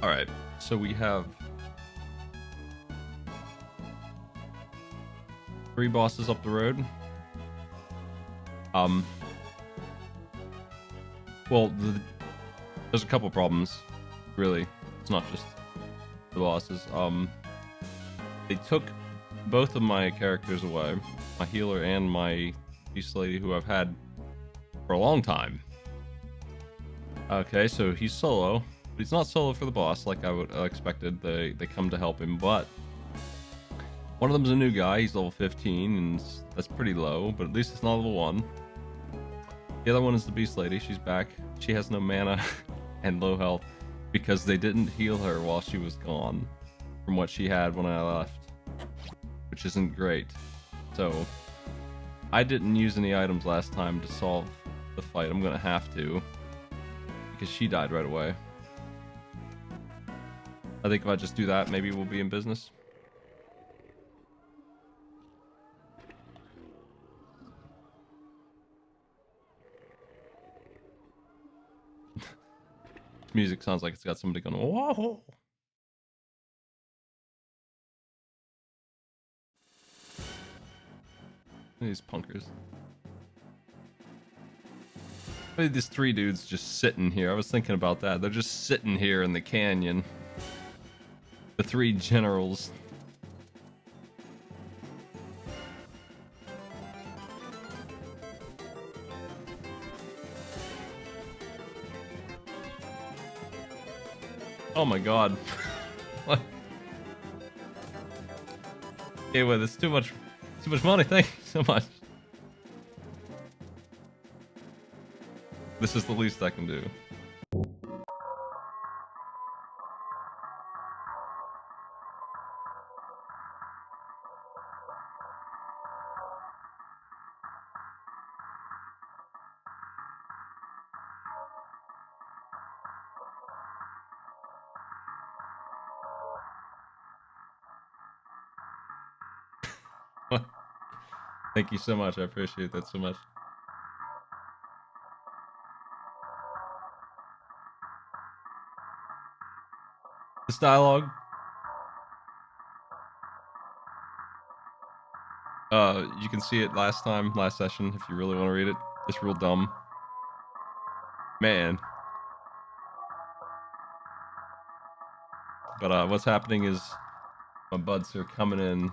Alright, so we have 3 bosses up the road. Well, there's a couple problems, really. It's not just the bosses. They took both of my characters away, my healer and my beast lady, who I've had for a long time. Okay, so he's solo, but he's not solo for the boss like I would expected. They come to help him, but one of them's a new guy. He's level 15, and that's pretty low, but at least it's not level 1. The other one is the beast lady. She's back. She has no mana and low health because they didn't heal her while she was gone from what she had when I left, which isn't great. So I didn't use any items last time to solve the fight. I'm gonna have to, because she died right away. I think if I just do that, maybe we'll be in business. Music sounds like it's got somebody going, whoa. These punkers. Why are these 3 dudes just sitting here? I was thinking about that. They're just sitting here in the canyon. The 3 generals. Oh my god. What? Okay, well, that's too much money. Thank you so much. This is the least I can do. Thank you so much. I appreciate that so much. This dialogue. You can see it last session, if you really want to read it. It's real dumb. Man. But what's happening is my buds are coming in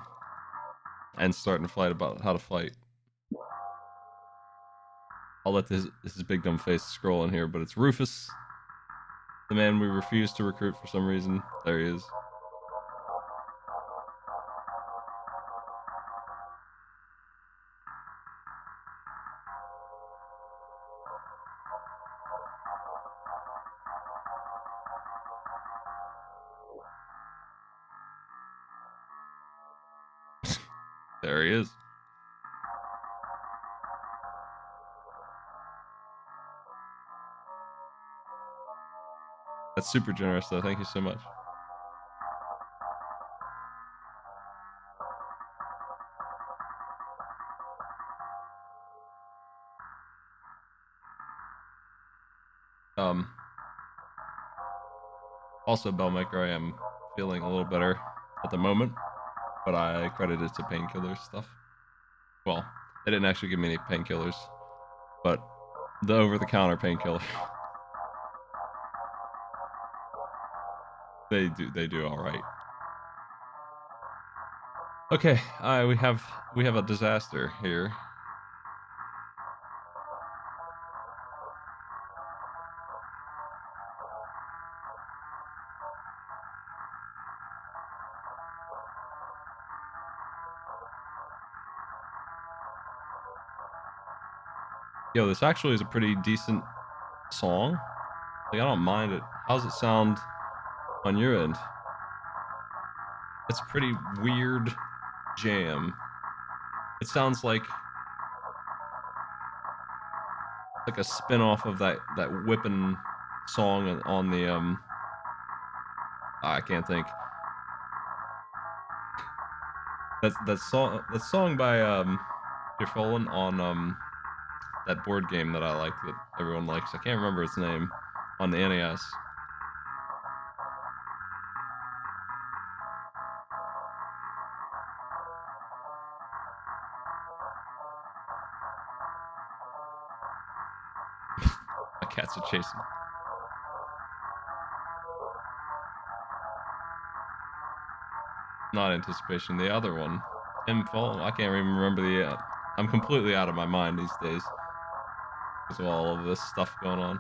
and starting to fight about how to fight. I'll let this big dumb face scroll in here, but it's Rufus, the man we refused to recruit for some reason. There he is. There he is. That's super generous, though. Thank you so much. Also, Bellmaker, I am feeling a little better at the moment, but I credit it to painkillers stuff. Well, they didn't actually give me any painkillers, but the over-the-counter painkiller. They do all right. Okay, we have a disaster here. Yo, this actually is a pretty decent song. Like, I don't mind it. How's it sound on your end? It's a pretty weird jam. It sounds like a spin-off of that whippin' song on the I can't think. That song by Fallen on that board game that I like, that everyone likes. I can't remember its name, on the NES. cats are chasing. Not anticipation. The other one. Fall. I can't even remember the... I'm completely out of my mind these days. Because of all of this stuff going on.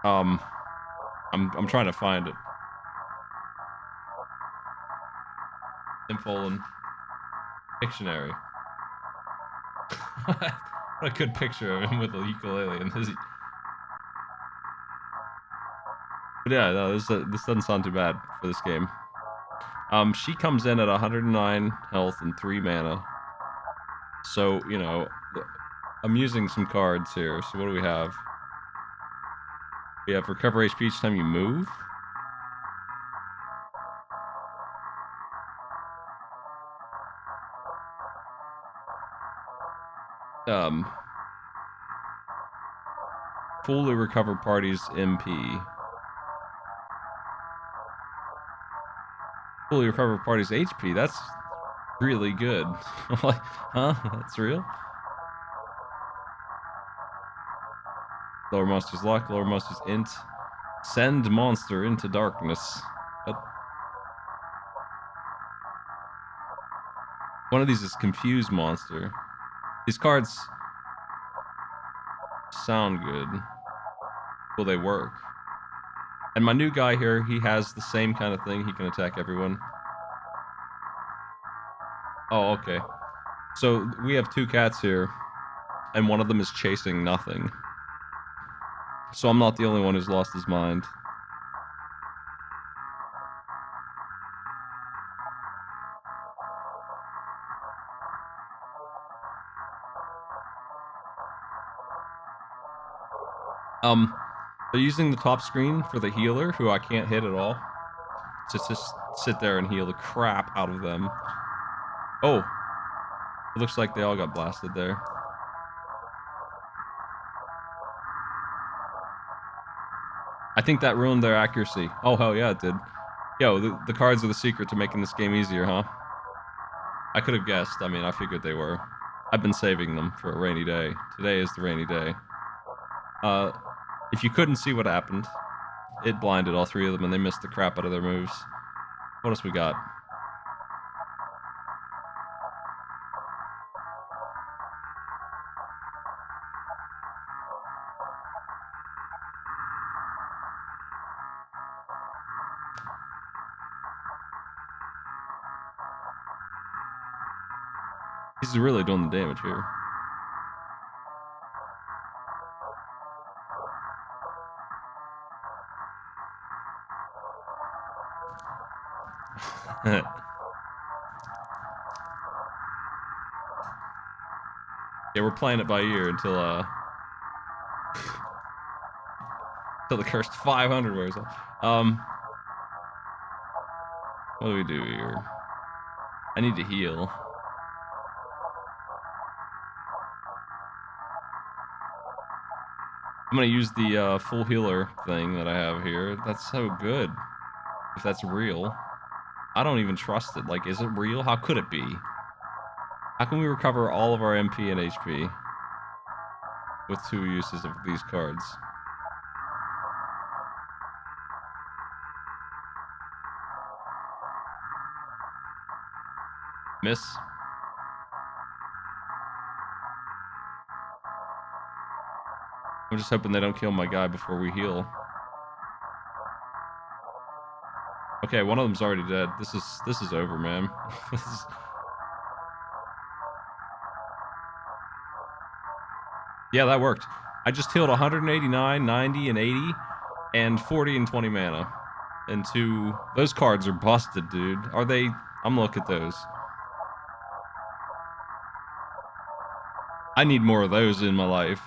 I'm trying to find it. Info and dictionary. What a good picture of him with a ukulele and his... But yeah, no, this doesn't sound too bad for this game. She comes in at 109 health and 3 mana. So, you know, I'm using some cards here. So what do we have? We have recover HP each time you move. Fully recover party's MP. Fully recover party's HP. That's really good. Like, huh? That's real? Lower monster's luck, lower monster's int. Send monster into darkness. One of these is confuse monster. These cards sound good. Will they work? And my new guy here, he has the same kind of thing. He can attack everyone. Oh, okay. So we have 2 cats here, and one of them is chasing nothing. So I'm not the only one who's lost his mind. They're using the top screen for the healer, who I can't hit at all. To just sit there and heal the crap out of them. Oh! It looks like they all got blasted there. I think that ruined their accuracy. Oh, hell yeah, it did. Yo, the cards are the secret to making this game easier, huh? I could have guessed. I mean, I figured they were. I've been saving them for a rainy day. Today is the rainy day. If you couldn't see what happened, it blinded all 3 of them and they missed the crap out of their moves. What else we got? He's really doing the damage here. Yeah, we're playing it by ear until the cursed 500 wears off. What do we do here? I need to heal. I'm gonna use the full healer thing that I have here. That's so good. If that's real. I don't even trust it. Like, is it real? How could it be? How can we recover all of our MP and HP with 2 uses of these cards? Miss. I'm just hoping they don't kill my guy before we heal. Okay, one of them's already dead. This is over, man. Yeah, that worked. I just healed 189, 90, and 80, and 40 and 20 mana. And 2... Those cards are busted, dude. Are they... I'm gonna look at those. I need more of those in my life.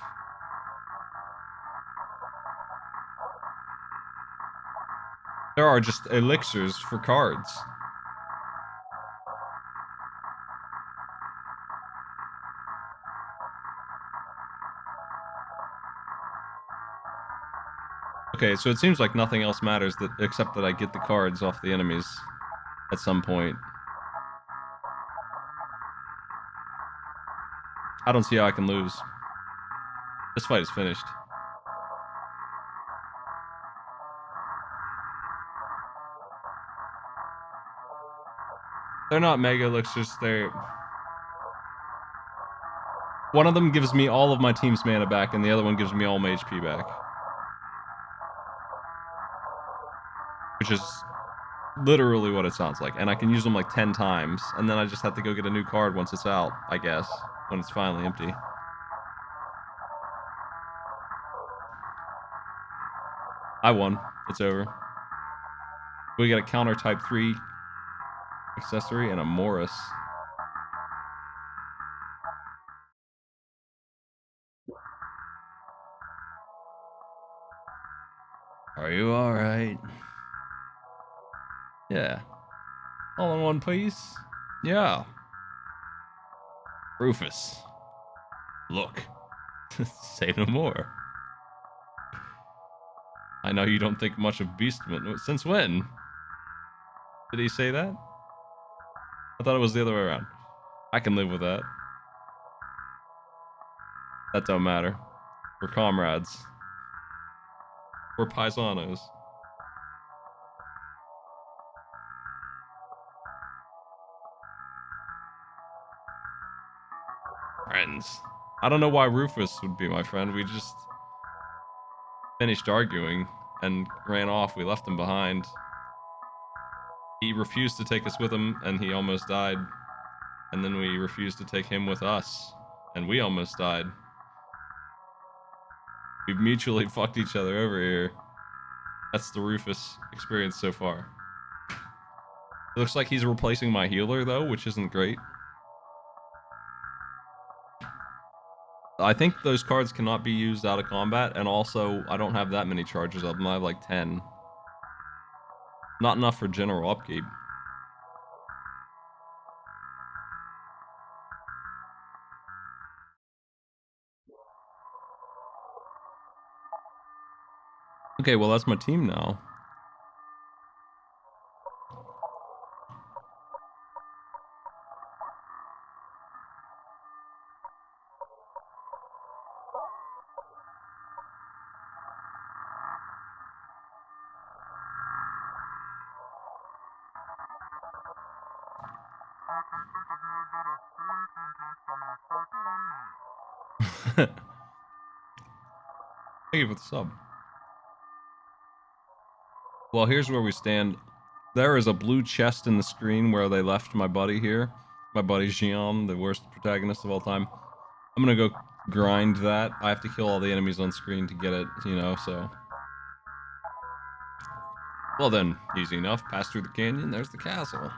There are just elixirs for cards. Okay, so it seems like nothing else matters except that I get the cards off the enemies at some point. I don't see how I can lose. This fight is finished. They're not mega elixirs, they're... One of them gives me all of my team's mana back, and the other one gives me all my HP back. Which is literally what it sounds like. And I can use them like 10 times, and then I just have to go get a new card once it's out, I guess. When it's finally empty. I won. It's over. We got a counter type 3 accessory and a Morris. Are you alright? Yeah. All in one piece? Yeah. Rufus. Look. Say no more. I know you don't think much of Beastman. Since when? Did he say that? I thought it was the other way around. I can live with that. That don't matter. We're comrades. We're paisanos. Friends. I don't know why Rufus would be my friend. We just finished arguing and ran off. We left him behind. He refused to take us with him, and he almost died. And then we refused to take him with us, and we almost died. We mutually fucked each other over here. That's the Rufus experience so far. It looks like he's replacing my healer, though, which isn't great. I think those cards cannot be used out of combat, and also, I don't have that many charges of them. I have like 10. Not enough for general upkeep. Okay, well, that's my team now. Thank you for the sub. Well, here's where we stand. There is a blue chest in the screen where they left my buddy here. My buddy Xion, the worst protagonist of all time. I'm gonna go grind that. I have to kill all the enemies on screen to get it, you know, so... Well then, easy enough. Pass through the canyon, there's the castle.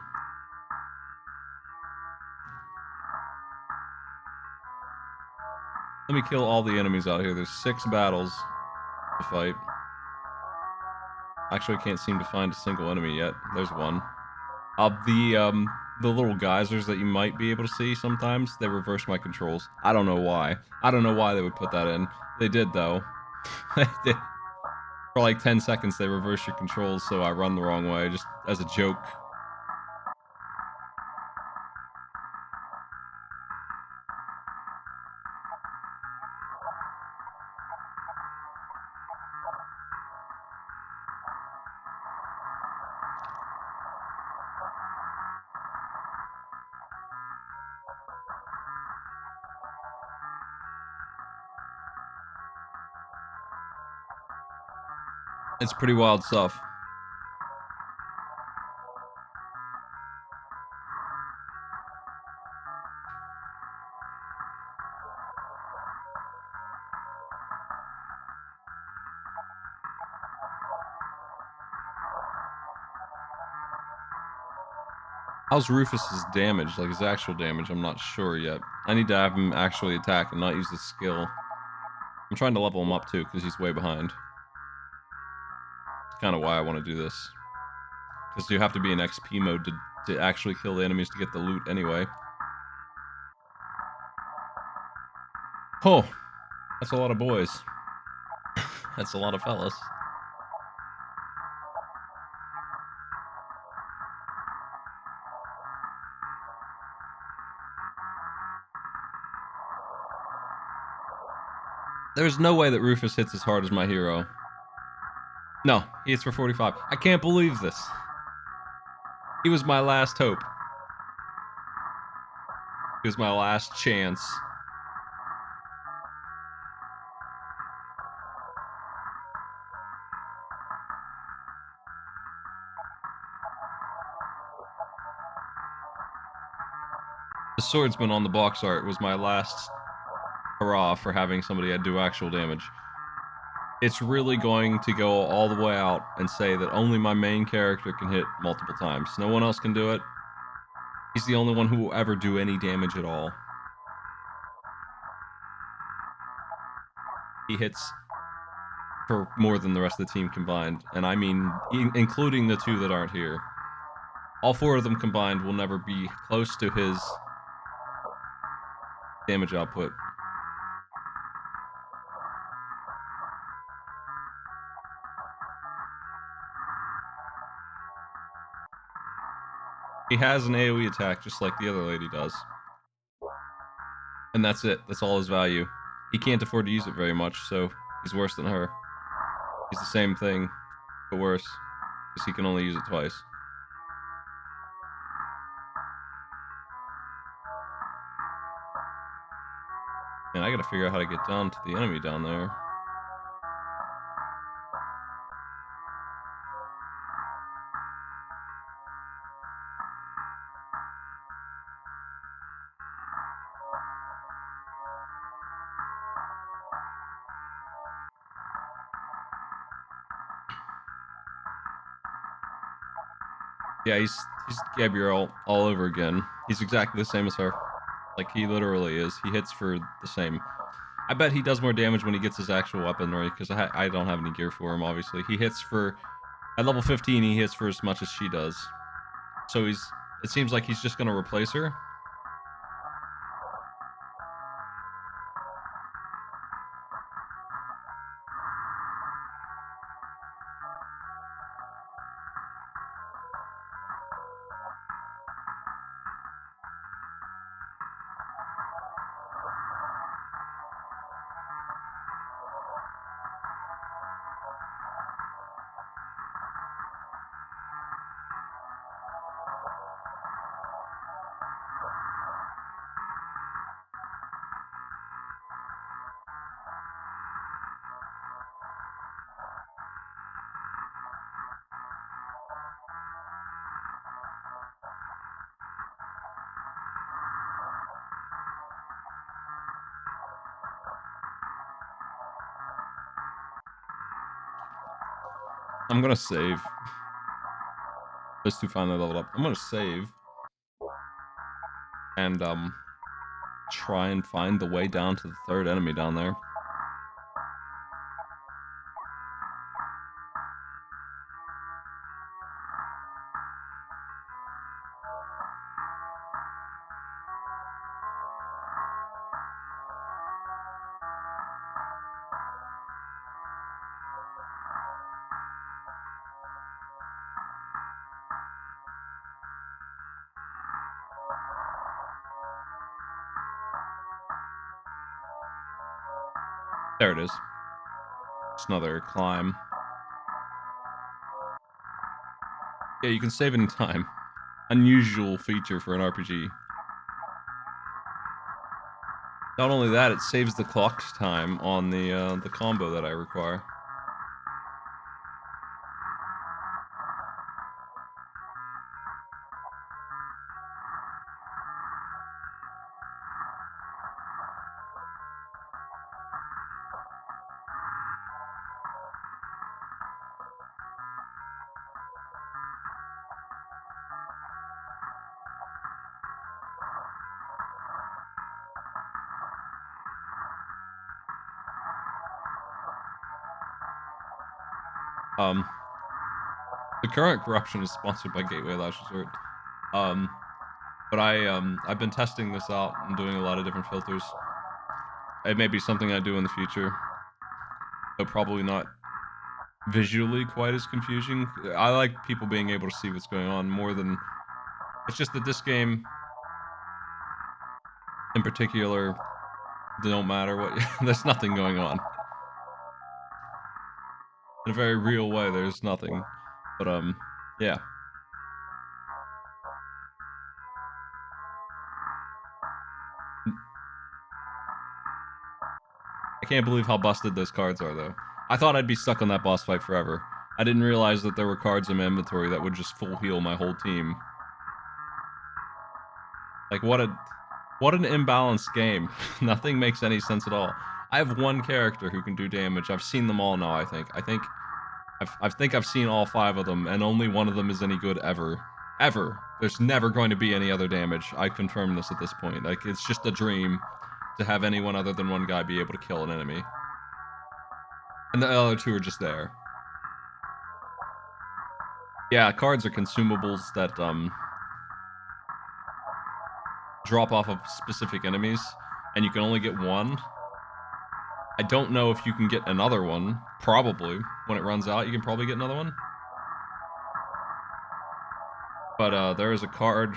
Let me kill all the enemies out here. There's 6 battles to fight. Actually, I can't seem to find a single enemy yet. There's one. The little geysers that you might be able to see sometimes, they reverse my controls. I don't know why. I don't know why they would put that in. They did, though. They did. For like 10 seconds, they reverse your controls, so I run the wrong way, just as a joke. It's pretty wild stuff. How's Rufus's damage? Like his actual damage, I'm not sure yet. I need to have him actually attack and not use his skill. I'm trying to level him up too, because he's way behind. That's kind of why I want to do this. Because you have to be in XP mode to actually kill the enemies to get the loot anyway. Oh, that's a lot of boys. That's a lot of fellas. There's no way that Rufus hits as hard as my hero. No, he hits for 45. I can't believe this. He was my last hope. He was my last chance. The swordsman on the box art was my last hurrah for having somebody do actual damage. It's really going to go all the way out and say that only my main character can hit multiple times. No one else can do it. He's the only one who will ever do any damage at all. He hits for more than the rest of the team combined, and I mean including the two that aren't here. All four of them combined will never be close to his damage output. He has an AoE attack just like the other lady does. And that's it. That's all his value. He can't afford to use it very much, so he's worse than her. He's the same thing, but worse, because he can only use it twice. Man, I gotta figure out how to get down to the enemy down there. Yeah, he's Gabriel all over again. He's exactly the same as her. Like, he literally is. He hits for the same. I bet he does more damage when he gets his actual weaponry, because I don't have any gear for him, obviously. He hits for... At level 15, he hits for as much as she does. So it seems like he's just going to replace her. I'm gonna save. Those two finally leveled up. I'm gonna save. And, try and find the way down to the third enemy down there. There it is. Just another climb. Yeah, you can save any time. Unusual feature for an RPG. Not only that, it saves the clock time on the combo that I require. The current corruption is sponsored by Gateway Last Resort. But I've been testing this out and doing a lot of different filters. It may be something I do in the future, but probably not visually quite as confusing. I like people being able to see what's going on more than... It's just that this game, in particular, don't matter what. There's nothing going on. In a very real way, there's nothing. But yeah. I can't believe how busted those cards are, though. I thought I'd be stuck on that boss fight forever. I didn't realize that there were cards in my inventory that would just full heal my whole team. Like, what an imbalanced game. Nothing makes any sense at all. I have one character who can do damage. I've seen them all now, I think. I think I've seen all 5 of them, and only one of them is any good ever. Ever. There's never going to be any other damage. I confirm this at this point. Like, it's just a dream to have anyone other than one guy be able to kill an enemy. And the other 2 are just there. Yeah, cards are consumables that, drop off of specific enemies, and you can only get one. I don't know if you can get another one. Probably. When it runs out, you can probably get another one. But, there is a card...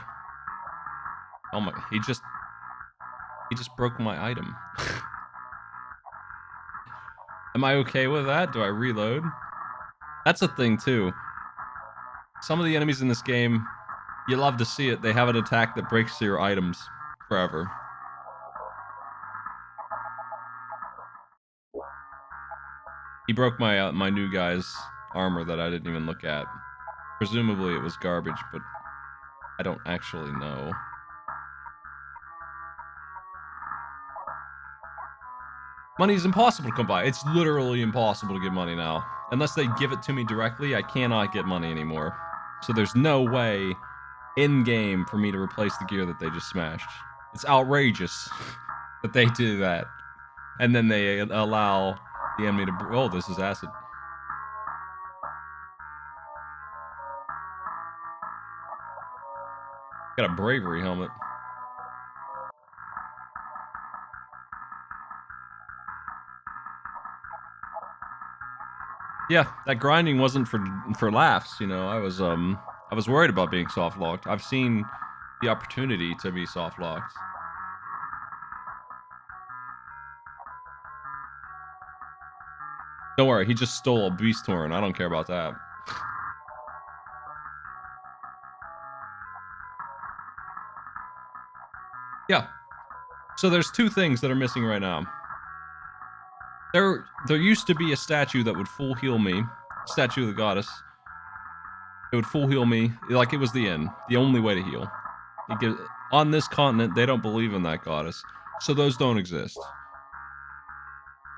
Oh my... He just broke my item. Am I okay with that? Do I reload? That's a thing, too. Some of the enemies in this game, you love to see it. They have an attack that breaks your items forever. He broke my my new guy's armor that I didn't even look at. Presumably it was garbage, but I don't actually know. Money is impossible to come by. It's literally impossible to get money now. Unless they give it to me directly, I cannot get money anymore. So there's no way in-game for me to replace the gear that they just smashed. It's outrageous that they do that. And then they allow the enemy to... Oh, this is acid. Got a bravery helmet. Yeah, that grinding wasn't for laughs, you know. I was worried about being soft locked. I've seen the opportunity to be soft locked. Don't worry, he just stole a beast horn. I don't care about that. Yeah. So there's 2 things that are missing right now. There used to be a statue that would full heal me. Statue of the goddess. It would full heal me. Like it was the end. The only way to heal. On this continent, they don't believe in that goddess. So those don't exist.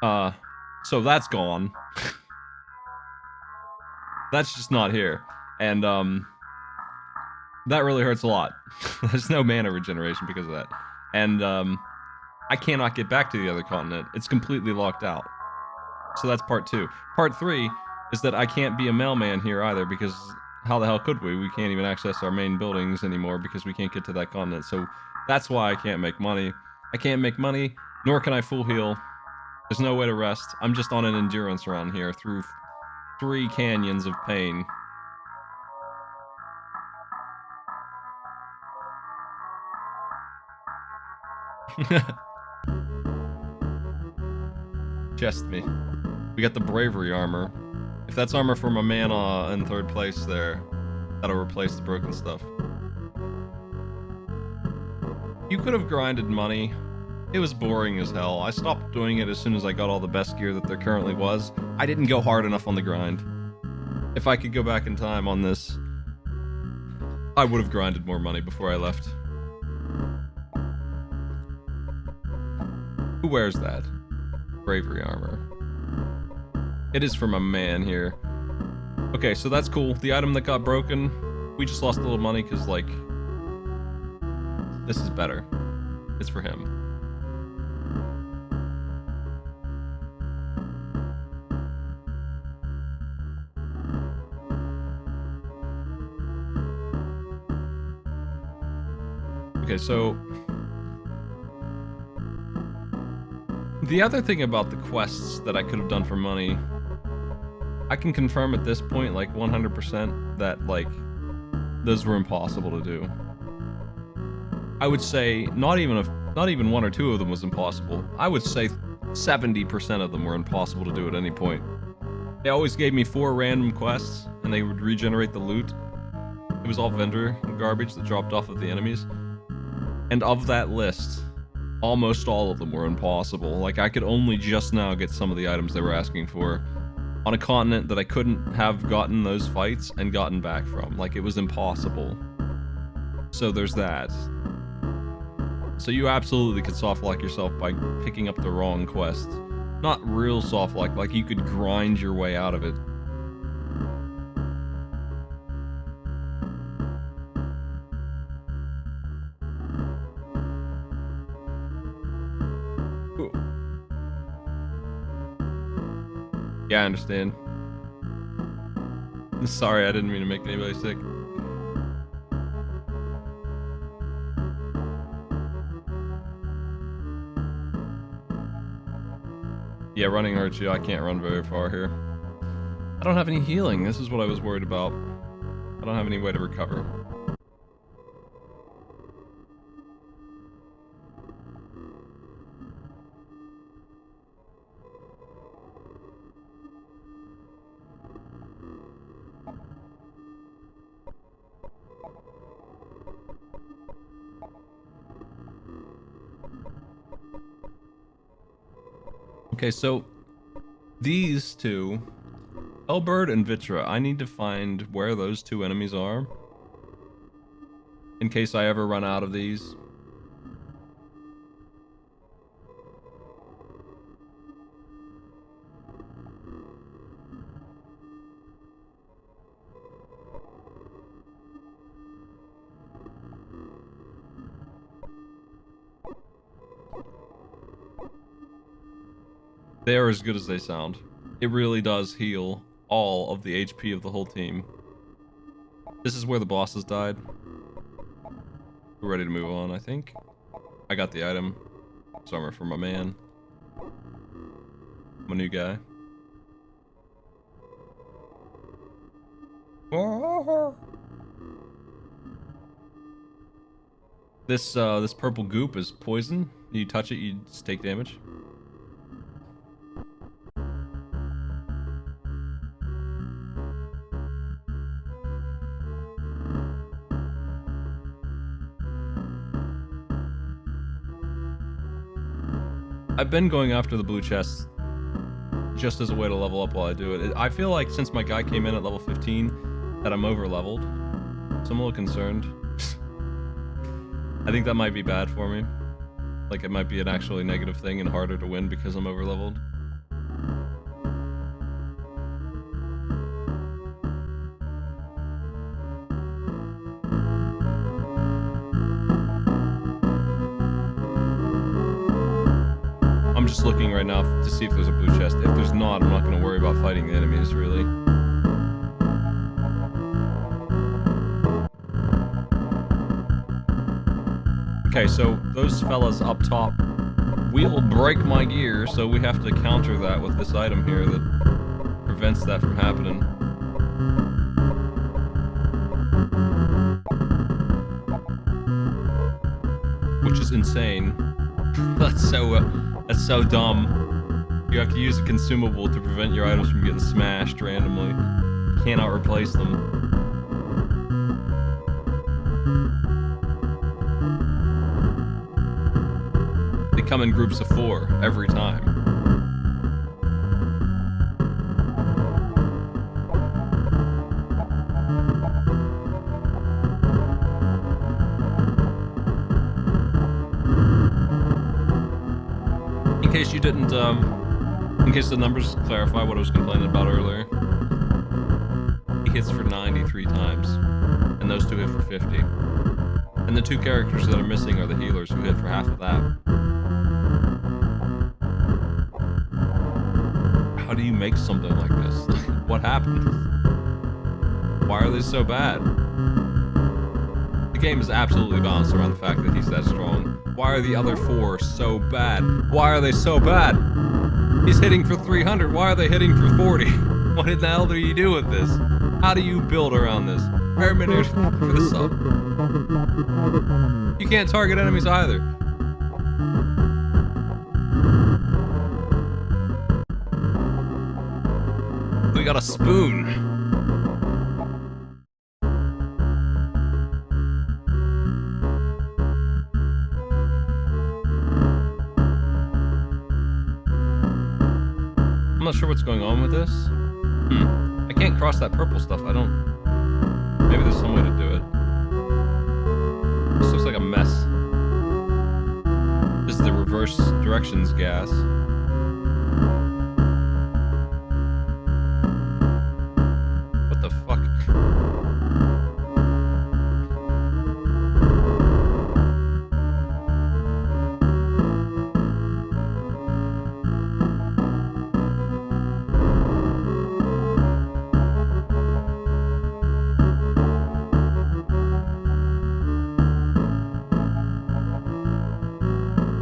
So that's gone. That's just not here. And, that really hurts a lot. There's no mana regeneration because of that. And, I cannot get back to the other continent. It's completely locked out. So that's part 2. Part 3 is that I can't be a mailman here either, because how the hell could we? We can't even access our main buildings anymore because we can't get to that continent. So that's why I can't make money. I can't make money, nor can I full heal. There's no way to rest. I'm just on an endurance run here through 3 canyons of pain. Chest me. We got the bravery armor. If that's armor from a man in 3rd place there, that'll replace the broken stuff. You could have grinded money. It was boring as hell. I stopped doing it as soon as I got all the best gear that there currently was. I didn't go hard enough on the grind. If I could go back in time on this, I would have grinded more money before I left. Who wears that? Bravery armor. It is from a man here. Okay, so that's cool. The item that got broken, we just lost a little money because, like, this is better. It's for him. Okay, so the other thing about the quests that I could have done for money, I can confirm at this point, like 100%, that, like, those were impossible to do. I would say not even Not even 1 or 2 of them was impossible. I would say 70% of them were impossible to do at any point. They always gave me 4 random quests, and they would regenerate the loot. It was all vendor garbage that dropped off of the enemies. And of that list, almost all of them were impossible. Like, I could only just now get some of the items they were asking for on a continent that I couldn't have gotten those fights and gotten back from. Like, it was impossible. So there's that. So you absolutely could softlock yourself by picking up the wrong quest. Not real softlock, like you could grind your way out of it. Ooh. Yeah, I understand. Sorry, I didn't mean to make anybody sick. Yeah, running hurts you. I can't run very far here. I don't have any healing. This is what I was worried about. I don't have any way to recover. Okay, so these two, Elbird and Vitra, I need to find where those 2 enemies are in case I ever run out of these. They are as good as they sound. It really does heal all of the HP of the whole team. This is where the bosses died. We're ready to move on, I think. I got the item. Armor for my man. My new guy. This purple goop is poison. You touch it, you just take damage. I've been going after the blue chests just as a way to level up while I do it. I feel like since my guy came in at level 15 that I'm over leveled. So I'm a little concerned. I think that might be bad for me. Like it might be an actually negative thing and harder to win because I'm over leveled. I'm just looking right now to see if there's a blue chest. If there's not, I'm not going to worry about fighting the enemies, really. Okay, so those fellas up top will break my gear, so we have to counter that with this item here that prevents that from happening. Which is insane. That's so dumb. You have to use a consumable to prevent your items from getting smashed randomly. You cannot replace them. They come in groups of 4 every time. In case you didn't, in case the numbers clarify what I was complaining about earlier, he hits for 93 times, and those 2 hit for 50. And the 2 characters that are missing are the healers who hit for half of that. How do you make something like this? What happened? Why are they so bad? The game is absolutely balanced around the fact that he's that strong. Why are the other 4 so bad? Why are they so bad? He's hitting for 300. Why are they hitting for 40? What in the hell do you do with this? How do you build around this? Parameters for the sub. You can't target enemies either. got a spoon. I'm not sure what's going on with this. I can't cross that purple stuff. I don't... Maybe there's some way to do it. This looks like a mess. This is the reverse directions gas. What the fuck?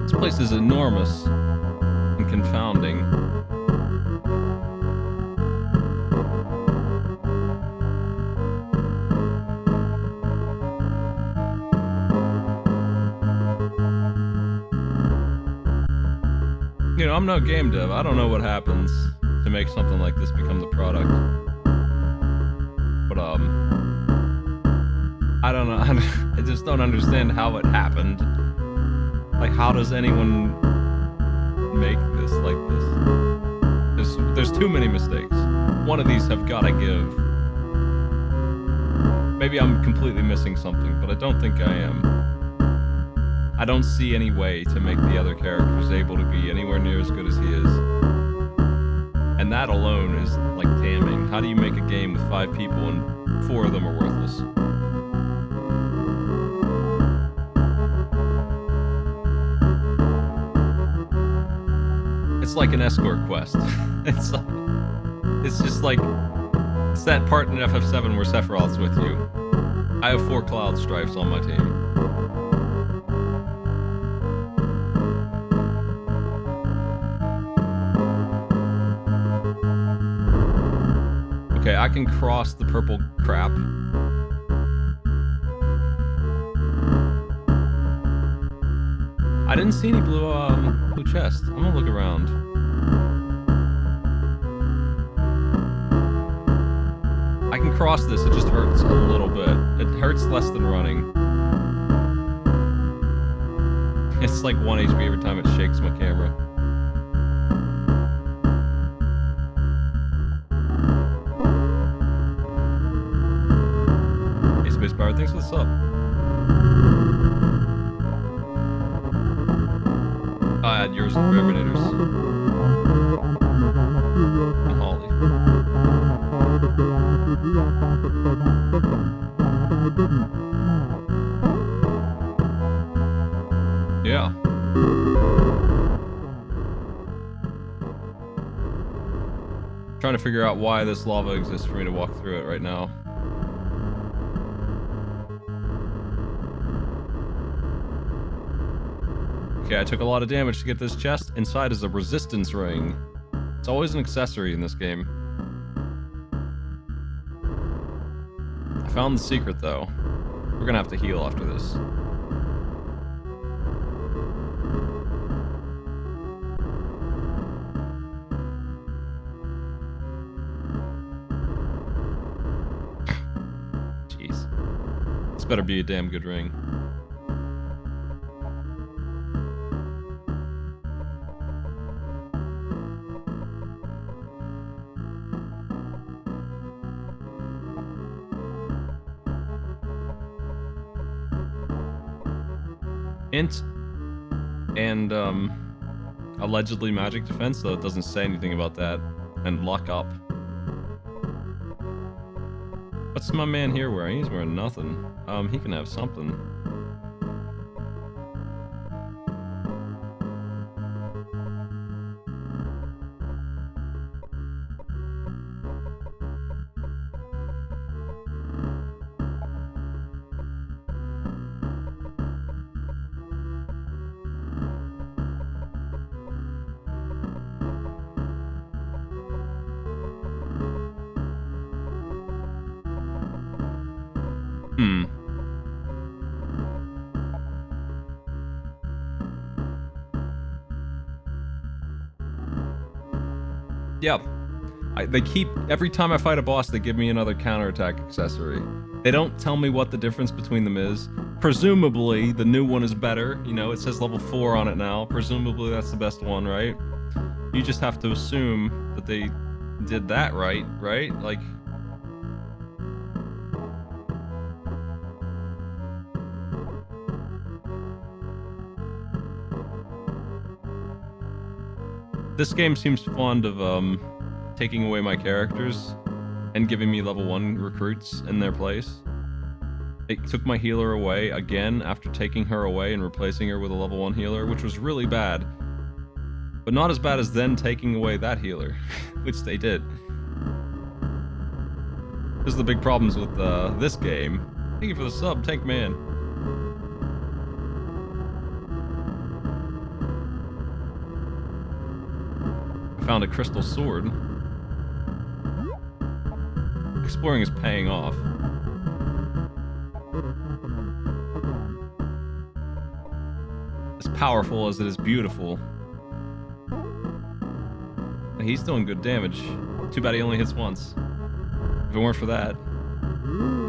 This place is enormous and confounding. You know, I'm no game dev. I don't know what happens to make something like this become the product. But, I don't know. I just don't understand how it happened. Like, how does anyone make this like this? There's too many mistakes. One of these have gotta give. Maybe I'm completely missing something, but I don't think I am. I don't see any way to make the other characters able to be anywhere near as good as he is. And that alone is, like, damning. How do you make a game with 5 people and 4 of them are worthless? It's like an escort quest. It's just like, it's that part in FF7 where Sephiroth's with you. I have 4 Cloud Strifes on my team. Okay, I can cross the purple crap. I didn't see any blue chest. I'm gonna look around. I can cross this, it just hurts a little bit. It hurts less than running. It's like 1 HP every time it shakes my camera. Hey Space Power, thanks for the sub. I had yours with Terminators. And Holly. Yeah. Trying to figure out why this lava exists for me to walk through it right now. Okay, I took a lot of damage to get this chest. Inside is a resistance ring. It's always an accessory in this game. I found the secret, though. We're gonna have to heal after this. Jeez. This better be a damn good ring. Int and allegedly magic defense, though it doesn't say anything about that. And lock up. What's my man here wearing? He's wearing nothing. He can have something. Yep. They keep, every time I fight a boss, they give me another counterattack accessory. They don't tell me what the difference between them is. Presumably, the new one is better. You know, it says level 4 on it now. Presumably, that's the best one, right? You just have to assume that they did that right? Like... This game seems fond of, taking away my characters and giving me level 1 recruits in their place. It took my healer away again after taking her away and replacing her with a level 1 healer, which was really bad. But not as bad as then taking away that healer, which they did. This is the big problems with this game. Thank you for the sub, Tank Man. I found a crystal sword. Exploring is paying off. As powerful as it is beautiful. He's doing good damage. Too bad he only hits once. If it weren't for that,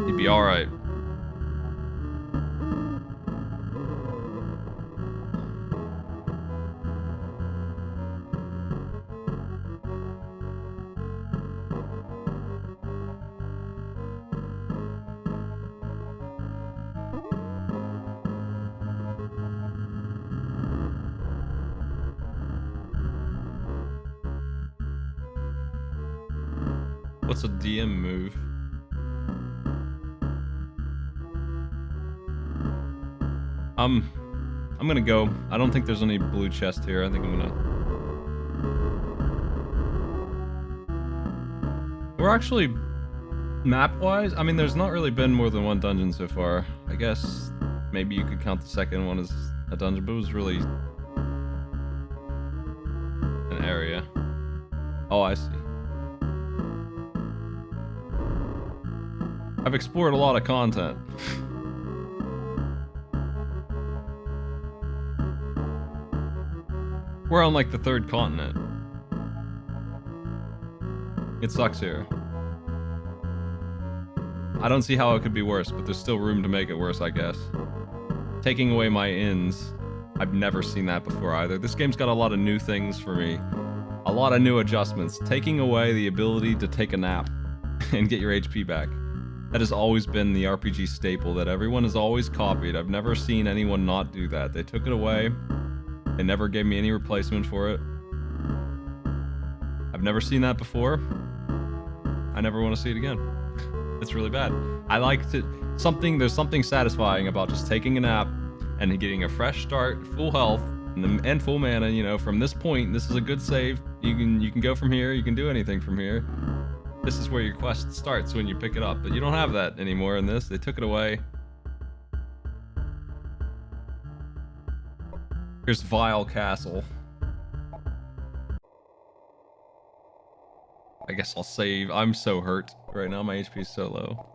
he'd be alright. What's a DM move? I'm gonna go. I don't think there's any blue chest here. I think I'm gonna... We're actually... Map-wise, I mean, there's not really been more than one dungeon so far. I guess maybe you could count the second one as a dungeon, but it was really... an area. Oh, I see. I've explored a lot of content. We're on like the 3rd continent. It sucks here. I don't see how it could be worse, but there's still room to make it worse, I guess. Taking away my inns. I've never seen that before either. This game's got a lot of new things for me. A lot of new adjustments. Taking away the ability to take a nap and get your HP back. That has always been the RPG staple that everyone has always copied. I've never seen anyone not do that. They took it away. They never gave me any replacement for it. I've never seen that before. I never want to see it again. It's really bad. I like to... There's something satisfying about just taking a nap and getting a fresh start, full health, and full mana, you know, from this point. This is a good save. You can go from here. You can do anything from here. This is where your quest starts when you pick it up, but you don't have that anymore in this. They took it away. Here's Vile Castle. I guess I'll save. I'm so hurt right now. My HP is so low.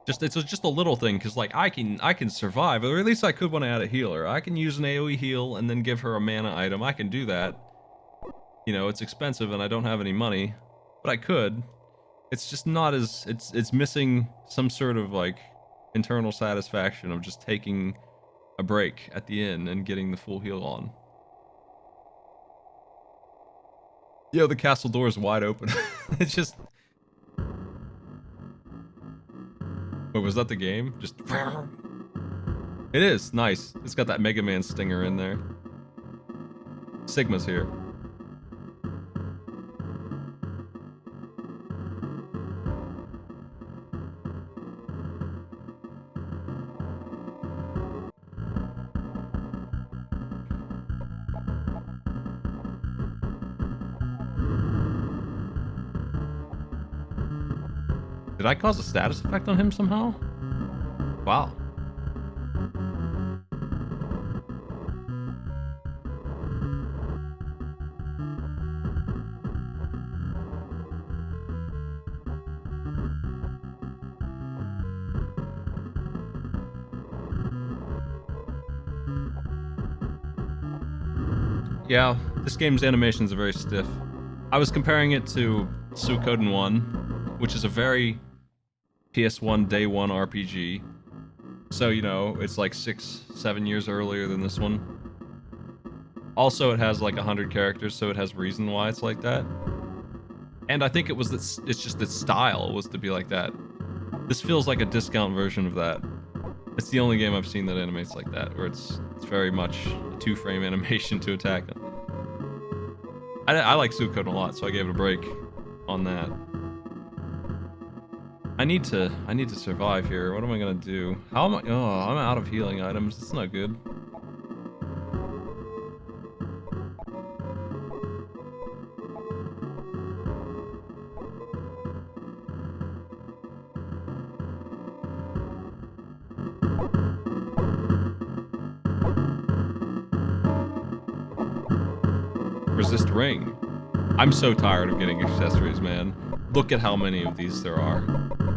It's just a little thing, because like I can survive, or at least I could when I had a healer. I can use an AoE heal and then give her a mana item. I can do that. You know, it's expensive and I don't have any money, but I could. It's just not as... It's missing some sort of, like, internal satisfaction of just taking a break at the end and getting the full heal on. Yo, the castle door is wide open. It's just... Wait, was that the game? Just... It is, nice. It's got that Mega Man stinger in there. Sigma's here. Did I cause a status effect on him somehow? Wow. Yeah, This game's animations are very stiff. I was comparing it to Suikoden 1, which is a very PS1 day one RPG. So, you know, it's like 6-7 years earlier than this one. Also, it has like 100 characters, so it has reason why it's like that. And I think it was this, it's just its style was to be like that. This feels like a discount version of that. It's the only game I've seen that animates like that, where it's very much a 2-frame animation to attack. I like Suikoden a lot, so I gave it a break on that. I need to survive here. What am I gonna do? How am I? Oh, I'm out of healing items. That's not good. Resist ring. I'm so tired of getting accessories, man. Look at how many of these there are.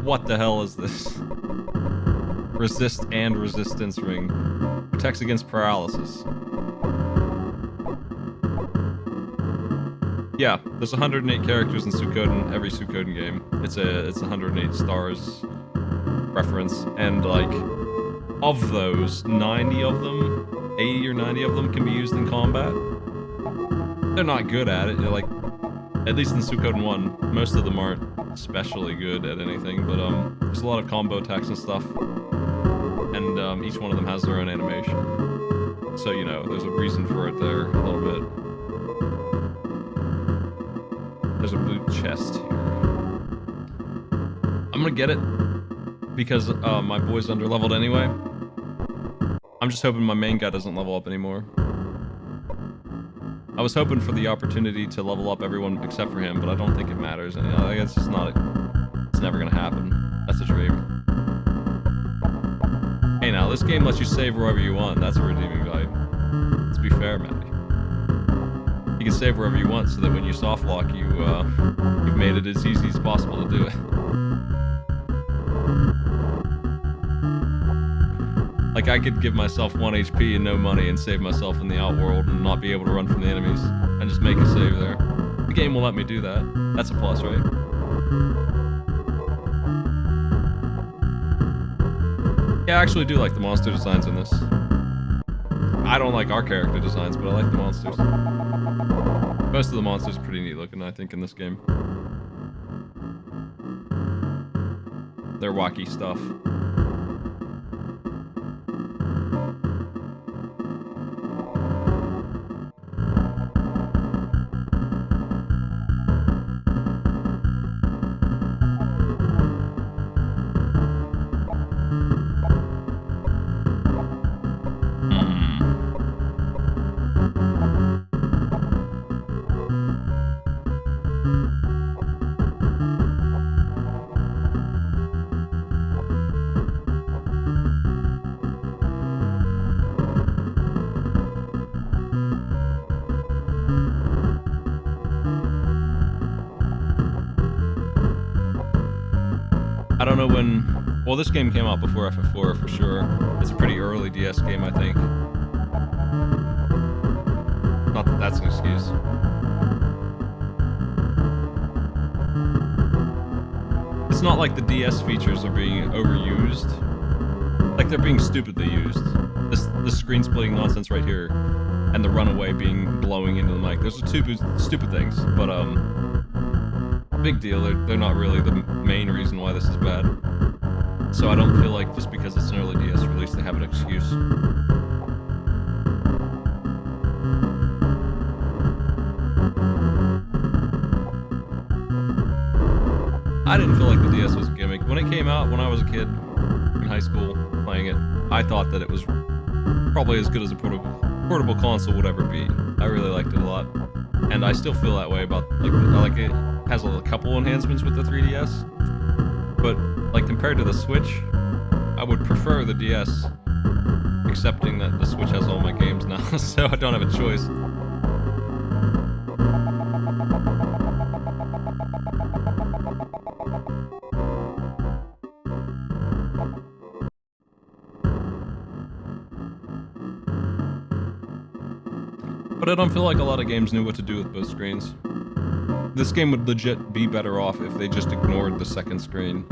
What the hell is this? Resist and resistance ring. Protects against paralysis. Yeah, there's 108 characters in Suikoden, every Suikoden game. It's 108 stars reference, and like, of those, 90 of them, 80 or 90 of them can be used in combat. They're not good at it, like, at least in Suikoden 1, most of them aren't especially good at anything, but there's a lot of combo attacks and stuff, and each one of them has their own animation. So, you know, there's a reason for it there, a little bit. There's a blue chest here. I'm gonna get it, because my boy's underleveled anyway. I'm just hoping my main guy doesn't level up anymore. I was hoping for the opportunity to level up everyone except for him, but I don't think it matters. And, it's just not. It's never gonna happen. That's a dream. Hey, now this game lets you save wherever you want. That's a redeeming value. Let's be fair, Matty. You can save wherever you want, so that when you soft lock, you've made it as easy as possible to do it. Like, I could give myself 1 HP and no money and save myself in the outworld and not be able to run from the enemies and just make a save there. The game will let me do that. That's a plus, right? Yeah, I actually do like the monster designs in this. I don't like our character designs, but I like the monsters. Most of the monsters are pretty neat looking, I think, in this game. They're wacky stuff. I don't know when... Well, this game came out before FF4 for sure. It's a pretty early DS game, I think. Not that that's an excuse. It's not like the DS features are being overused. Like, they're being stupidly used. This screen splitting nonsense right here, and the runaway being blowing into the mic. Those are stupid things, but big deal. They're not really the main reason why this is bad. So I don't feel like just because it's an early DS release they have an excuse. I didn't feel like the DS was a gimmick. When it came out, when I was a kid in high school playing it, I thought that it was probably as good as a portable console would ever be. I really liked it a lot. And I still feel that way about, like it has a couple enhancements with the 3DS, but like compared to the Switch, I would prefer the DS, accepting that the Switch has all my games now, so I don't have a choice. But I don't feel like a lot of games knew what to do with both screens. This game would legit be better off if they just ignored the second screen.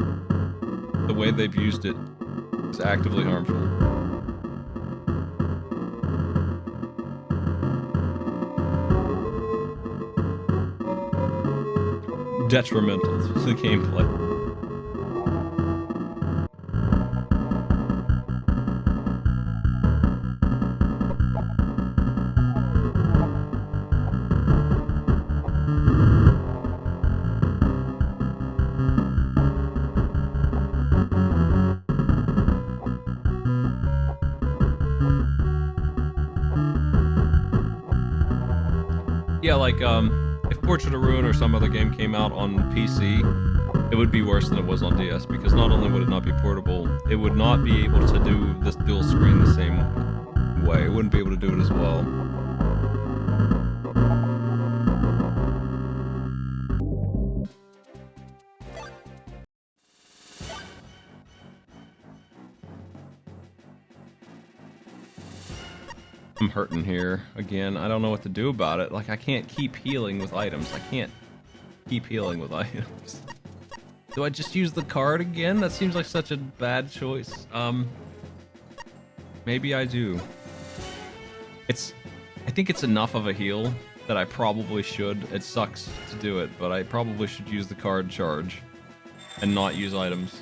The way they've used it is actively harmful. Detrimental to the gameplay. Yeah, like, if Portrait of Ruin or some other game came out on PC, it would be worse than it was on DS, because not only would it not be portable, it would not be able to do this dual screen the same way. It wouldn't be able to do it as well. I'm hurting here again. I don't know what to do about it. Like, I can't keep healing with items. I can't keep healing with items. Do I just use the card again? That seems like such a bad choice. Maybe I do. I think it's enough of a heal that I probably should. It sucks to do it, but I probably should use the card charge and not use items.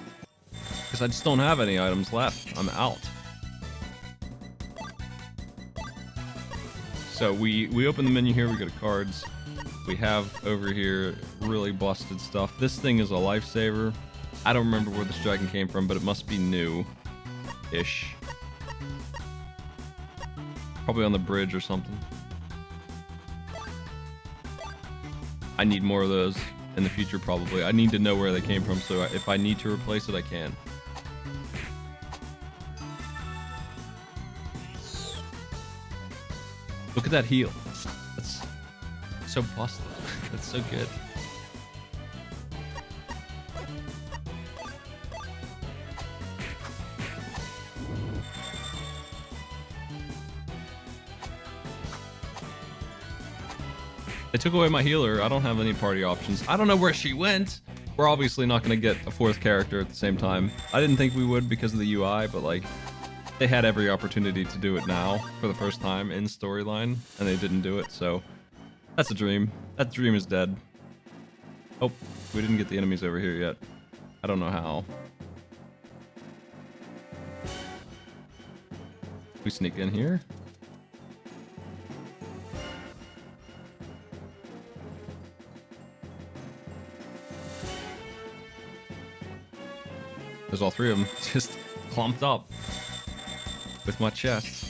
Because I just don't have any items left. I'm out. So we open the menu here, we go to cards. We have over here really busted stuff. This thing is a lifesaver. I don't remember where this dragon came from, but it must be new-ish. Probably on the bridge or something. I need more of those in the future, probably. I need to know where they came from, so if I need to replace it, I can. Look at that heal. That's so busted. That's so good. They took away my healer. I don't have any party options. I don't know where she went. We're obviously not going to get a fourth character at the same time. I didn't think we would because of the UI, but like, they had every opportunity to do it now for the first time in storyline, and they didn't do it, so that's a dream. That dream is dead. Oh, we didn't get the enemies over here yet. I don't know how. We sneak in here. There's all three of them just clumped up with my chest.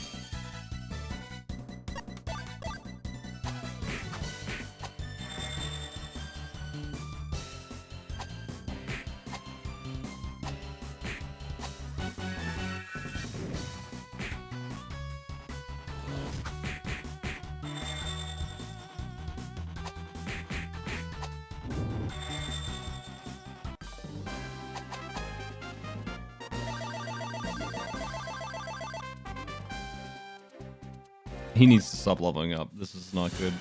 He needs to stop leveling up. This is not good.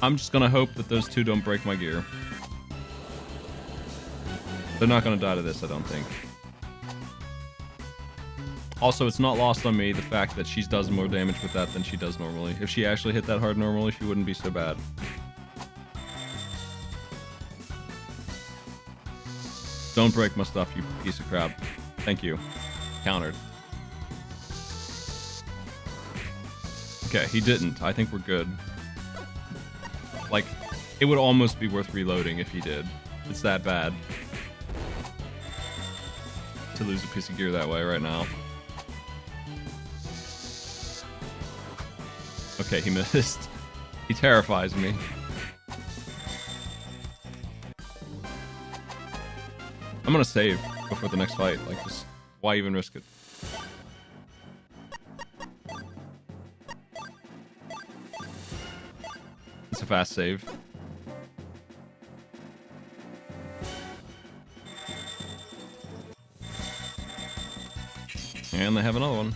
I'm just gonna hope that those two don't break my gear. They're not gonna die to this, I don't think. Also, it's not lost on me the fact that she does more damage with that than she does normally. If she actually hit that hard normally, she wouldn't be so bad. Don't break my stuff, you piece of crap. Thank you. Countered. Okay, he didn't. I think we're good. Like, it would almost be worth reloading if he did. It's that bad. To lose a piece of gear that way right now. Okay, he missed. He terrifies me. I'm gonna save before the next fight. Like, just why even risk it? It's a fast save. And they have another one.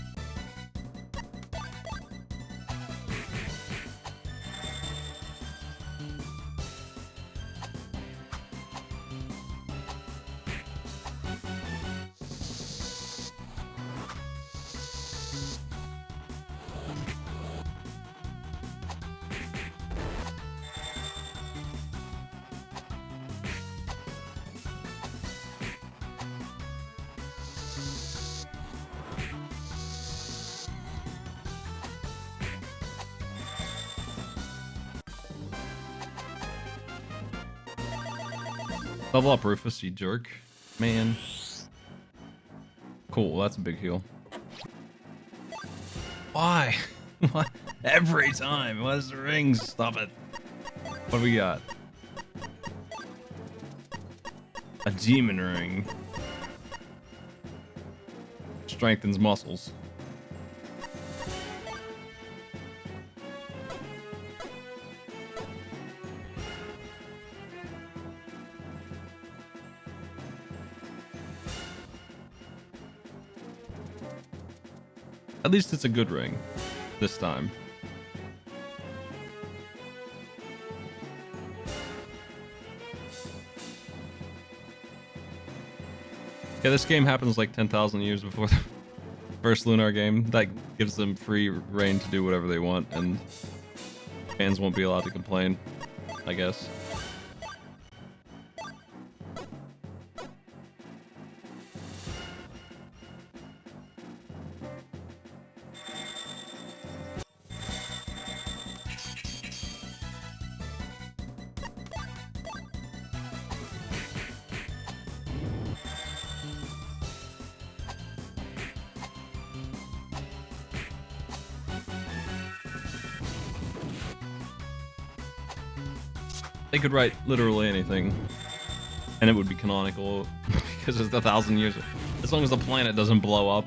Level up, Rufus, you jerk. Man. Cool, that's a big heal. Why? What? Every time. What's the rings? Stop it. What do we got? A demon ring. Strengthens muscles. At least it's a good ring. This time. Yeah, this game happens like 10,000 years before the first Lunar game. That gives them free reign to do whatever they want, and fans won't be allowed to complain, I guess. They could write literally anything, and it would be canonical because it's 1,000 years. As long as the planet doesn't blow up.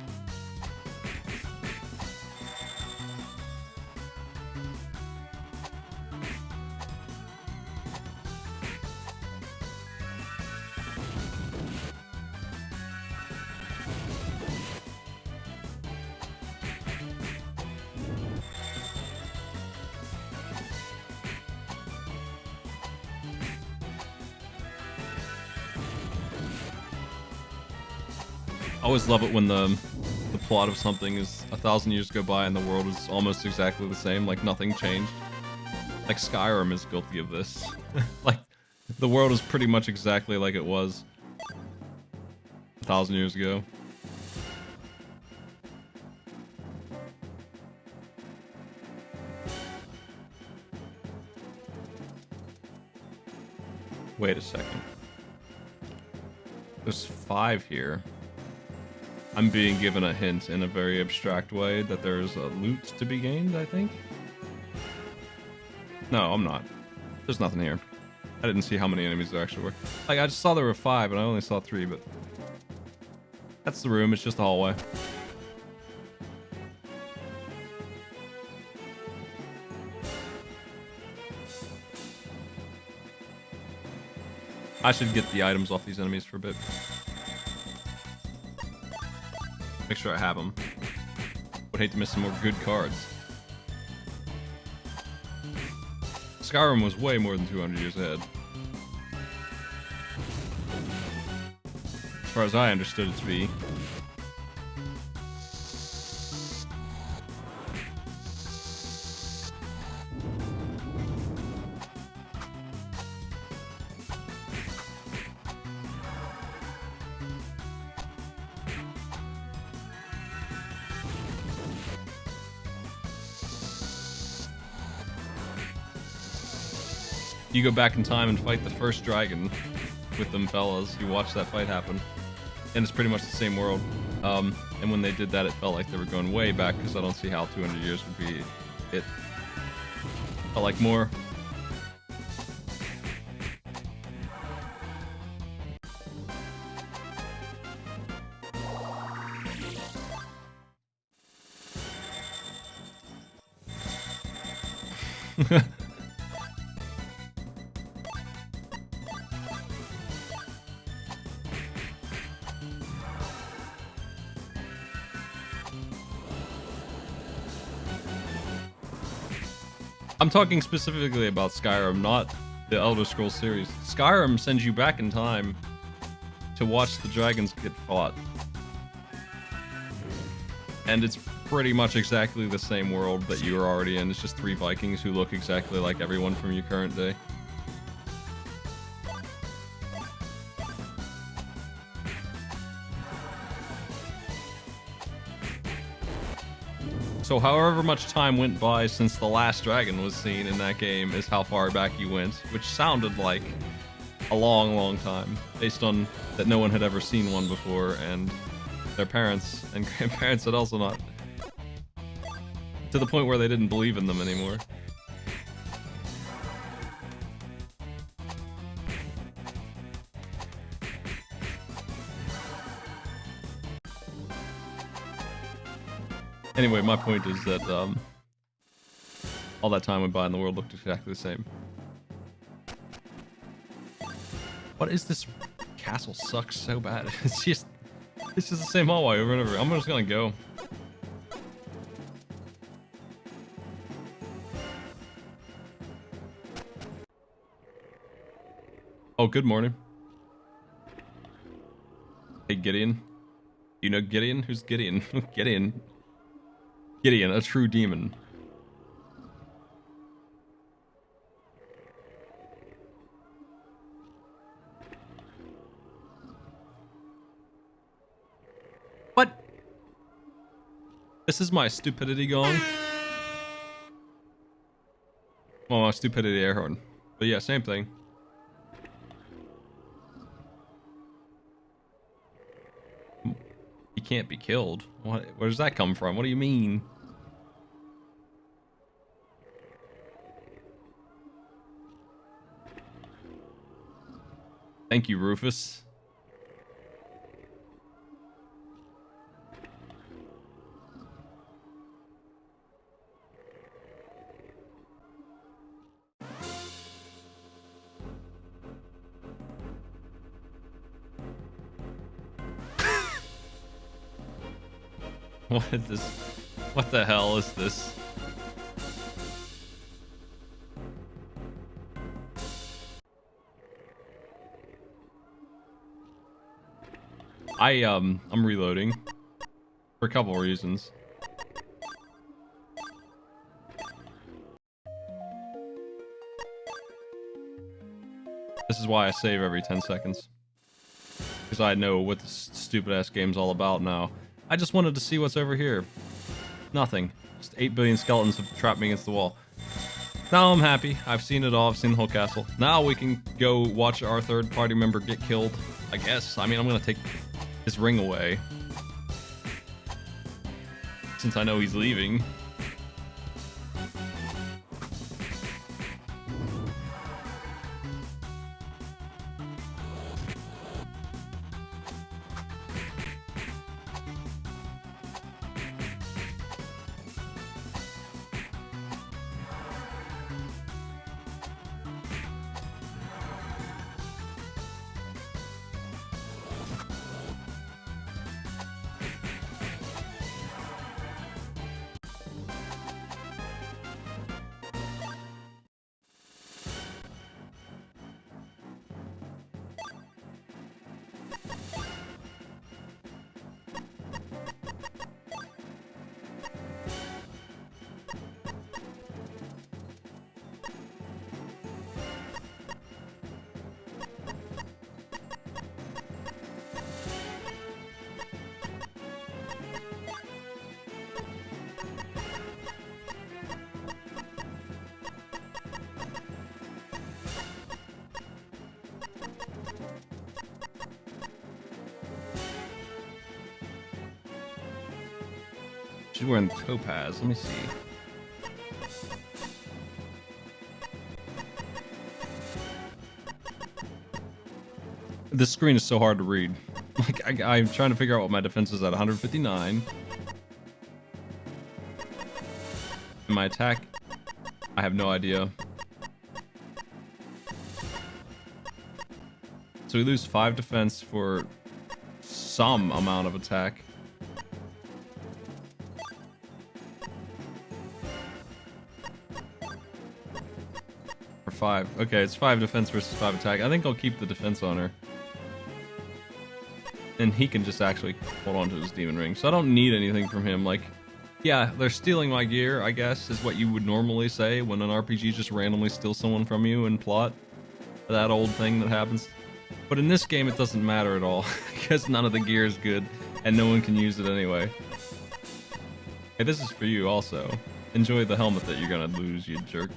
I always love it when the plot of something is 1,000 years go by and the world is almost exactly the same, like nothing changed. Like Skyrim is guilty of this. Like, the world is pretty much exactly like it was 1,000 years ago. Wait a second. There's 5 here. I'm being given a hint in a very abstract way that there's a loot to be gained, I think? No, I'm not. There's nothing here. I didn't see how many enemies there actually were. Like, I just saw there were 5, and I only saw 3, but... That's the room, it's just a hallway. I should get the items off these enemies for a bit. Make sure I have them. Would hate to miss some more good cards. Skyrim was way more than 200 years ahead. As far as I understood it to be. You go back in time and fight the first dragon with them fellas. You watch that fight happen. And it's pretty much the same world. And when they did that, it felt like they were going way back, because I don't see how 200 years would be it. Felt like more. I'm talking specifically about Skyrim, not the Elder Scrolls series. Skyrim sends you back in time to watch the dragons get fought. And it's pretty much exactly the same world that you were already in. It's just 3 Vikings who look exactly like everyone from your current day. So however much time went by since the last dragon was seen in that game is how far back you went, which sounded like a long, long time, based on that no one had ever seen one before, and their parents and grandparents had also not. To the point where they didn't believe in them anymore. Anyway, my point is that all that time went by and the world looked exactly the same. What is this? Castle sucks so bad. It's just the same hallway over and over. I'm just gonna go. Oh, good morning. Hey, Gideon. You know Gideon? Who's Gideon? Gideon. Gideon, a true demon. What? This is my stupidity gong. Well, my stupidity air horn. But yeah, same thing. He can't be killed. What? Where does that come from? What do you mean? Thank you, Rufus. What is this? What the hell is this? I'm reloading for a couple reasons. This is why I save every 10 seconds. Because I know what this stupid ass game's all about now. I just wanted to see what's over here. Nothing. Just 8 billion skeletons have trapped me against the wall. Now I'm happy. I've seen it all. I've seen the whole castle. Now we can go watch our third party member get killed. I guess. I mean, I'm gonna take his ring away. Since I know he's leaving. She's wearing topaz. Let me see. This screen is so hard to read. Like, I'm trying to figure out what my defense is at 159. And my attack, I have no idea. So we lose 5 defense for some amount of attack. 5? Okay, it's 5 defense versus 5 attack. I think I'll keep the defense on her. And he can just actually hold on to his demon ring. So I don't need anything from him. Like, yeah, they're stealing my gear, I guess, is what you would normally say when an RPG just randomly steals someone from you in plot. That old thing that happens. But in this game, it doesn't matter at all, because none of the gear is good, and no one can use it anyway. Hey, this is for you also. Enjoy the helmet that you're gonna lose, you jerk.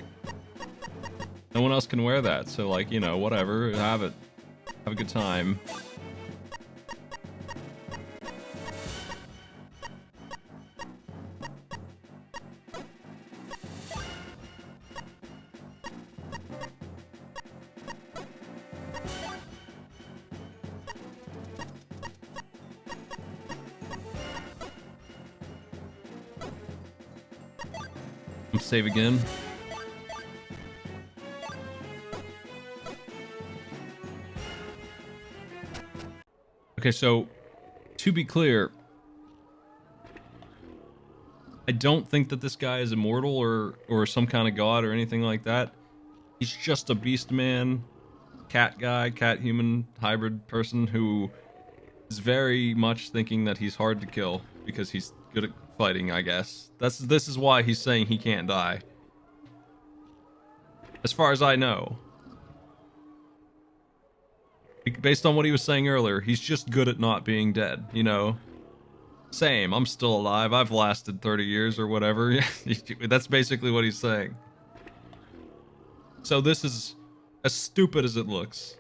No one else can wear that, so like, you know, whatever, have it. Have a good time. Save again. Okay, so to be clear, I don't think that this guy is immortal or some kind of god or anything like that. He's just a beast man, cat guy, cat human hybrid person who is very much thinking that he's hard to kill because he's good at fighting, I guess. This is why he's saying he can't die. As far as I know. Based on what he was saying earlier, he's just good at not being dead, you know? Same, I'm still alive, I've lasted 30 years or whatever. That's basically what he's saying. So this is as stupid as it looks,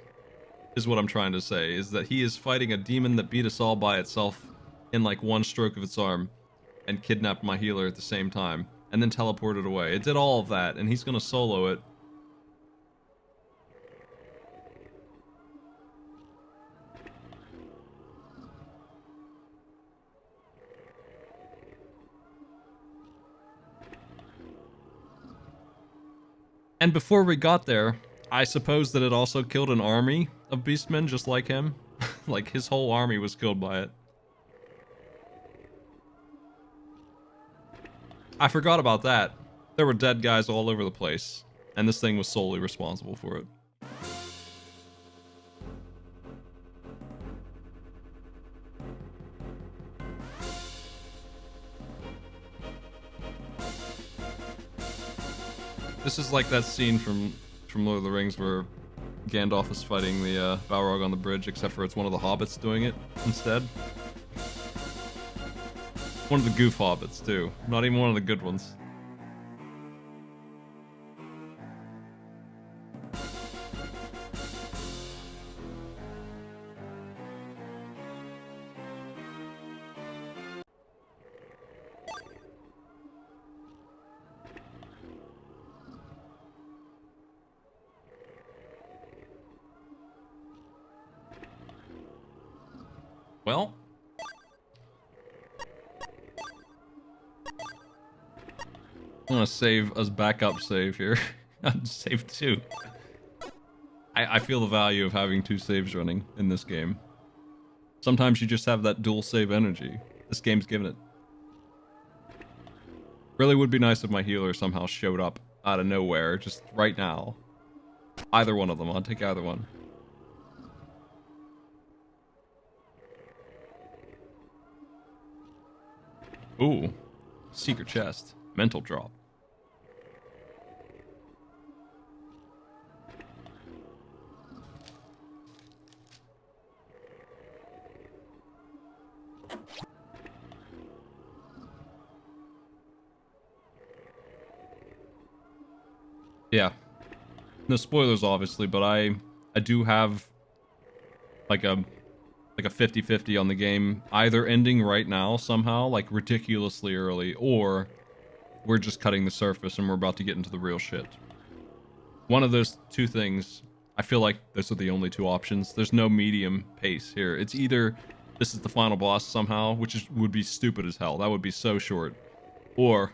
is what I'm trying to say, is that he is fighting a demon that beat us all by itself in like one stroke of its arm and kidnapped my healer at the same time and then teleported away. It did all of that and he's gonna solo it. And before we got there, I suppose that it also killed an army of beastmen just like him. Like his whole army was killed by it. I forgot about that. There were dead guys all over the place, and this thing was solely responsible for it. This is like that scene from Lord of the Rings where Gandalf is fighting the Balrog on the bridge, except for it's one of the hobbits doing it instead. One of the goof hobbits, too. Not even one of the good ones. Well, I'm gonna save as backup save here. Save 2. I feel the value of having 2 saves running in this game. Sometimes you just have that dual save energy. This game's given it. Really would be nice if my healer somehow showed up out of nowhere, just right now. Either one of them, I'll take either one. Ooh, secret chest, mental drop. Yeah, no spoilers obviously, but I do have like a 50-50 on the game, either ending right now somehow, like ridiculously early, or we're just cutting the surface and we're about to get into the real shit. One of those two things, I feel like those are the only 2 options. There's no medium pace here. It's either this is the final boss somehow, which would be stupid as hell. That would be so short. Or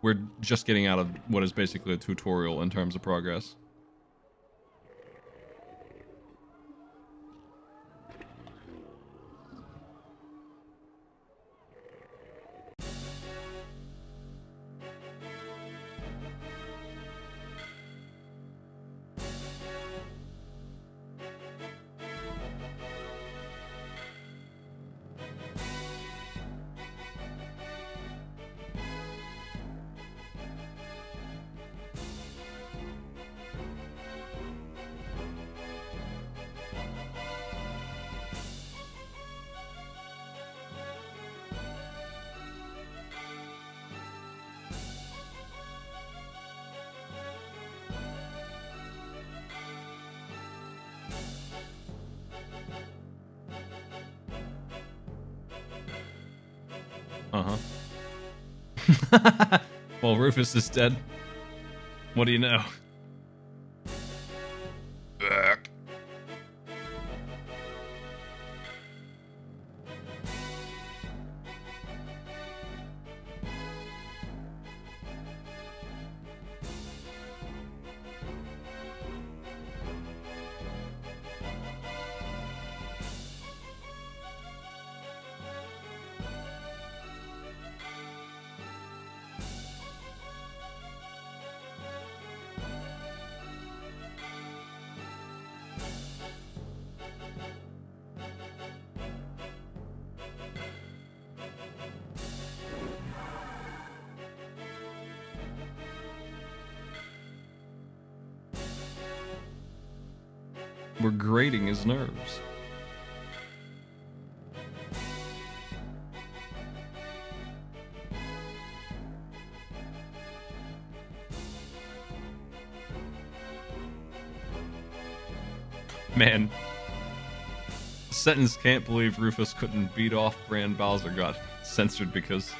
we're just getting out of what is basically a tutorial in terms of progress. Uh-huh. Well, Rufus is dead. What do you know? Back. We're grating his nerves. Man. The sentence "can't believe Rufus couldn't beat off Brand Bowser" got censored because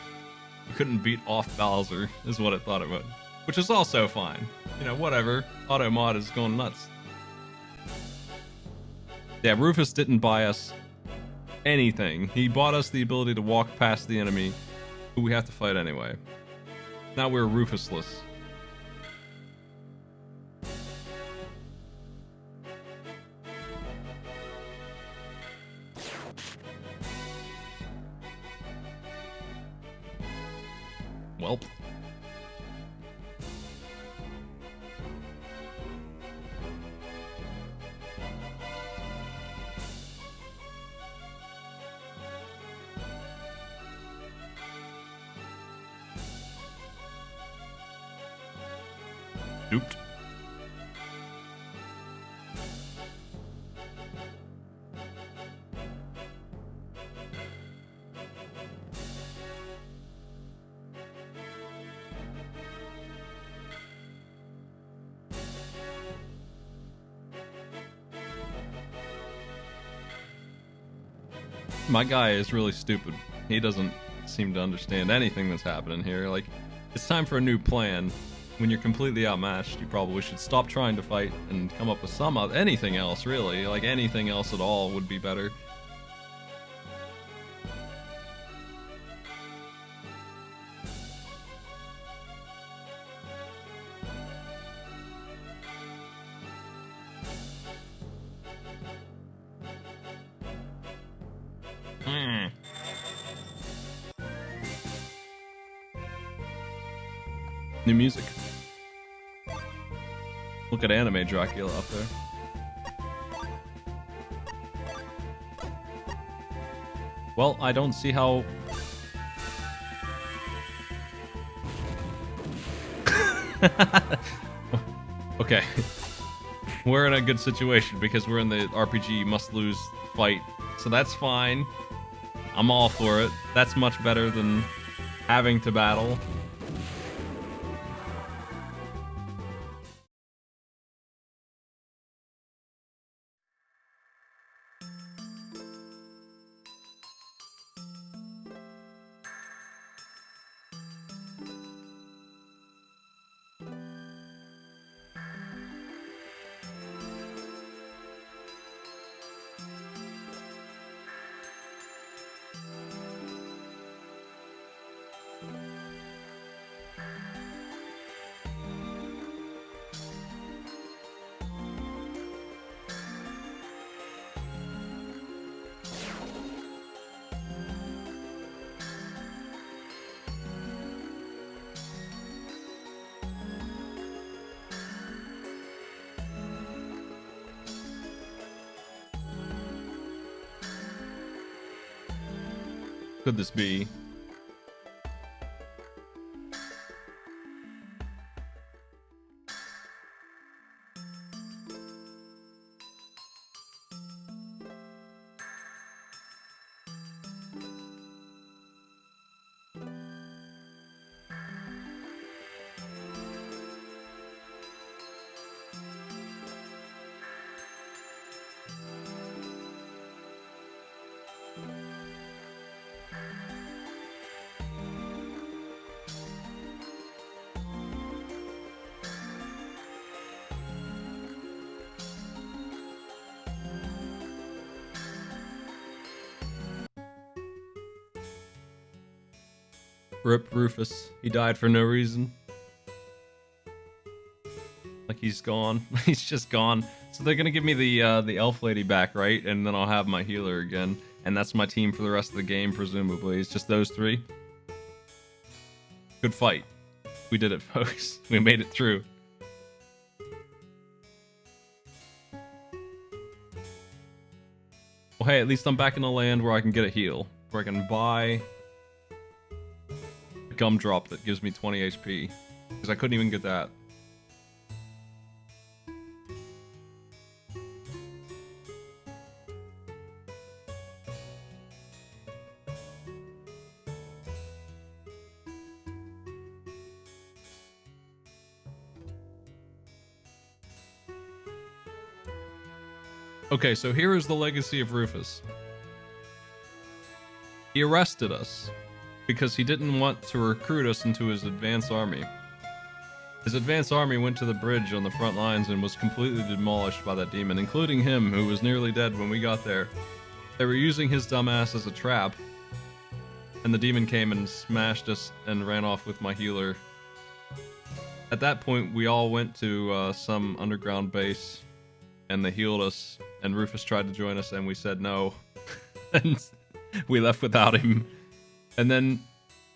he couldn't beat off Bowser, is what I thought it would. Which is also fine. You know, whatever. Automod is going nuts. Yeah, Rufus didn't buy us anything. He bought us the ability to walk past the enemy, who we have to fight anyway. Now we're Rufusless. Welp. Duped. My guy is really stupid. He doesn't seem to understand anything that's happening here. Like, it's time for a new plan. When you're completely outmatched, you probably should stop trying to fight and come up with anything else, really. Like, anything else at all would be better. New music. Look at anime Dracula up there. Well, I don't see how... Okay. We're in a good situation because we're in the RPG must-lose fight. So that's fine. I'm all for it. That's much better than having to battle. Could this be? Rip Rufus. He died for no reason. Like he's gone. He's just gone. So they're gonna give me the elf lady back, right? And then I'll have my healer again. And that's my team for the rest of the game, presumably. It's just those three. Good fight. We did it, folks. We made it through. Well, hey, at least I'm back in the land where I can get a heal. Where I can buy a gumdrop that gives me 20 HP. Because I couldn't even get that. Okay, so here is the Legacy of Rufus. He arrested us because he didn't want to recruit us into his advance army. His advance army went to the bridge on the front lines and was completely demolished by that demon, including him, who was nearly dead when we got there. They were using his dumbass as a trap, and the demon came and smashed us and ran off with my healer. At that point, we all went to some underground base, and they healed us, and Rufus tried to join us, and we said no. And we left without him. And then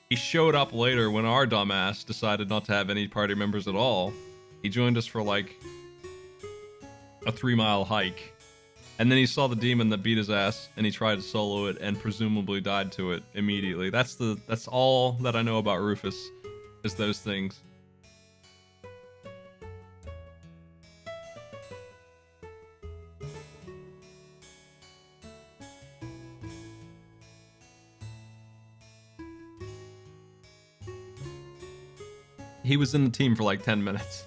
he showed up later when our dumbass decided not to have any party members at all. He joined us for like a 3-mile hike. And then he saw the demon that beat his ass, and he tried to solo it and presumably died to it immediately. That's all that I know about Rufus, is those things. He was in the team for like 10 minutes.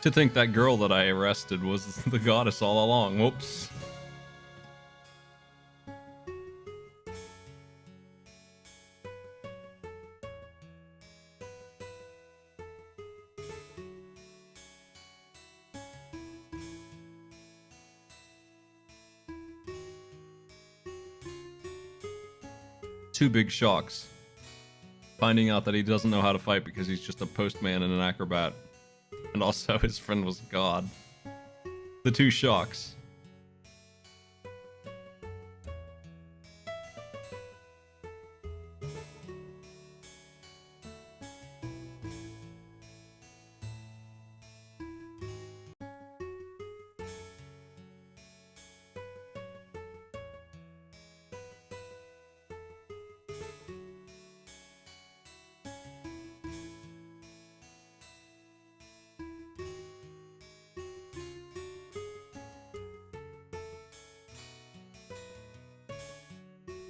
To think that girl that I arrested was the goddess all along. Whoops. Two big shocks. Finding out that he doesn't know how to fight because he's just a postman and an acrobat. And also his friend was God. The two shocks.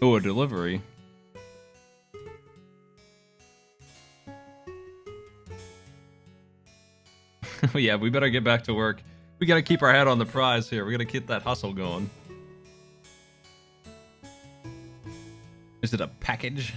Oh, a delivery. Yeah, we better get back to work. We gotta keep our head on the prize here. We gotta keep that hustle going. Is it a package?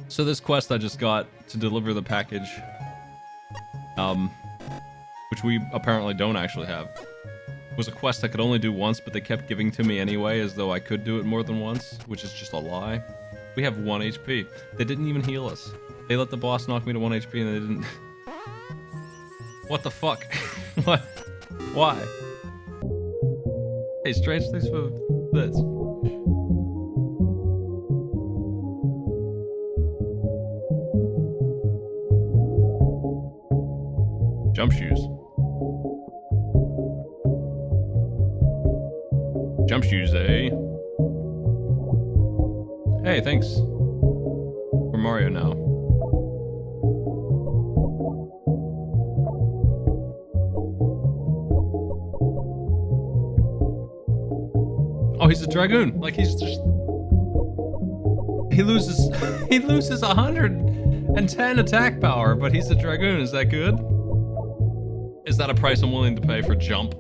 So this quest I just got to deliver the package, which we apparently don't actually have, was a quest I could only do once, but they kept giving to me anyway as though I could do it more than once, which is just a lie. We have 1 HP. They didn't even heal us. They let the boss knock me to 1 HP and they didn't... What the fuck? What? Why? Hey, strange things for this. Jump shoes. Jump shoes, eh? Hey, thanks. We're Mario now. he's a dragoon. Like he's just he loses he loses 110 attack power, but he's a dragoon. Is that good? Is that a price I'm willing to pay for jump?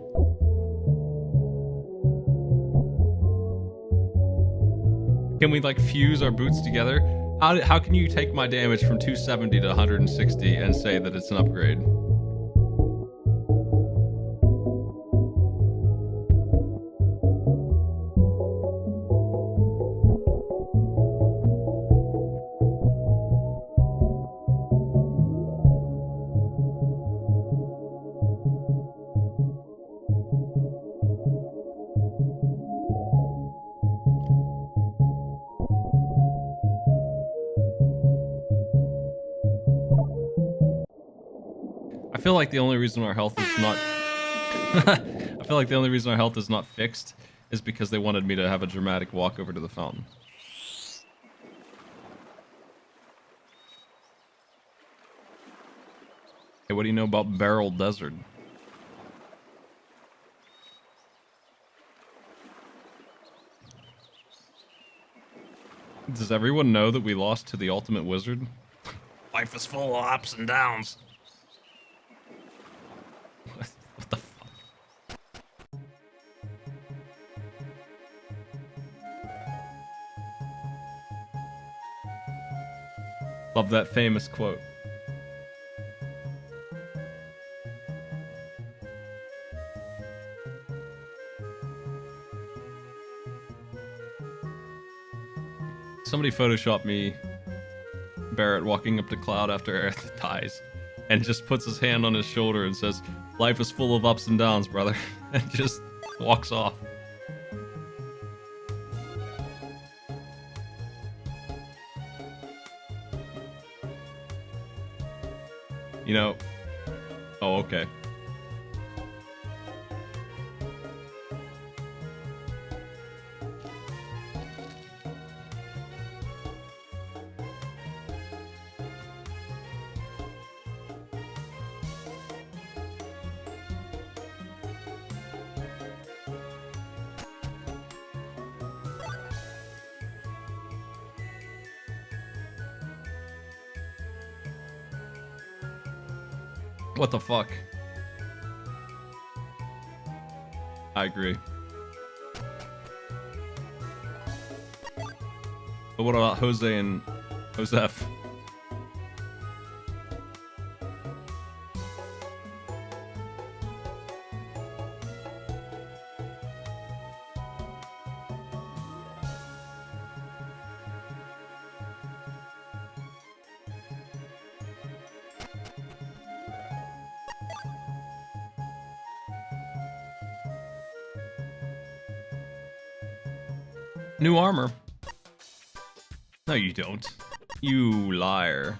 Can we like fuse our boots together? How can you take my damage from 270 to 160 and say that it's an upgrade? I feel like the only reason our health is not I feel like the only reason our health is not fixed is because they wanted me to have a dramatic walk over to the fountain. Hey, what do you know about Beryl Desert? Does everyone know that we lost to the Ultimate Wizard? Life is full of ups and downs. What the fuck? Love that famous quote. Somebody photoshopped me Barrett walking up to Cloud after Aerith dies and just puts his hand on his shoulder and says, "Life is full of ups and downs, brother," and just walks off. You know, oh, okay. What the fuck? I agree. But what about Jose and Joseph? New armor. No, you don't. You liar.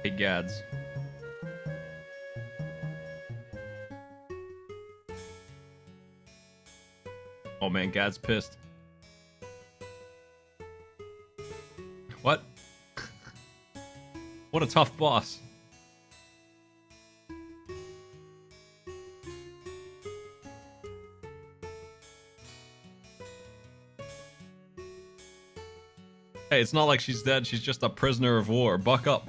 Hey, Gads. Oh man, Gad's pissed. What? What a tough boss. Hey, it's not like she's dead, she's just a prisoner of war. Buck up.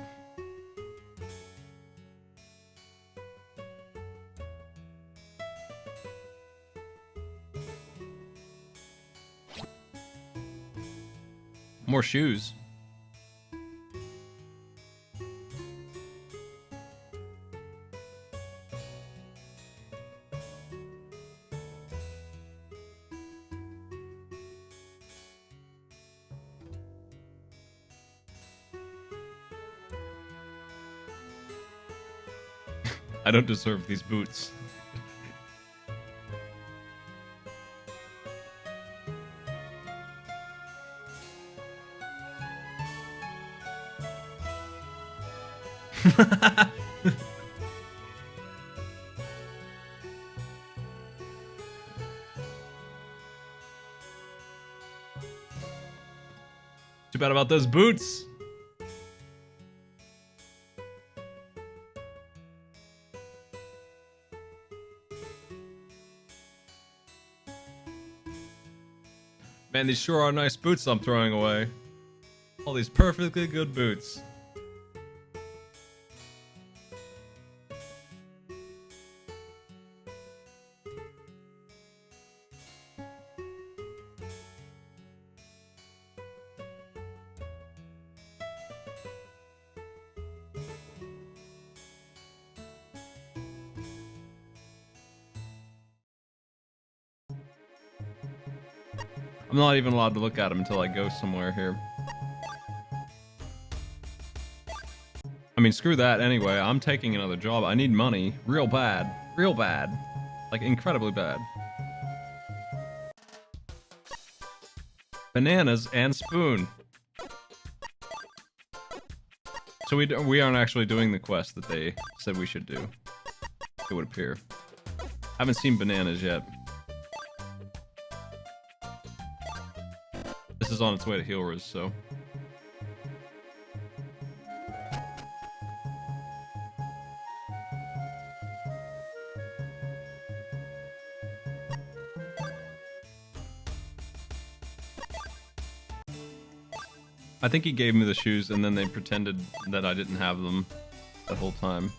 More shoes. I don't deserve these boots. Too bad about those boots. Man, these sure are nice boots I'm throwing away. All these perfectly good boots. I'm not even allowed to look at them until I go somewhere here. I mean, screw that anyway. I'm taking another job. I need money. Real bad. Real bad. Like, incredibly bad. Bananas and spoon. So we aren't actually doing the quest that they said we should do. It would appear. Haven't seen bananas yet. This is on its way to Healers, so... I think he gave me the shoes and then they pretended that I didn't have them the whole time.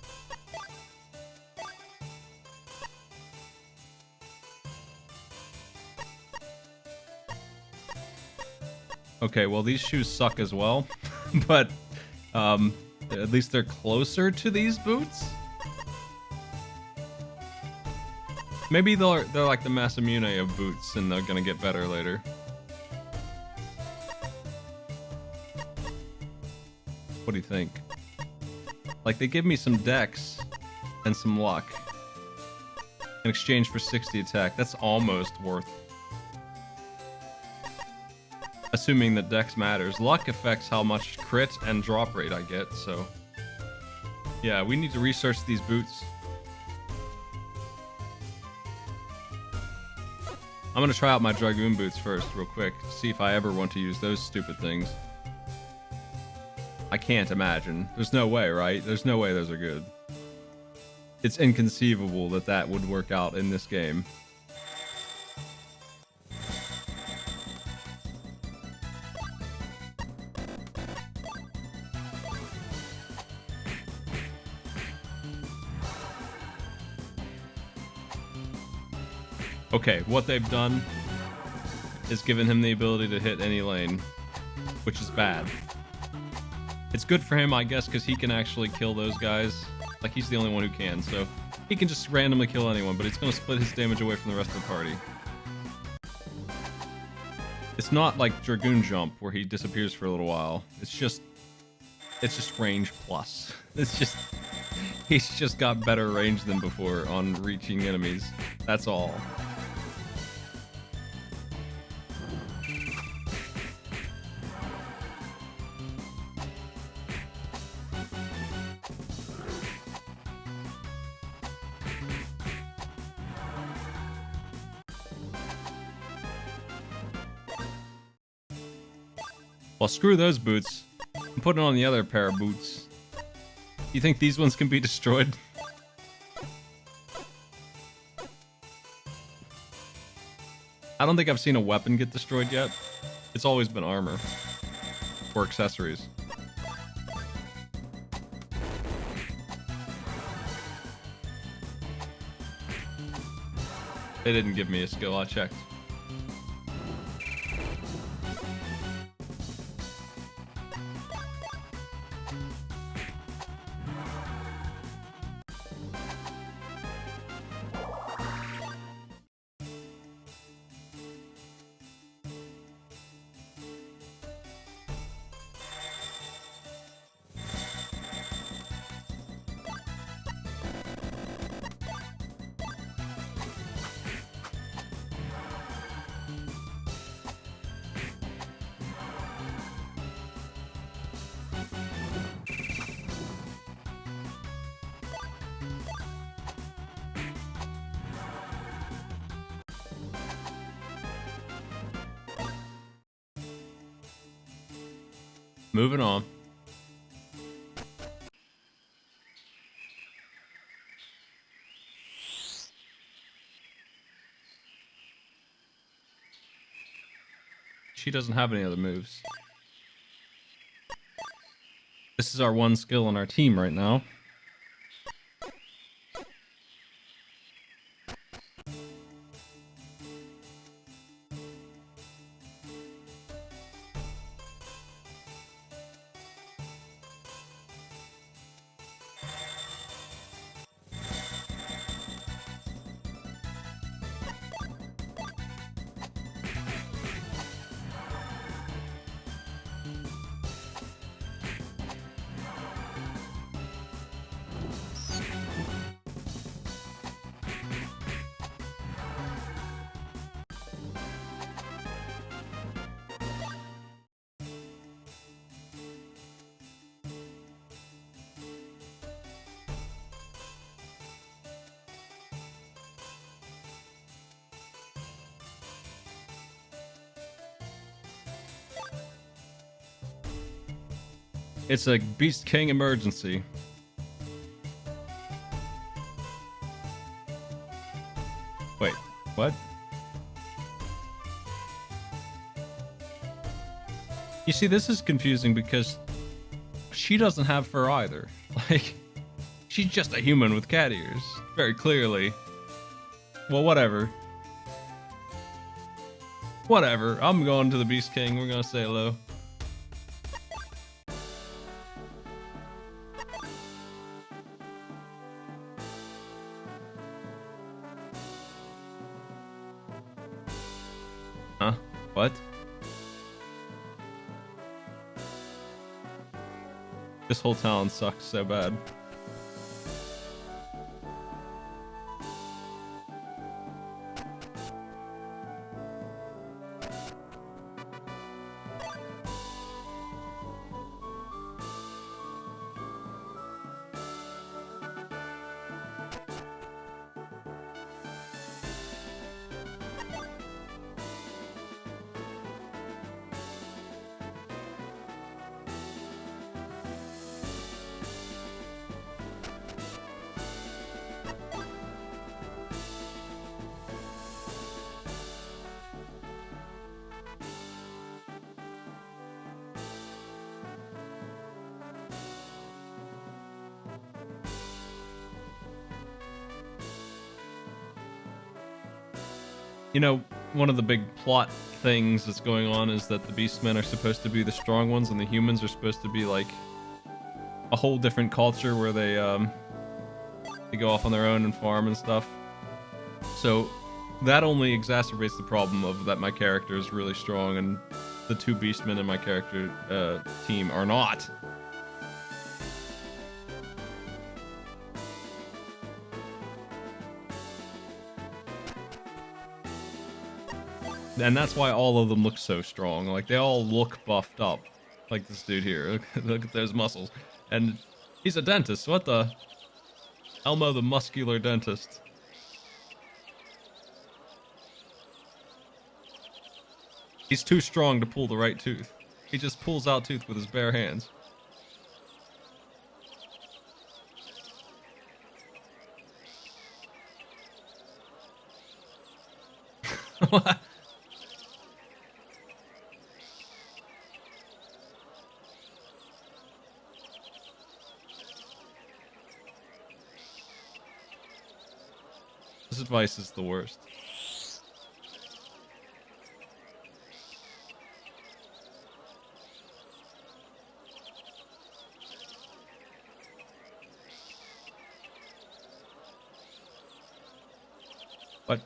Okay, well these shoes suck as well, but at least they're closer to these boots. Maybe they're like the Masamune of boots and they're gonna get better later. What do you think? Like, they give me some dex and some luck in exchange for 60 attack. That's almost worth. Assuming that dex matters. Luck affects how much crit and drop rate I get, so... Yeah, we need to research these boots. I'm gonna try out my Dragoon boots first, real quick, to see if I ever want to use those stupid things. I can't imagine. There's no way, right? There's no way those are good. It's inconceivable that that would work out in this game. Okay, what they've done is given him the ability to hit any lane, which is bad. It's good for him, I guess, because he can actually kill those guys. Like, he's the only one who can, so he can just randomly kill anyone, but it's going to split his damage away from the rest of the party. It's not like Dragoon Jump, where he disappears for a little while. It's just range plus. He's just got better range than before on reaching enemies. That's all. Well, screw those boots. I'm putting on the other pair of boots. You think these ones can be destroyed? I don't think I've seen a weapon get destroyed yet. It's always been armor. Or accessories. They didn't give me a skill, I checked. Moving on. She doesn't have any other moves. This is our one skill on our team right now. It's a Beast King emergency. Wait, what? You see, this is confusing because she doesn't have fur either. Like, she's just a human with cat ears, very clearly. Well, whatever. Whatever, I'm going to the Beast King. We're gonna say hello. Huh? What? This whole town sucks so bad. You know, one of the big plot things that's going on is that the Beastmen are supposed to be the strong ones and the humans are supposed to be like a whole different culture where they go off on their own and farm and stuff. So that only exacerbates the problem of that my character is really strong and the two Beastmen in my character team are not. And that's why all of them look so strong. Like, they all look buffed up. Like this dude here. Look at those muscles. And he's a dentist. What the? Elmo the muscular dentist. He's too strong to pull the right tooth. He just pulls out tooth with his bare hands. What? This advice is the worst. What?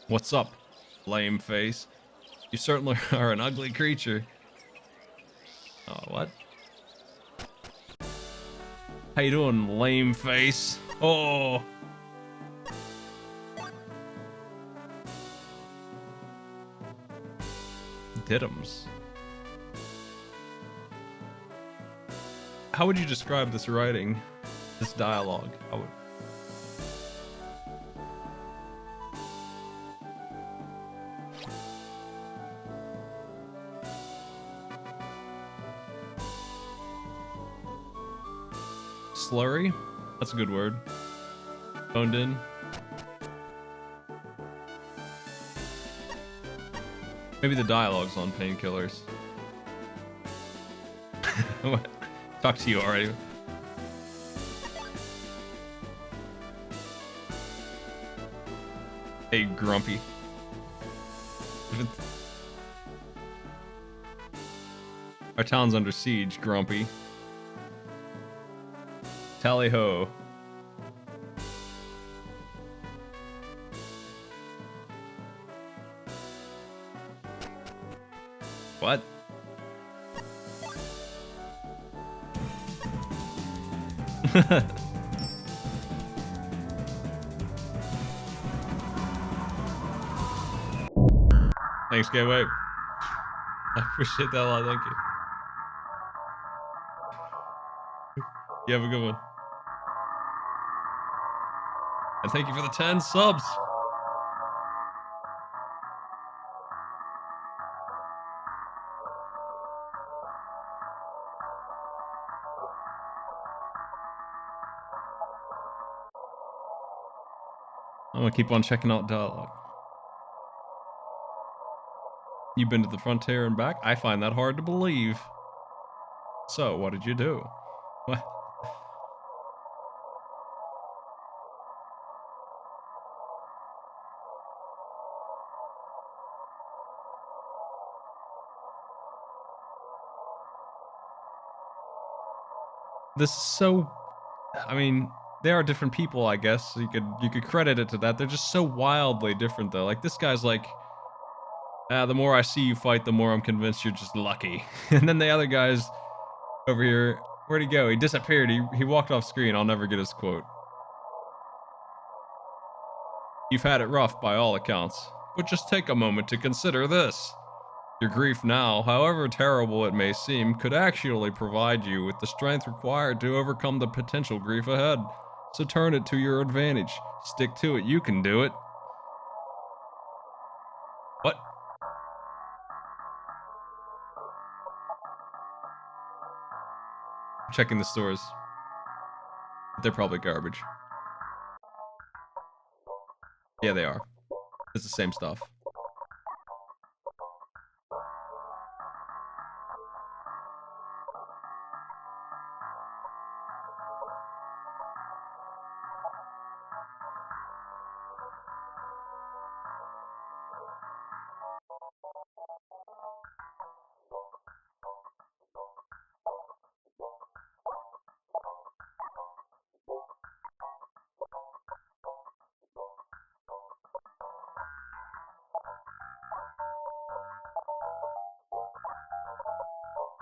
What's up, lame face? You certainly are an ugly creature. Oh, what? How you doing, lame face? Oh! Diddums. How would you describe this writing? This dialogue? How would... slurry. That's a good word. Phoned in. Maybe the dialogue's on painkillers. Talk to you already. Hey, Grumpy. Our town's under siege, Grumpy. Tally ho. What? Thanks, Gateway. I appreciate that a lot, thank you. You have a good one. And thank you for the 10 subs. I'm gonna keep on checking out dialogue. You've been to the frontier and back? I find that hard to believe. So, what did you do? What? This is so... I mean, they are different people, I guess. So you could credit it to that. They're just so wildly different, though. Like, this guy's like... the more I see you fight, the more I'm convinced you're just lucky. And then the other guy's over here... Where'd he go? He disappeared. He walked off screen. I'll never get his quote. You've had it rough by all accounts. But just take a moment to consider this. Your grief now, however terrible it may seem, could actually provide you with the strength required to overcome the potential grief ahead. So turn it to your advantage. Stick to it. You can do it. What? I'm checking the stores. They're probably garbage. Yeah, they are. It's the same stuff.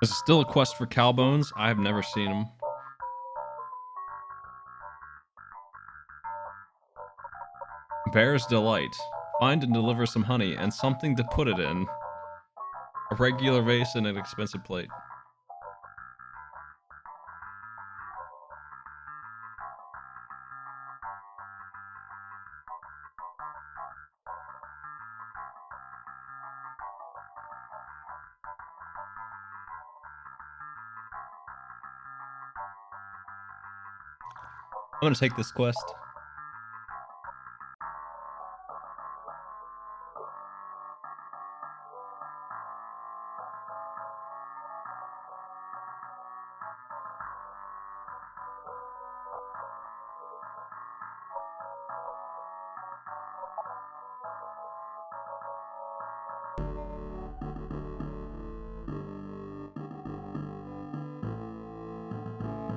Is it still a quest for cow bones? I have never seen them. Bear's Delight. Find and deliver some honey and something to put it in. A regular vase and an expensive plate. I'm gonna take this quest.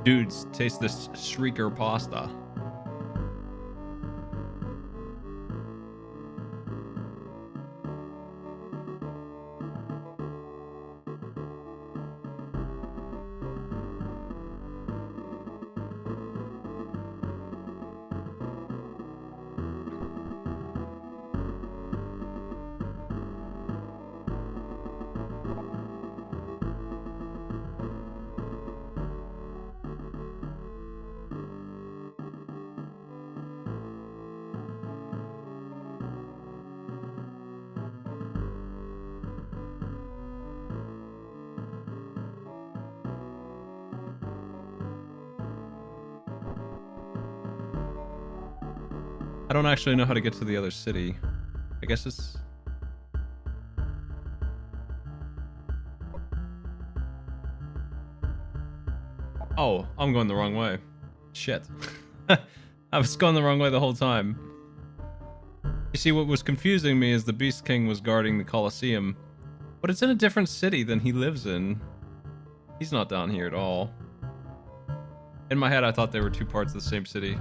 Dudes, taste this shrieker pasta. I don't actually know how to get to the other city. I guess it's... Oh, I'm going the wrong way. Shit. I was going the wrong way the whole time. You see, what was confusing me is the Beast King was guarding the Colosseum, but it's in a different city than he lives in. He's not down here at all. In my head, I thought they were two parts of the same city.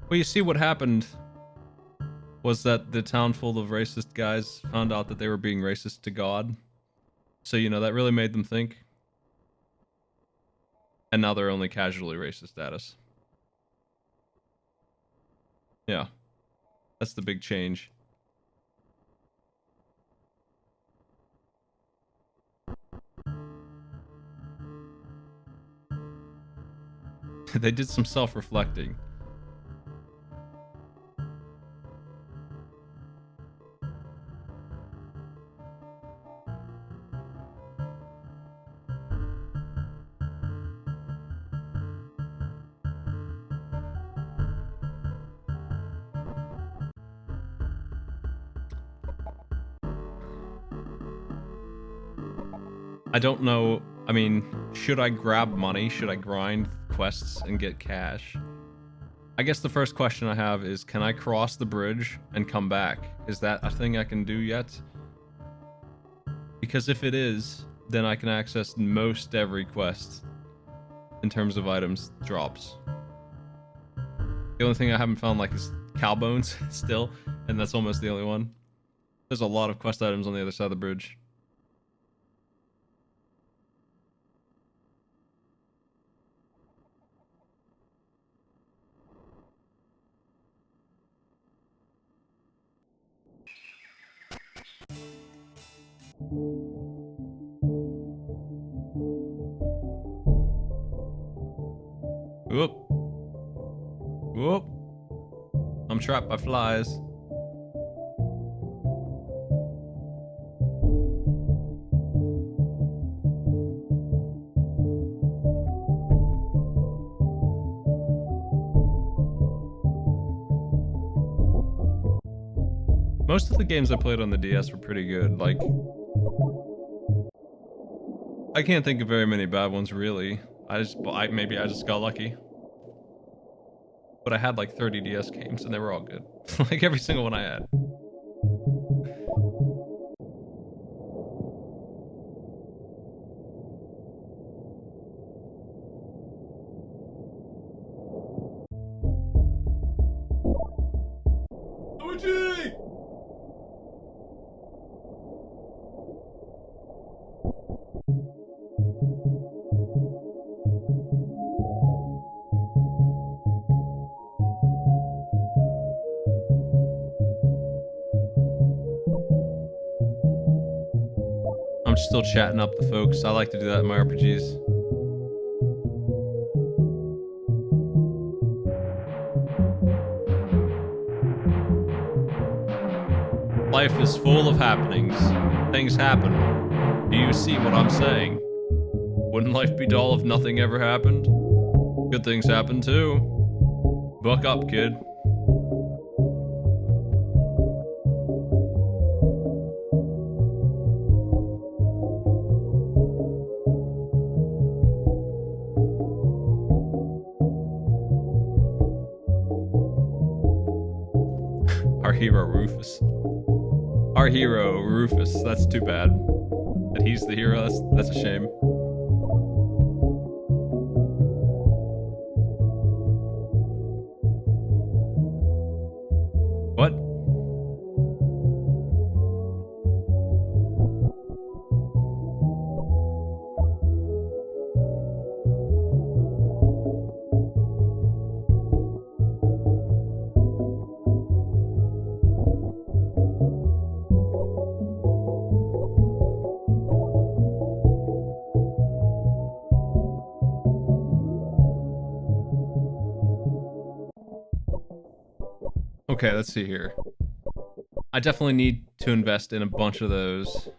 Well, you see, what happened was that the town full of racist guys found out that they were being racist to God. So, you know, that really made them think. And now they're only casually racist at us. Yeah. That's the big change. They did some self-reflecting. I don't know. I mean, should I grab money? Should I grind quests and get cash? I guess the first question I have is, can I cross the bridge and come back? Is that a thing I can do yet? Because if it is, then I can access most every quest in terms of items drops. The only thing I haven't found, like, is cow bones still, and that's almost the only one. There's a lot of quest items on the other side of the bridge. Whoop. Whoop. I'm trapped by flies. Most of the games I played on the DS were pretty good. Like, I can't think of very many bad ones, really. Maybe I just got lucky. But I had like 30 DS games and they were all good. Like every single one I had. Luigi! I'm still chatting up the folks. I like to do that in my RPGs. Life is full of happenings. Things happen. Do you see what I'm saying? Wouldn't life be dull if nothing ever happened? Good things happen too. Buck up, kid. Our hero Rufus. Our hero Rufus. That's too bad. That he's the hero. That's a shame. What? Okay, let's see here. I definitely need to invest in a bunch of those.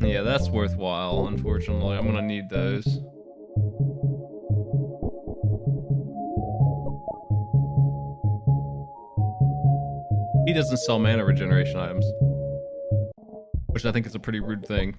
Yeah, that's worthwhile, unfortunately. I'm gonna need those. He doesn't sell mana regeneration items, which I think is a pretty rude thing.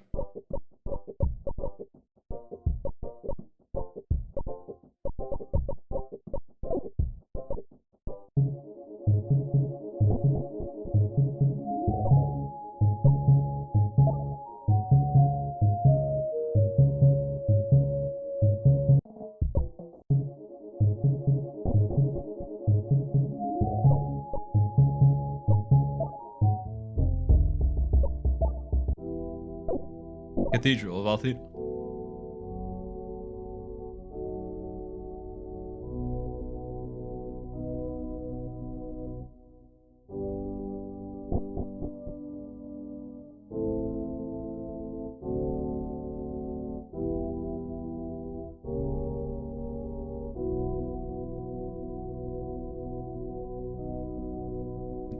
Cathedral of Althea.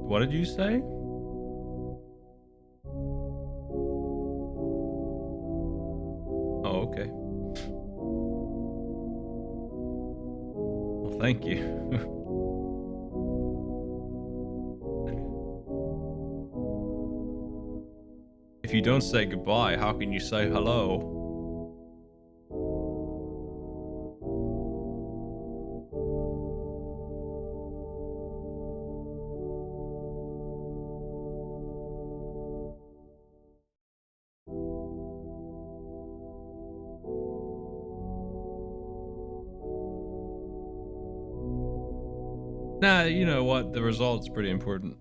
What did you say? Oh, okay. Well, thank you. If you don't say goodbye, how can you say hello? Nah, you know what? The result's pretty important.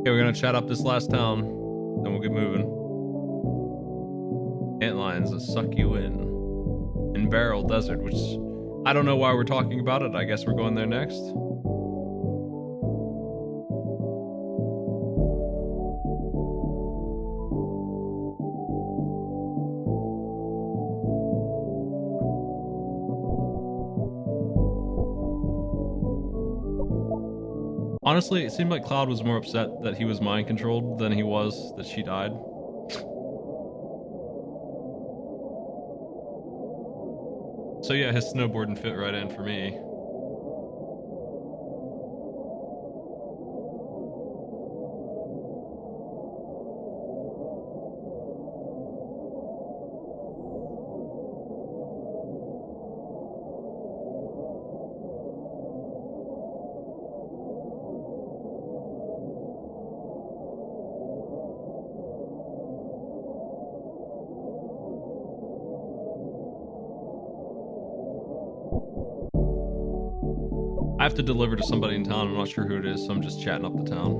Okay, we're gonna chat up this last town, then we'll get moving. Antlions that suck you in Barrel Desert, which I don't know why we're talking about it. I guess we're going there next. Honestly, it seemed like Cloud was more upset that he was mind controlled than he was that she died. So yeah, his snowboarding fit right in for me. I have to deliver to somebody in town. I'm not sure who it is, so I'm just chatting up the town.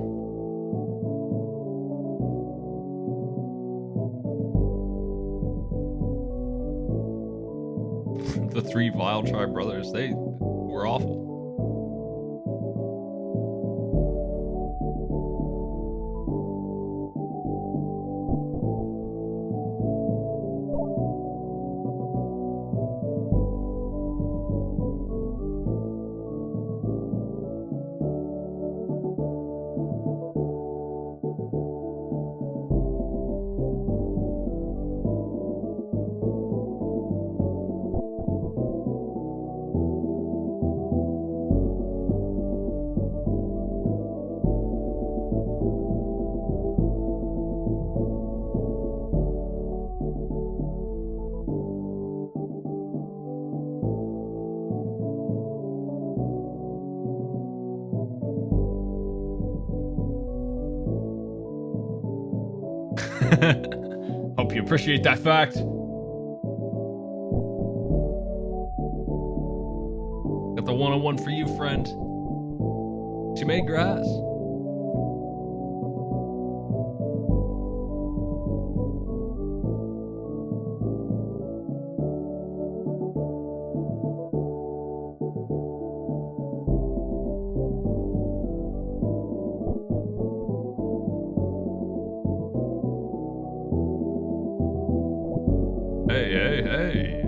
The three Vile Tribe brothers, they were awful. Hope you appreciate that fact. Got the 101 for you, friend. She made grass. hey.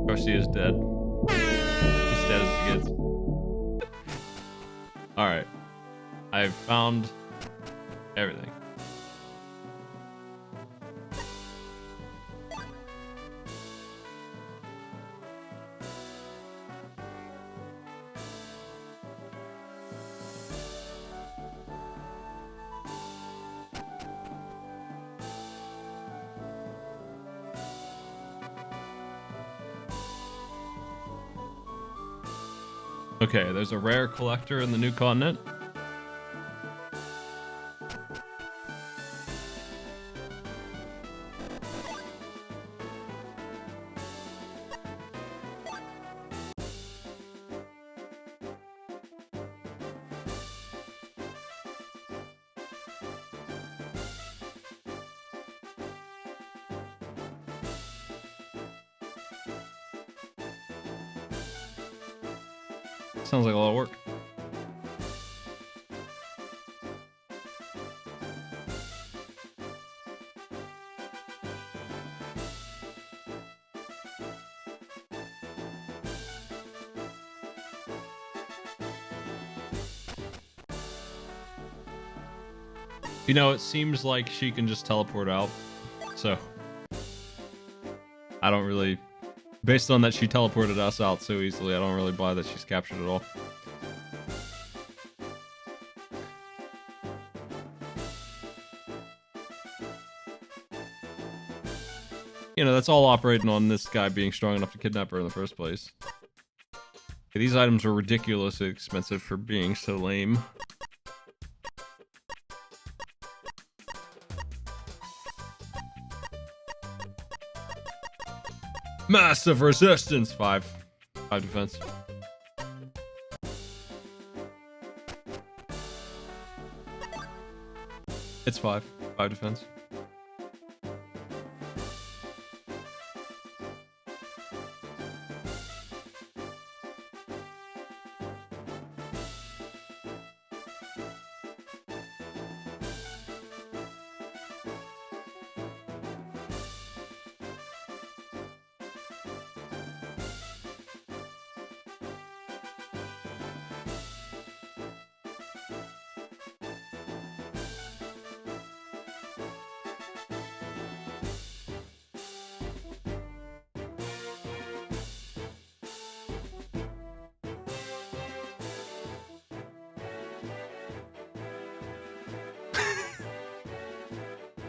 Percy is dead. He's dead as he gets. Alright. I've found everything. Okay, there's a rare collector in the new continent. Sounds like a lot of work. You know, it seems like she can just teleport out, so I don't really, based on that she teleported us out so easily, I don't really buy that she's captured at all. You know, that's all operating on this guy being strong enough to kidnap her in the first place. Okay, these items are ridiculously expensive for being so lame. Massive resistance! 5 defense. It's 5 defense.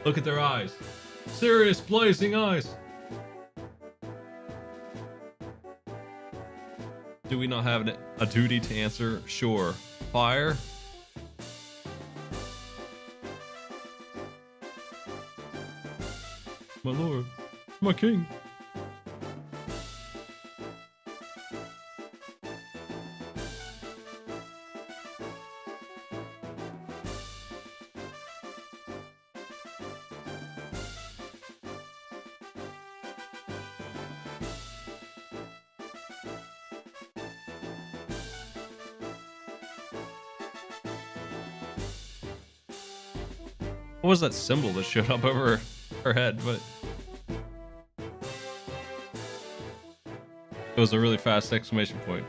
Look at their eyes. Serious blazing eyes. Do we not have a duty to answer? Sure. Fire? My lord. My king. What was that symbol that showed up over her head? But it was a really fast exclamation point.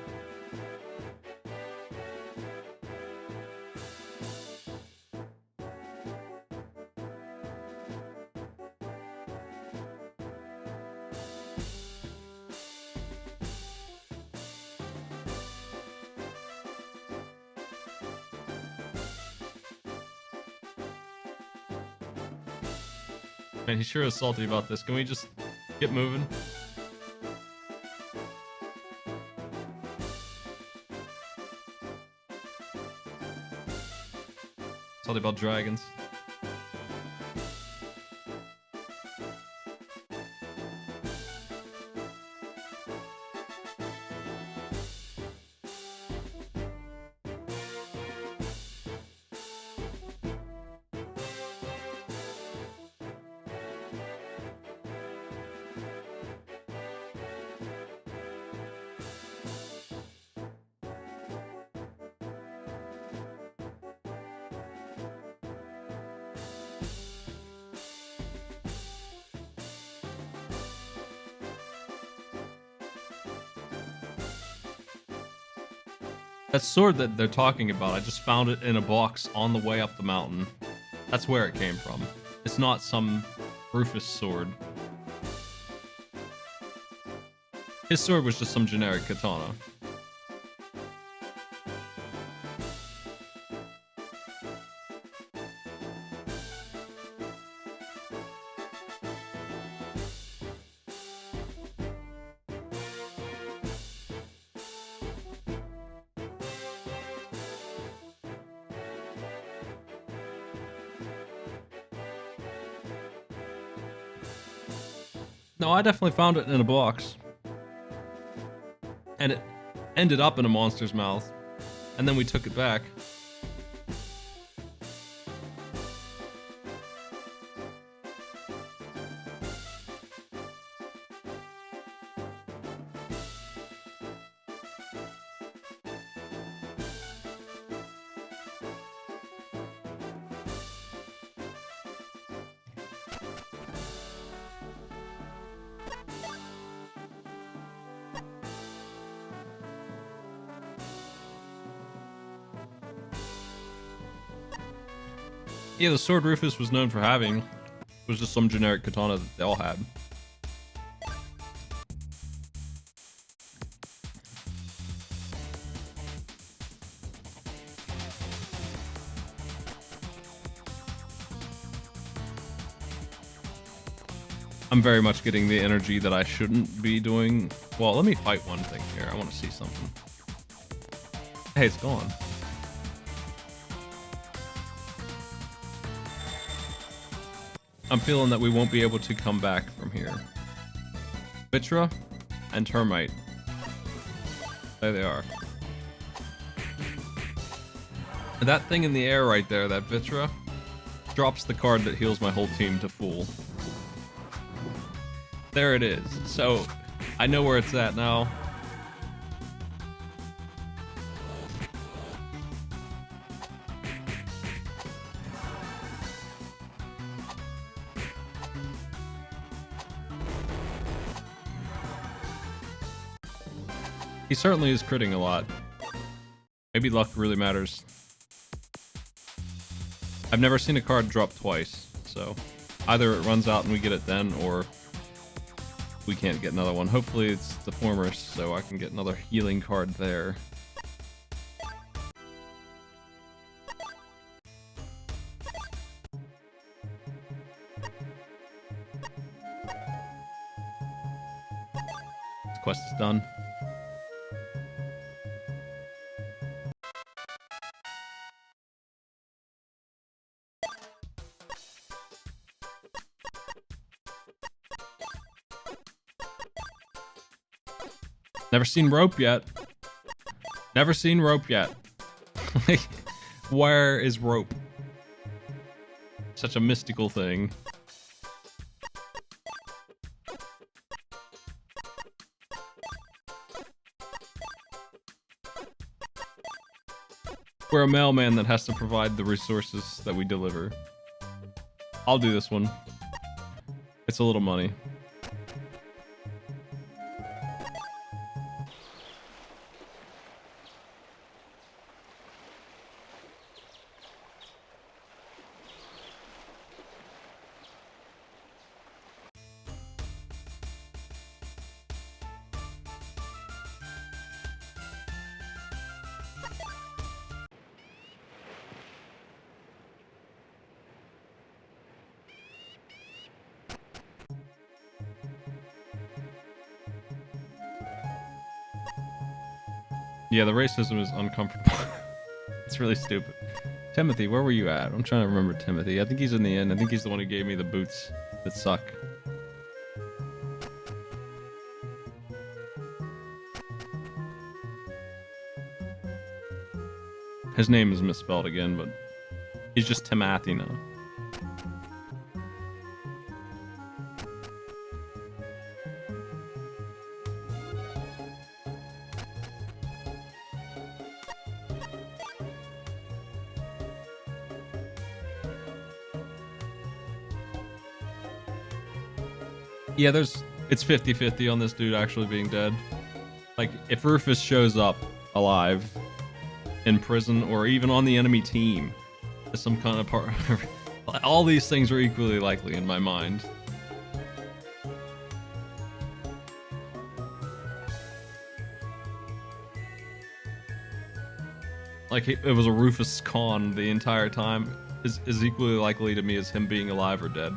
Man, he sure is salty about this. Can we just get moving? Salty about dragons. That sword that they're talking about, I just found it in a box on the way up the mountain. That's where it came from. It's not some Rufus sword. His sword was just some generic katana. No, I definitely found it in a box. And it ended up in a monster's mouth. And then we took it back. Yeah, the sword Rufus was known for having was just some generic katana that they all had. I'm very much getting the energy that I shouldn't be doing. Well, let me fight one thing here. I want to see something. Hey, it's gone. I'm feeling that we won't be able to come back from here. Vitra and Termite. There they are. And that thing in the air right there, that Vitra, drops the card that heals my whole team to full. There it is. So, I know where it's at now. He certainly is critting a lot. Maybe luck really matters. I've never seen a card drop twice, so either it runs out and we get it then, or we can't get another one. Hopefully it's the former, so I can get another healing card there. This quest is done. Never seen rope yet. Never seen rope yet. Where is rope? Such a mystical thing. We're a mailman that has to provide the resources that we deliver. I'll do this one. It's a little money. Yeah, the racism is uncomfortable. It's really stupid. Timothy, where were you at? I'm trying to remember Timothy. I think he's in the inn. I think he's the one who gave me the boots that suck. His name is misspelled again, but he's just Timothy now. Yeah, it's 50-50 on this dude actually being dead. Like, if Rufus shows up alive, in prison or even on the enemy team as some kind of part. All these things are equally likely in my mind. Like it was a Rufus con the entire time is equally likely to me as him being alive or dead.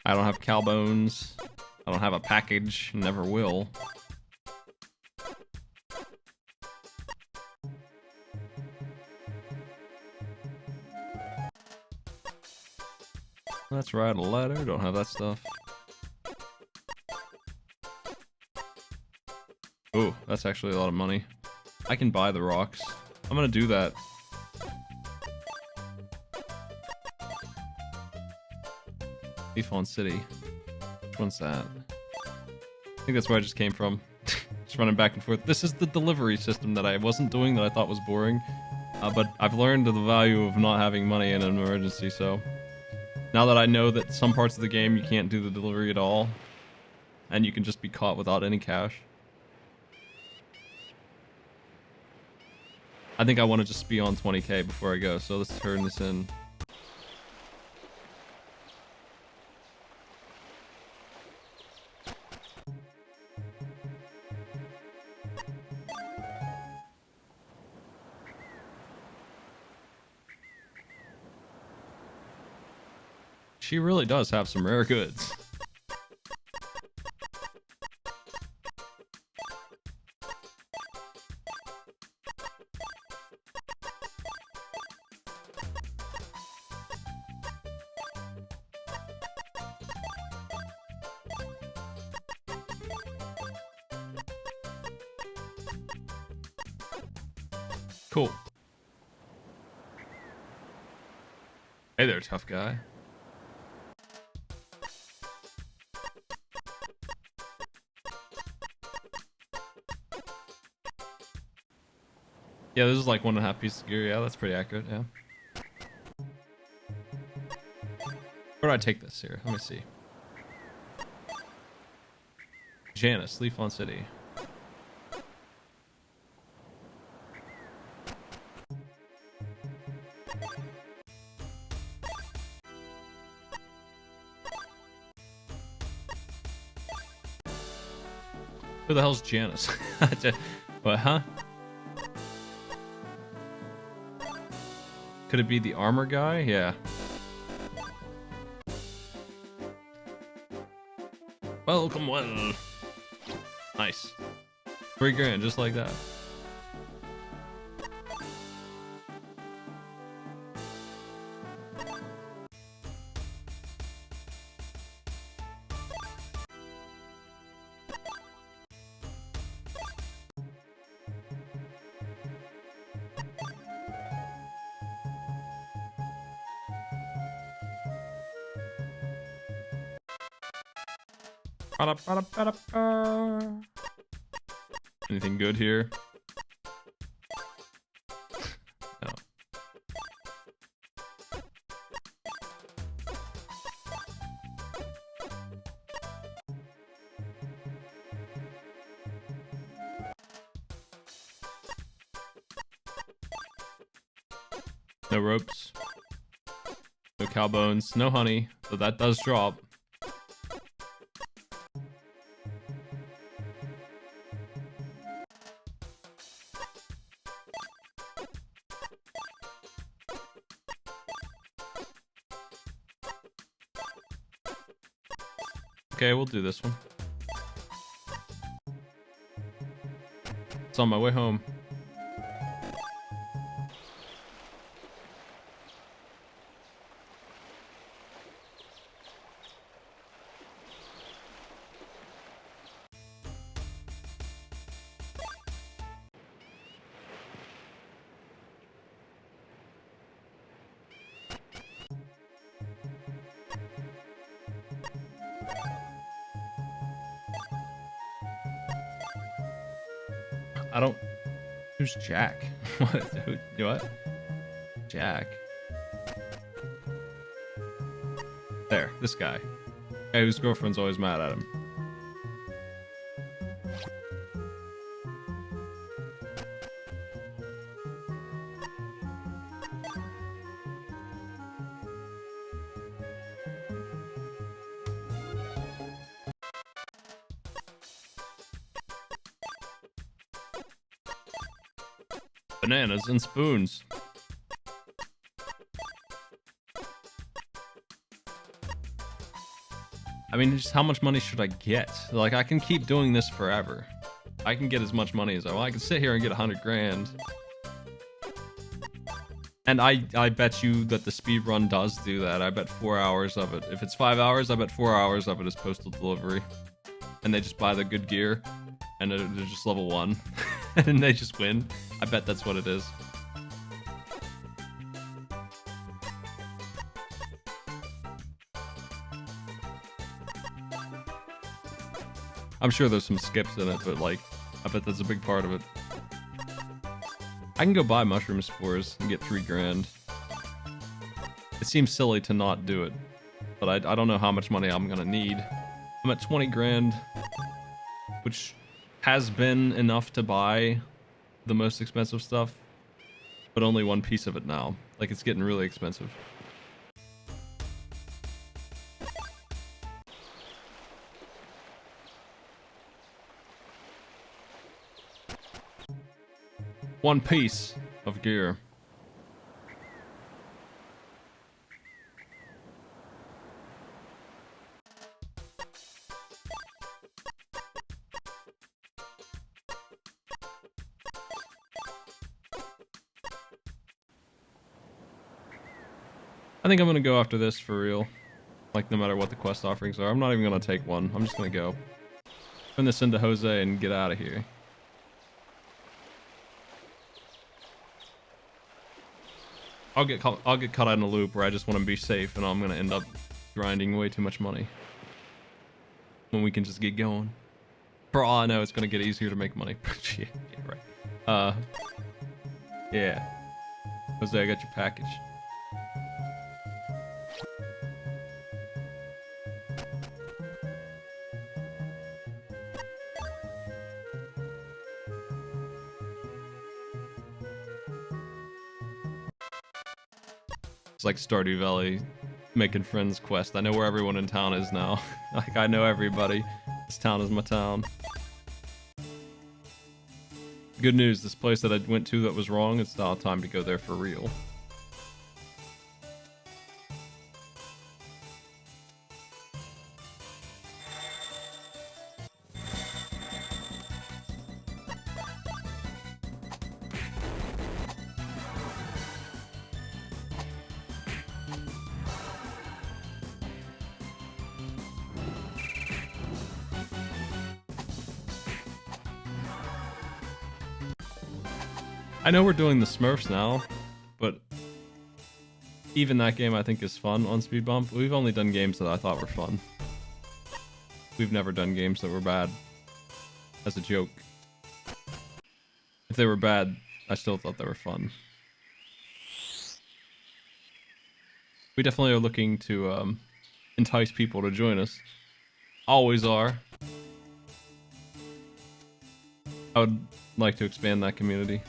I don't have cow bones. I don't have a package. Never will. Let's write a letter. Don't have that stuff. Ooh, that's actually a lot of money. I can buy the rocks. I'm gonna do that. Leafon City. Which one's that? I think that's where I just came from. Just running back and forth. This is the delivery system that I wasn't doing that I thought was boring. But I've learned the value of not having money in an emergency, so... Now that I know that some parts of the game you can't do the delivery at all, and you can just be caught without any cash. I think I want to just be on 20k before I go, so let's turn this in. She really does have some rare goods. Cool. Hey there, tough guy. Yeah, this is like 1.5 pieces of gear. Yeah, that's pretty accurate. Yeah. Where do I take this here? Let me see. Janice, Leafon City. Who the hell's Janice? What, huh? Could it be the armor guy? Yeah. Welcome, well. Nice. 3 grand, just like that. Anything good here? No. No ropes. No cow bones. No honey. So that does drop. Okay, we'll do this one. It's on my way home. I don't... Who's Jack? What? What? Jack. There, this guy. Guy whose girlfriend's always mad at him. Bananas and spoons. I mean, just how much money should I get? Like, I can keep doing this forever. I can get as much money as I want. I can sit here and get 100 grand. And I bet you that the speed run does do that. I bet 4 hours of it. If it's 5 hours, I bet 4 hours of it is postal delivery. And they just buy the good gear. And they're just level 1. And they just win. I bet that's what it is. I'm sure there's some skips in it, but like, I bet that's a big part of it. I can go buy mushroom spores and get 3 grand. It seems silly to not do it, but I don't know how much money I'm gonna need. I'm at 20 grand, which has been enough to buy the most expensive stuff, but only one piece of it now. Like, it's getting really expensive. One piece of gear. I think I'm gonna go after this for real. Like, no matter what the quest offerings are. I'm not even gonna take one. I'm just gonna go. Turn this into Jose and get out of here. I'll get caught out in a loop where I just want to be safe, and I'm gonna end up grinding way too much money when we can just get going. For all I know, it's gonna get easier to make money. Yeah, right. Yeah. Jose, I got your package. It's like Stardew Valley making friends quest. I know where everyone in town is now. Like, I know everybody. This town is my town. Good news, this place that I went to that was wrong, it's now time to go there for real. I know we're doing the Smurfs now, but even that game I think is fun on Speed Bump. We've only done games that I thought were fun. We've never done games that were bad as a joke. If they were bad, I still thought they were fun. We definitely are looking to entice people to join us. Always are. I would like to expand that community.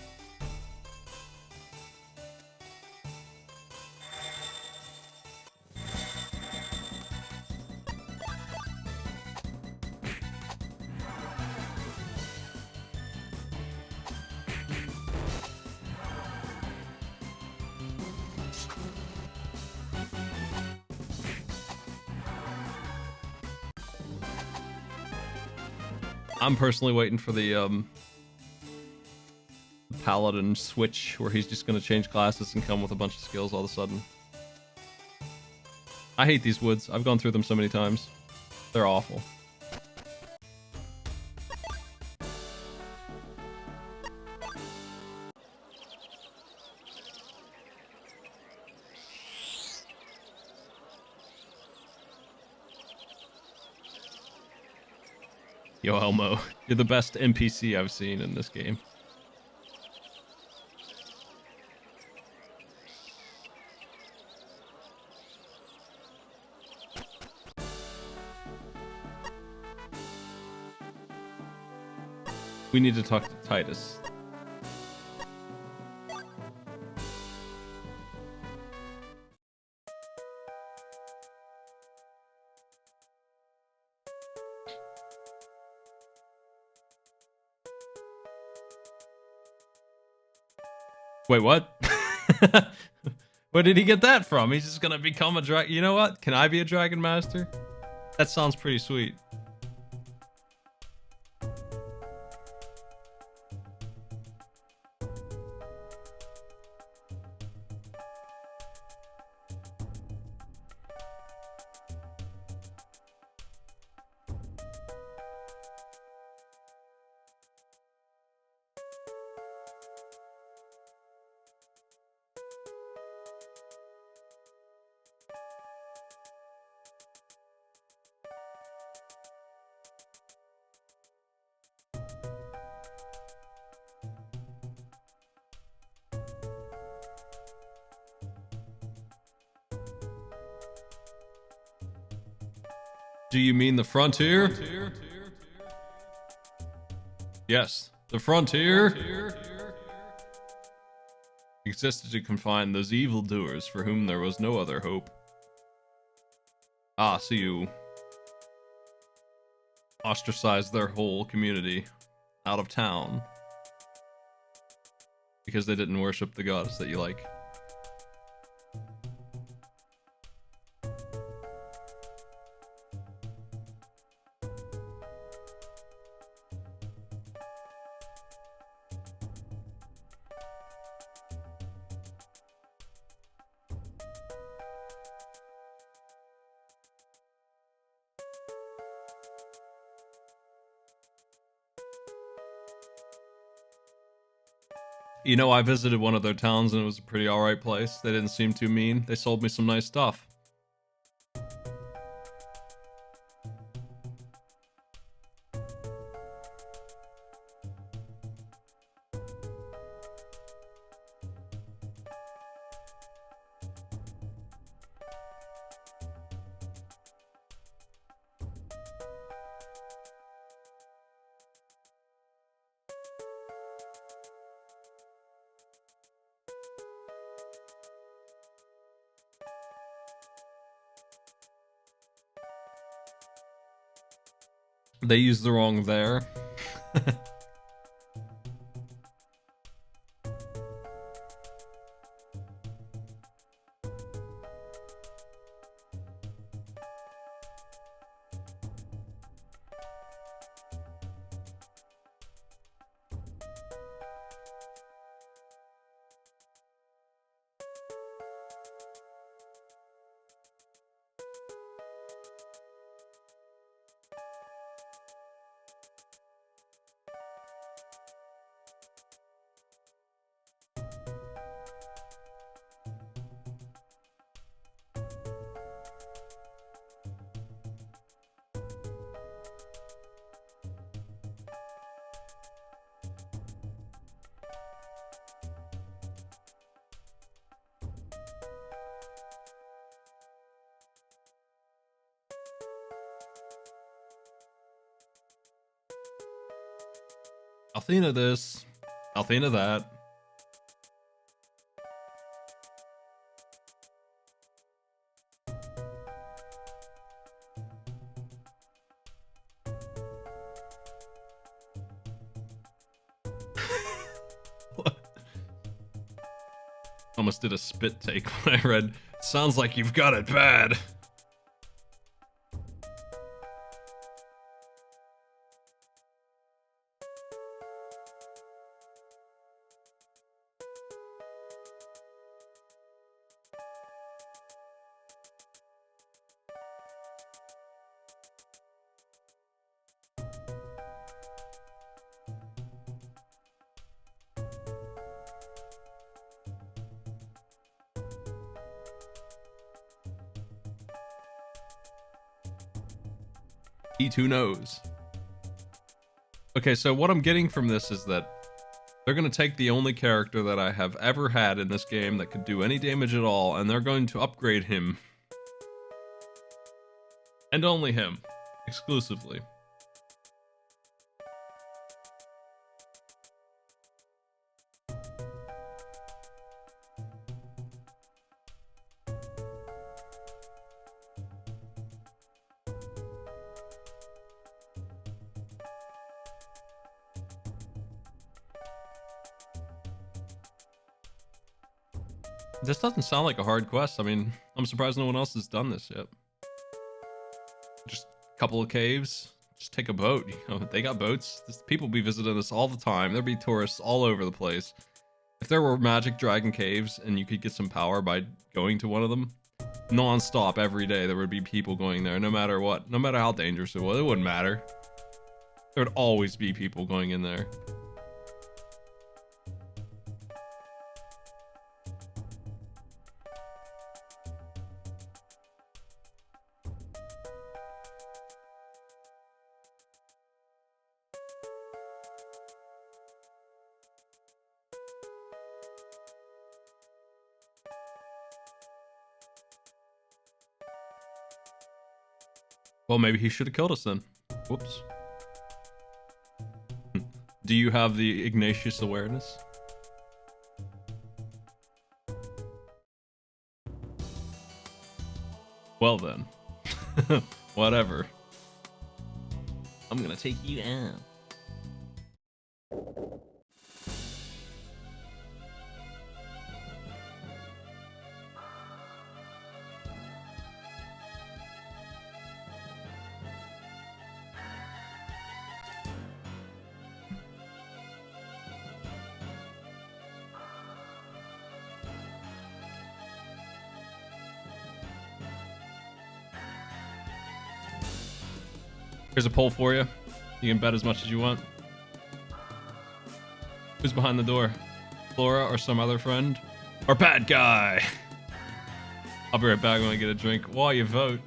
I'm personally waiting for the Paladin switch, where he's just going to change classes and come with a bunch of skills all of a sudden. I hate these woods. I've gone through them so many times. They're awful. Yo, Elmo, you're the best NPC I've seen in this game. We need to talk to Titus. Wait, what? Where did he get that from? He's just gonna become a dragon. You know what? Can I be a dragon master? That sounds pretty sweet. Do you mean the frontier? Yes, the frontier existed to confine those evildoers for whom there was no other hope. Ah, so you ostracized their whole community out of town because they didn't worship the goddess that you like. You know, I visited one of their towns and it was a pretty alright place. They didn't seem too mean. They sold me some nice stuff. They used the wrong there. Althena this, Althena that. What? Almost did a spit take when I read, sounds like you've got it bad. Eat who knows. Okay, so what I'm getting from this is that they're going to take the only character that I have ever had in this game that could do any damage at all, and they're going to upgrade him. And only him. Exclusively. This doesn't sound like a hard quest. I mean, I'm surprised no one else has done this yet. Just a couple of caves. Just take a boat. You know, they got boats. People be visiting this all the time. There'd be tourists all over the place. If there were magic dragon caves and you could get some power by going to one of them, non-stop every day there would be people going there, no matter what. No matter how dangerous it was, it wouldn't matter. There would always be people going in there. Well, maybe he should have killed us then. Whoops. Do you have the Ignatius awareness? Well then. Whatever. I'm gonna take you out. Here's a poll for you. You can bet as much as you want. Who's behind the door? Flora or some other friend? Or bad guy? I'll be right back when I get a drink while you vote.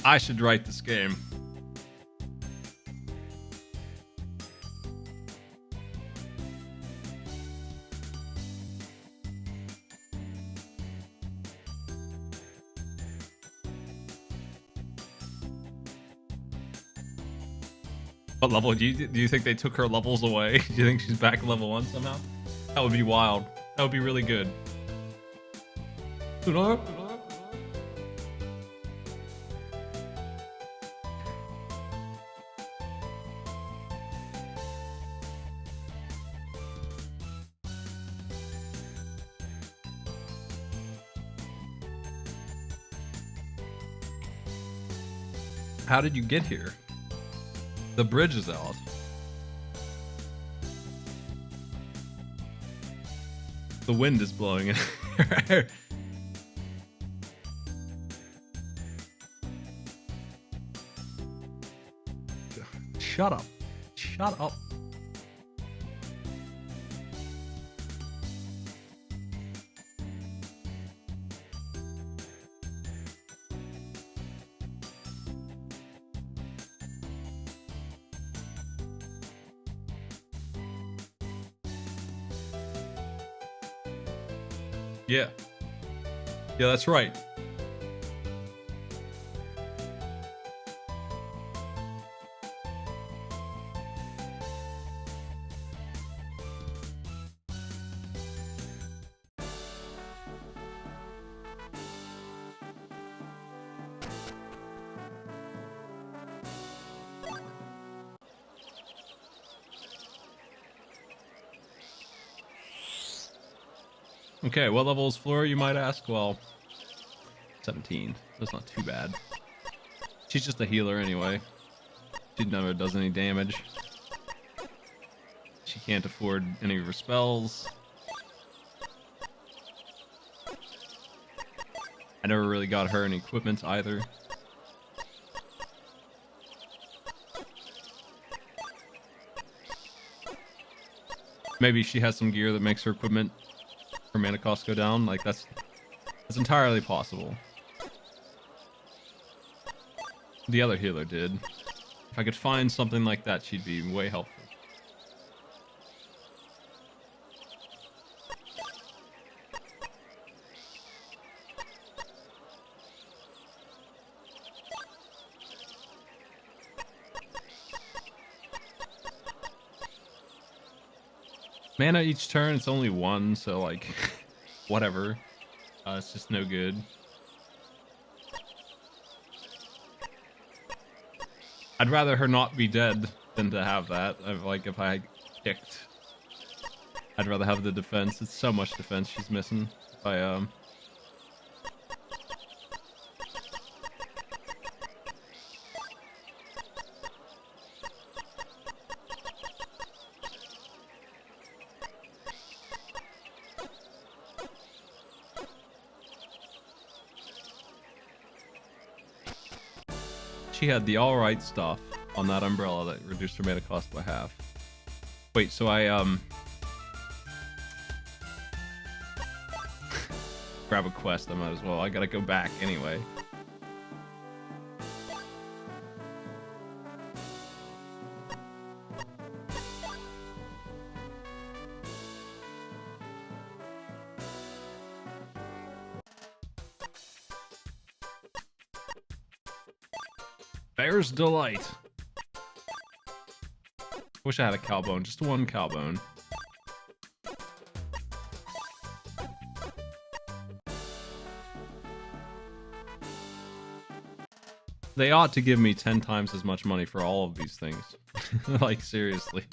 I should write this game. What level do you think they took her levels away? Do you think she's back level 1 somehow? That would be wild. That would be really good. How did you get here? The bridge is out. The wind is blowing in her hair. Shut up. Shut up. Yeah. Yeah, that's right. Okay, what level is Flora, you might ask? Well, 17. That's not too bad. She's just a healer anyway. She never does any damage. She can't afford any of her spells. I never really got her any equipment either. Maybe she has some gear that makes her equipment, her mana cost go down. Like that's entirely possible. The other healer did. If I could find something like that, she'd be way helpful. Mana each turn, it's only one, so like, whatever. It's just no good. I'd rather her not be dead than to have that. Like, if I kicked, I'd rather have the defense. It's so much defense she's missing. If I, She had the alright stuff on that umbrella that reduced her mana cost by half. Wait, so I, grab a quest, I might as well. I gotta go back anyway. Bear's Delight. Wish I had a cowbone, just one cowbone. They ought to give me 10 times as much money for all of these things. Like, seriously.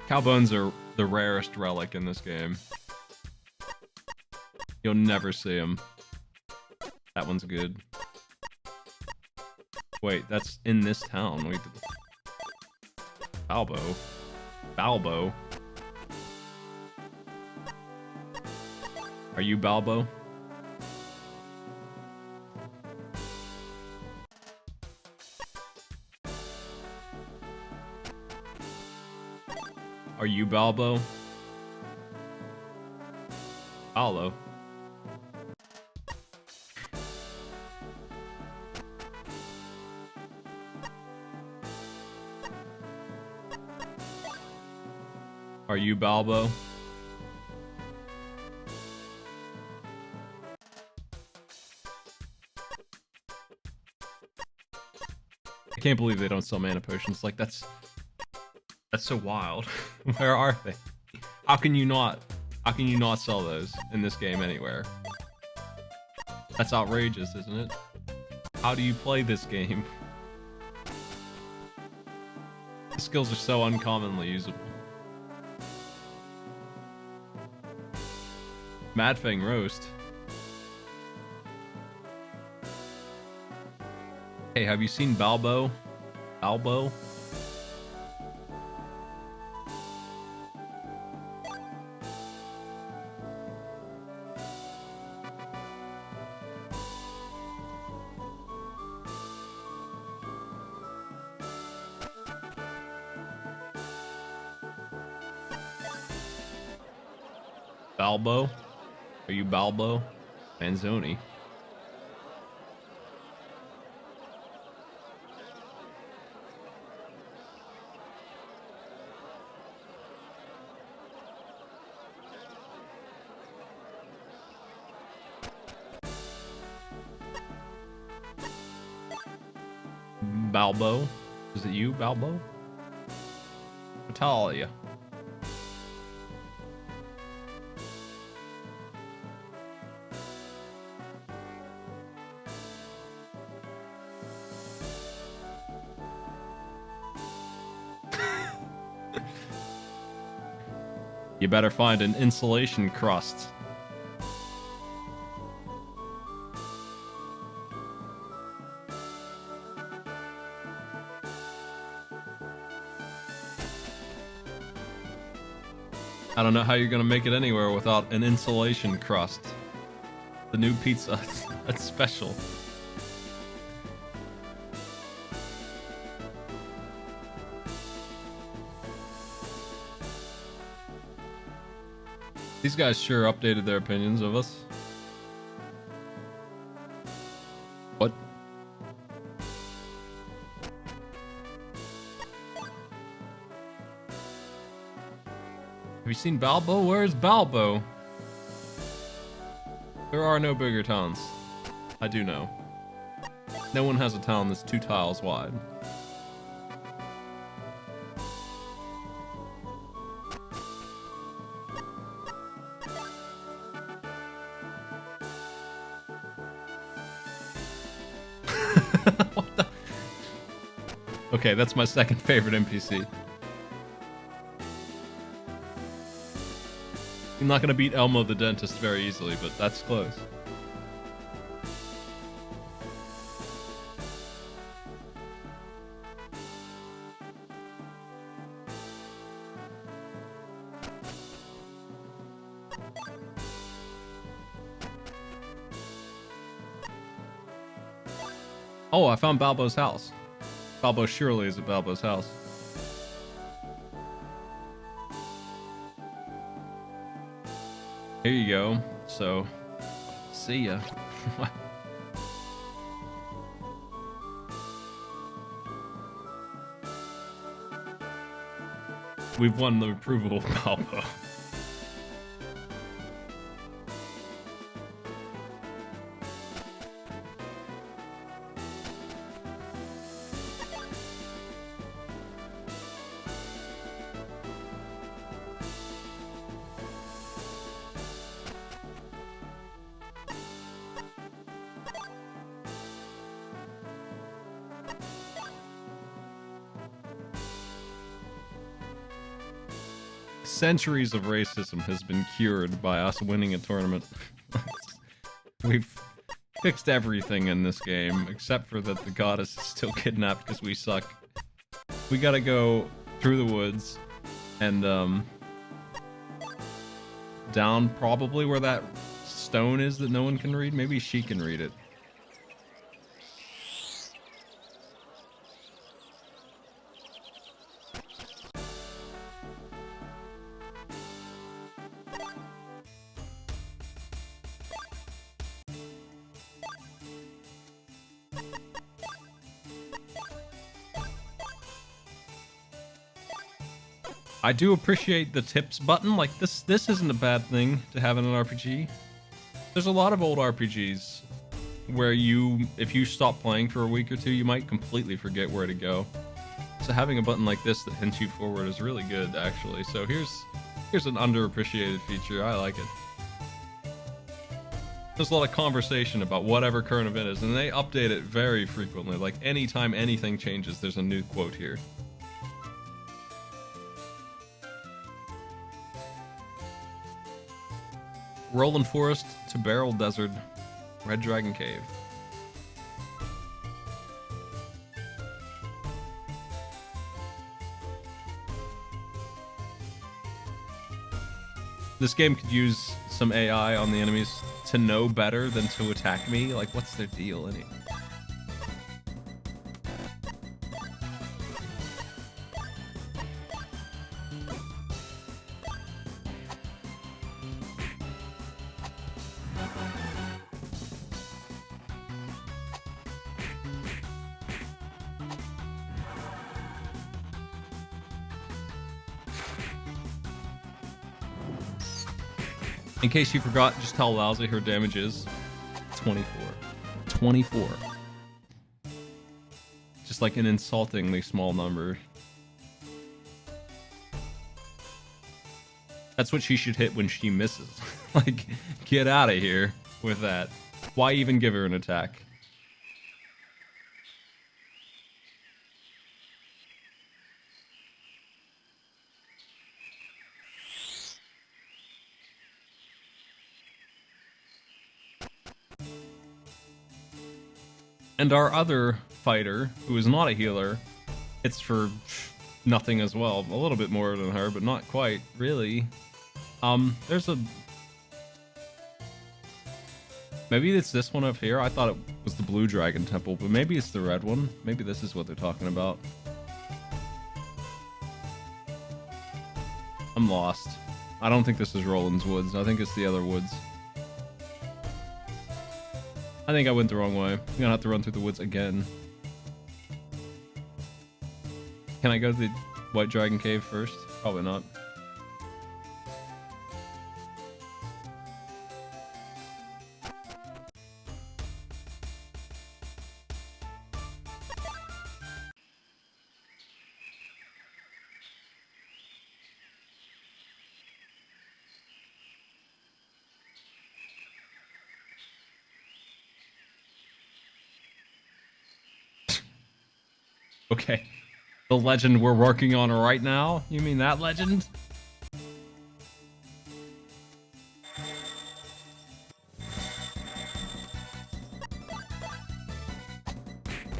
Cowbones are the rarest relic in this game. You'll never see them. That one's good. Wait, that's in this town. Wait. Balbo. Balbo. Are you Balbo? Are you Balbo? Balbo. Are you Balbo? I can't believe they don't sell mana potions. Like, that's so wild. Where are they? How can you not sell those in this game anywhere? That's outrageous, isn't it? How do you play this game? The skills are so uncommonly usable. Madfang Roast. Hey, have you seen Balbo? Balbo? Balbo? Are you Balbo? Manzoni. Balbo? Is it you, Balbo? Natalia. You better find an insulation crust. I don't know how you're gonna make it anywhere without an insulation crust. The new pizza, that's special. These guys sure updated their opinions of us. What? Have you seen Balbo? Where's Balbo? There are no bigger towns. I do know. No one has a town that's 2 tiles wide. What the? Okay, that's my second favorite NPC. I'm not gonna beat Elmo the dentist very easily, but that's close. Oh, I found Balbo's house. Balbo surely is at Balbo's house. Here you go. So, see ya. We've won the approval of Balbo. Centuries of racism has been cured by us winning a tournament. We've fixed everything in this game, except for that the goddess is still kidnapped because we suck. We gotta go through the woods and down probably where that stone is that no one can read. Maybe she can read it. I do appreciate the tips button. Like this isn't a bad thing to have in an RPG. There's a lot of old RPGs where if you stop playing for a week or two, you might completely forget where to go. So having a button like this that hints you forward is really good, actually. So here's an underappreciated feature. I like it. There's a lot of conversation about whatever current event is, and they update it very frequently. Like anytime anything changes, there's a new quote here. Rolling Forest to Barrel Desert, Red Dragon Cave. This game could use some AI on the enemies to know better than to attack me. Like, what's their deal anyway? In case you forgot just how lousy her damage is, 24. 24. Just like an insultingly small number. That's what she should hit when she misses. Like, get out of here with that. Why even give her an attack? And our other fighter, who is not a healer, hits for nothing as well. A little bit more than her, but not quite, really. There's a... Maybe it's this one up here. I thought it was the blue dragon temple, but maybe it's the red one. Maybe this is what they're talking about. I'm lost. I don't think this is Roland's Woods. I think it's the other woods. I think I went the wrong way. I'm gonna have to run through the woods again. Can I go to the White Dragon Cave first? Probably not. Okay. The legend we're working on right now? You mean that legend?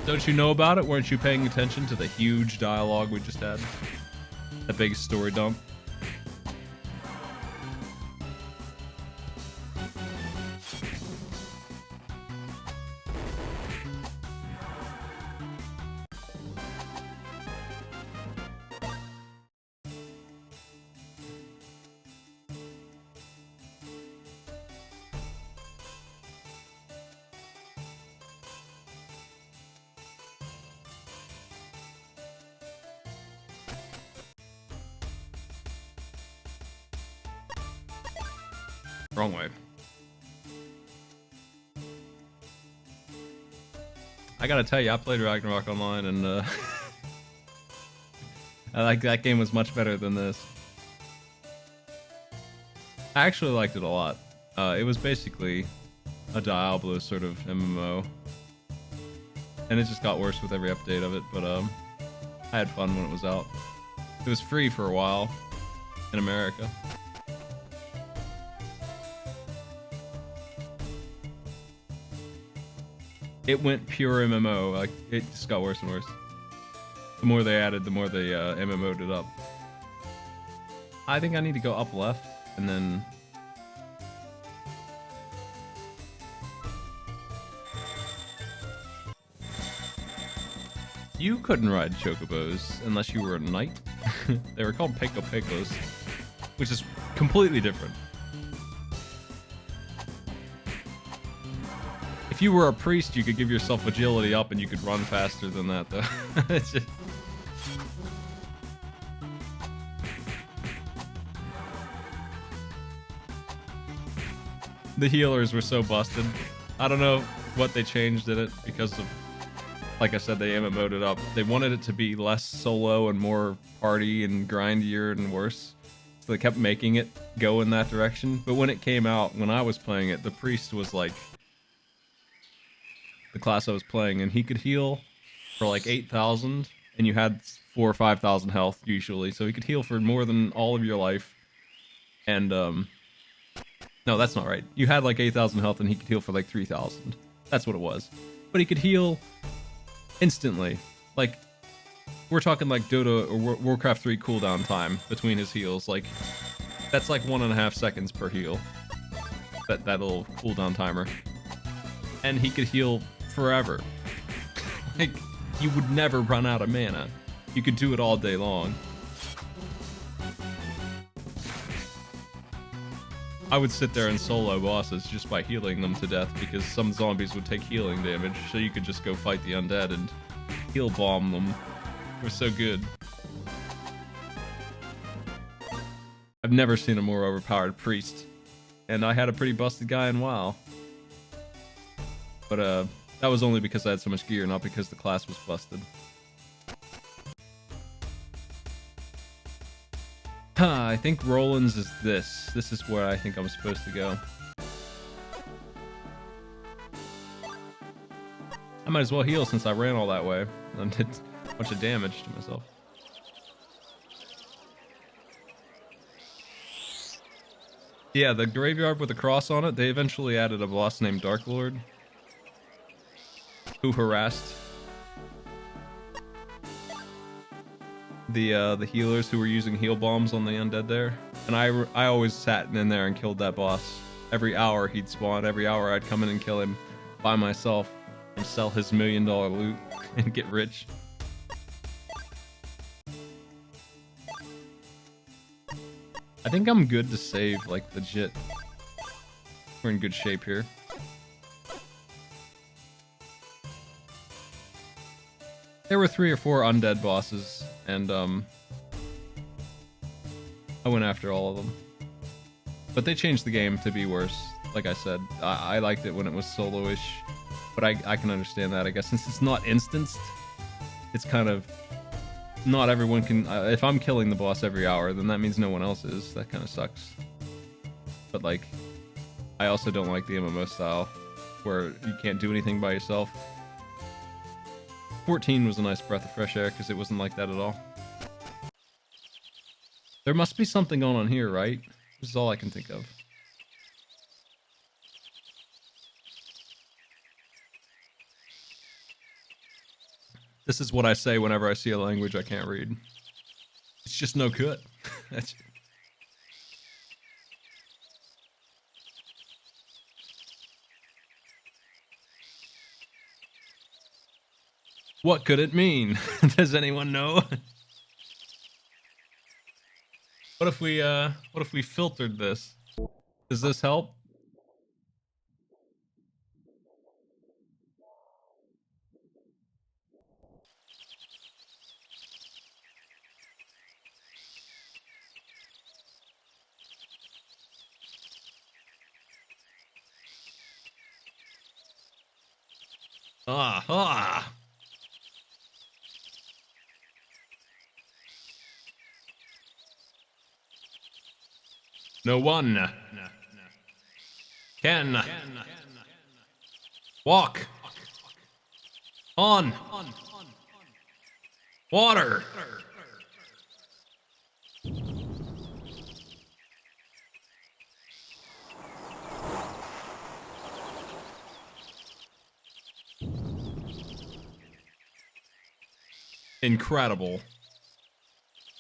Don't you know about it? Weren't you paying attention to the huge dialogue we just had? The big story dump? Wrong way. I gotta tell you, I played Ragnarok Online and I like that game was much better than this. I actually liked it a lot. It was basically a Diablo sort of MMO. And it just got worse with every update of it, but I had fun when it was out. It was free for a while in America. It went pure MMO. Like, it just got worse and worse. The more they added, the more they MMO'd it up. I think I need to go up left and then... You couldn't ride chocobos unless you were a knight. They were called peko-pekos, which is completely different. If you were a priest, you could give yourself agility up and you could run faster than that, though. It's just... The healers were so busted. I don't know what they changed in it because of, like I said, they MMO'd it up. They wanted it to be less solo and more party and grindier and worse. So they kept making it go in that direction. But when it came out, when I was playing it, the priest was like the class I was playing, and he could heal for like 8,000, and you had 4,000 or 5,000 health usually, so he could heal for more than all of your life. And no, that's not right. You had like 8,000 health, and he could heal for like 3,000. That's what it was. But he could heal instantly. Like, we're talking like Dota or Warcraft 3 cooldown time between his heals. Like, that's like 1.5 seconds per heal. That little cooldown timer. And he could heal forever. Like, you would never run out of mana. You could do it all day long. I would sit there and solo bosses just by healing them to death because some zombies would take healing damage, so you could just go fight the undead and heal bomb them. It was so good. I've never seen a more overpowered priest. And I had a pretty busted guy in WoW. But that was only because I had so much gear, not because the class was busted. I think Roland's is this. This is where I think I'm supposed to go. I might as well heal since I ran all that way and did a bunch of damage to myself. Yeah, the graveyard with the cross on it, they eventually added a boss named Dark Lord. who harassed the healers who were using heal bombs on the undead there. And I always sat in there and killed that boss. Every hour he'd spawn. Every hour I'd come in and kill him by myself and sell his $1 million loot and get rich. I think I'm good to save, like, legit. We're in good shape here. There were 3 or 4 undead bosses, and I went after all of them. But they changed the game to be worse. Like I said, I liked it when it was solo-ish, but I can understand that, I guess. Since it's not instanced, it's kind of... Not everyone can... if I'm killing the boss every hour, then that means no one else is. That kind of sucks. But, like, I also don't like the MMO style, where you can't do anything by yourself. 14 was a nice breath of fresh air, because it wasn't like that at all. There must be something going on here, right? This is all I can think of. This is what I say whenever I see a language I can't read. It's just no good. That's... What could it mean? Does anyone know? What if we filtered this? Does this help? Ah. No one can walk on water. Incredible.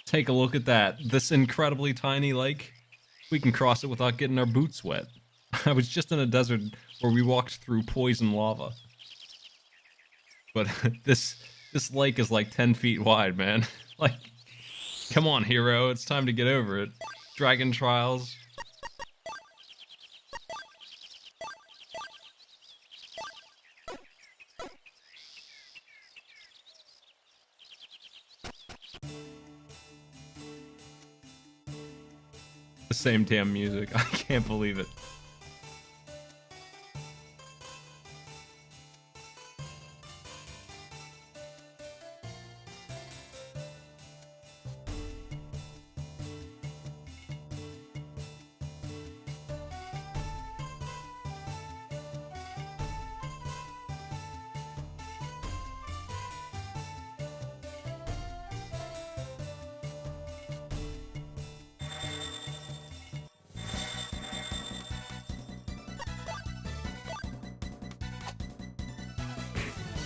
Take a look at that. This incredibly tiny lake. We can cross it without getting our boots wet. I was just in a desert where we walked through poison lava. But this lake is like 10 feet wide, man. Like, come on, hero. It's time to get over it. Dragon trials. The same damn music. I can't believe it.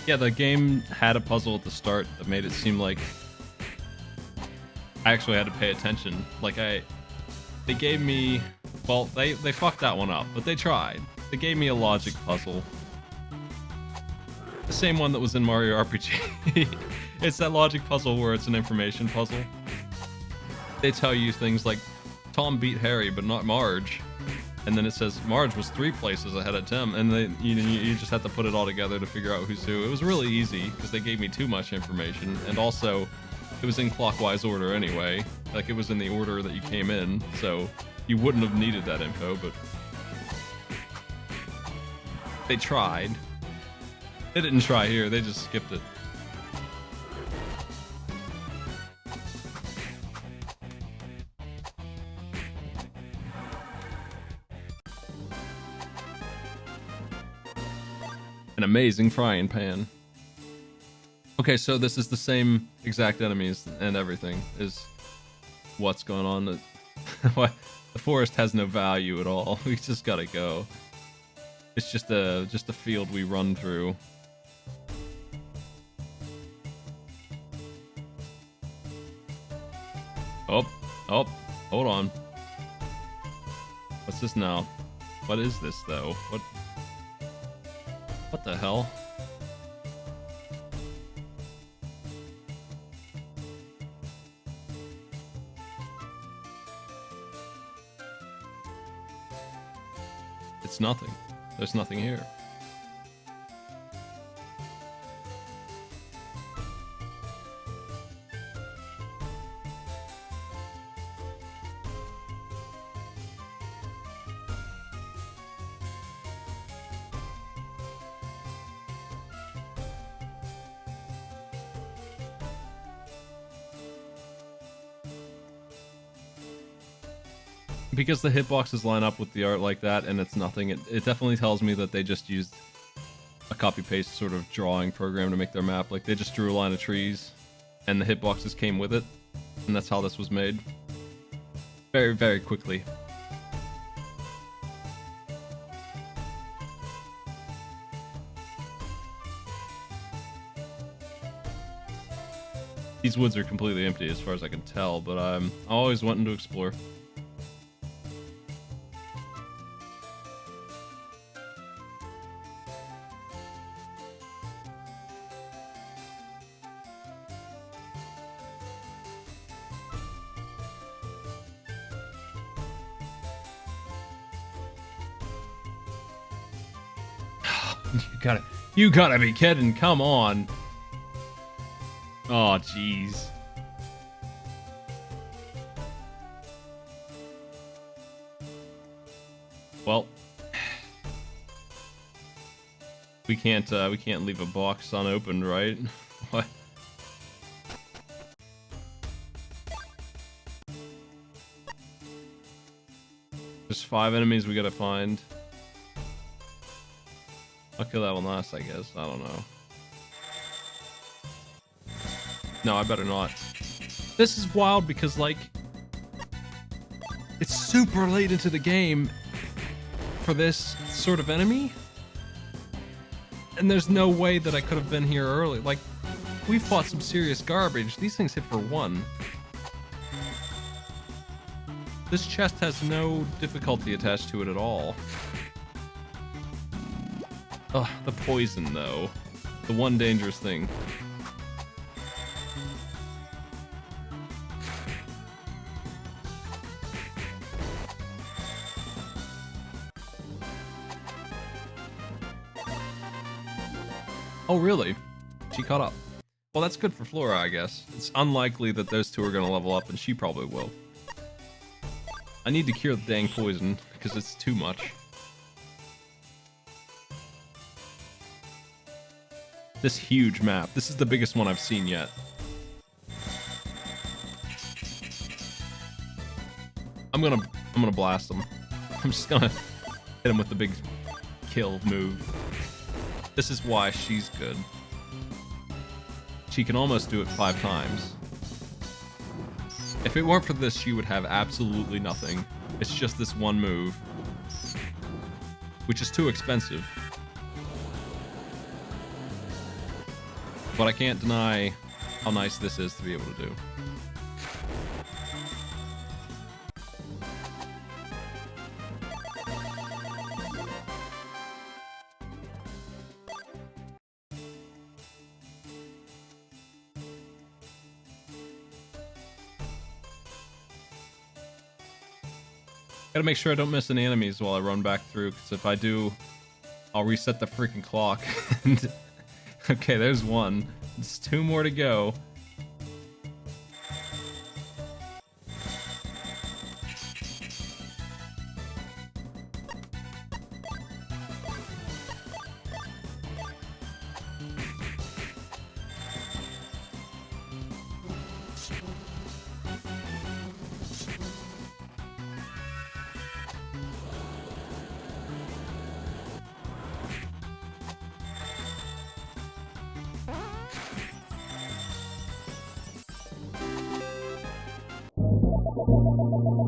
Yeah, the game had a puzzle at the start that made it seem like I actually had to pay attention. Like they gave me, well, they fucked that one up, but they tried. They gave me a logic puzzle. The same one that was in Mario RPG. It's that logic puzzle where it's an information puzzle. They tell you things like, Tom beat Harry, but not Marge. And then it says Marge was 3 places ahead of Tim, and then you just have to put it all together to figure out who's who. It was really easy because they gave me too much information, and also it was in clockwise order anyway. Like, it was in the order that you came in, so you wouldn't have needed that info, but they tried. They didn't try here, they just skipped it. An amazing frying pan. Okay, so this is the same exact enemies and everything is what's going on. The forest has no value at all. We just gotta go. It's just a field we run through. Oh, oh, hold on. What's this now? What is this though? What the hell? It's nothing. There's nothing here. Because the hitboxes line up with the art like that and it's nothing, it definitely tells me that they just used a copy-paste sort of drawing program to make their map. Like, they just drew a line of trees and the hitboxes came with it, and that's how this was made. Very, very quickly. These woods are completely empty as far as I can tell, but I'm always wanting to explore. You gotta be kidding, come on. Oh, jeez. Well, we can't leave a box unopened, right? What? There's 5 enemies we gotta find. I'll kill that one last, I guess. I don't know. No, I better not. This is wild because, like, it's super late into the game for this sort of enemy. And there's no way that I could have been here early. Like, we fought some serious garbage. These things hit for 1. This chest has no difficulty attached to it at all. Ugh, the poison, though. The one dangerous thing. Oh, really? She caught up. Well, that's good for Flora, I guess. It's unlikely that those two are going to level up, and she probably will. I need to cure the dang poison, because it's too much. This huge map. This is the biggest one I've seen yet. I'm gonna blast him. I'm just gonna hit him with the big kill move. This is why she's good. She can almost do it 5 times. If it weren't for this, she would have absolutely nothing. It's just this one move, which is too expensive. But I can't deny how nice this is to be able to do. Gotta make sure I don't miss any enemies while I run back through, because if I do, I'll reset the freaking clock. Okay, there's one. There's 2 more to go.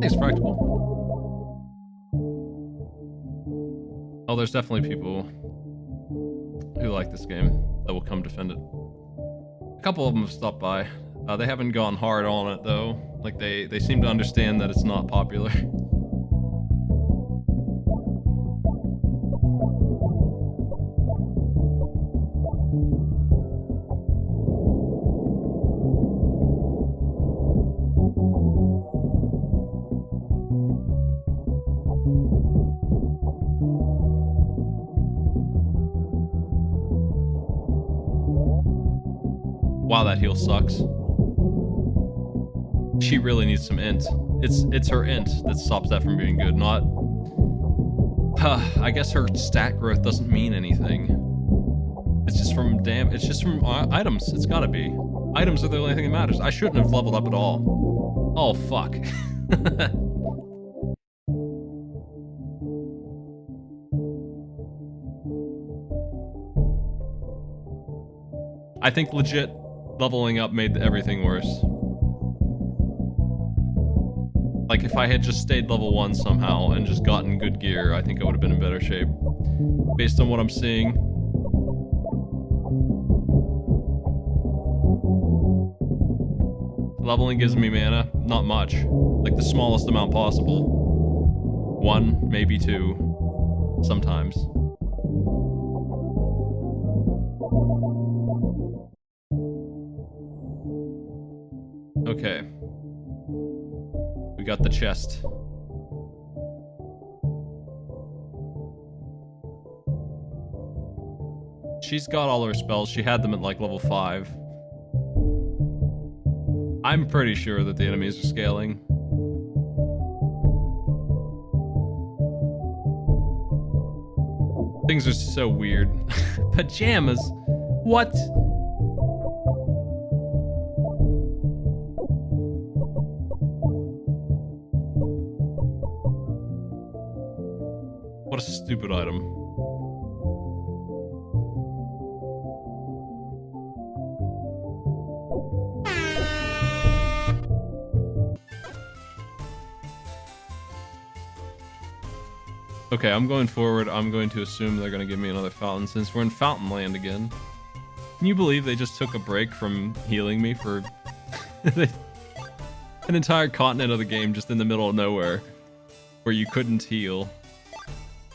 Thanks, Fractal. Oh, there's definitely people who like this game that will come defend it. A couple of them have stopped by. They haven't gone hard on it, though. Like they seem to understand that it's not popular. Wow, that heal sucks. She really needs some int. It's her int that stops that from being good, not... I guess her stat growth doesn't mean anything. It's just from items. It's gotta be. Items are the only thing that matters. I shouldn't have leveled up at all. Oh, fuck. I think legit leveling up made everything worse. Like, if I had just stayed level 1 somehow and just gotten good gear, I think I would have been in better shape. Based on what I'm seeing. Leveling gives me mana, not much. Like, the smallest amount possible. 1, maybe 2, sometimes. Okay. We got the chest. She's got all her spells. She had them at like level 5. I'm pretty sure that the enemies are scaling. Things are so weird. Pajamas? What? What a stupid item. Okay, I'm going forward. I'm going to assume they're going to give me another fountain since we're in Fountain Land again. Can you believe they just took a break from healing me for an entire continent of the game just in the middle of nowhere where you couldn't heal?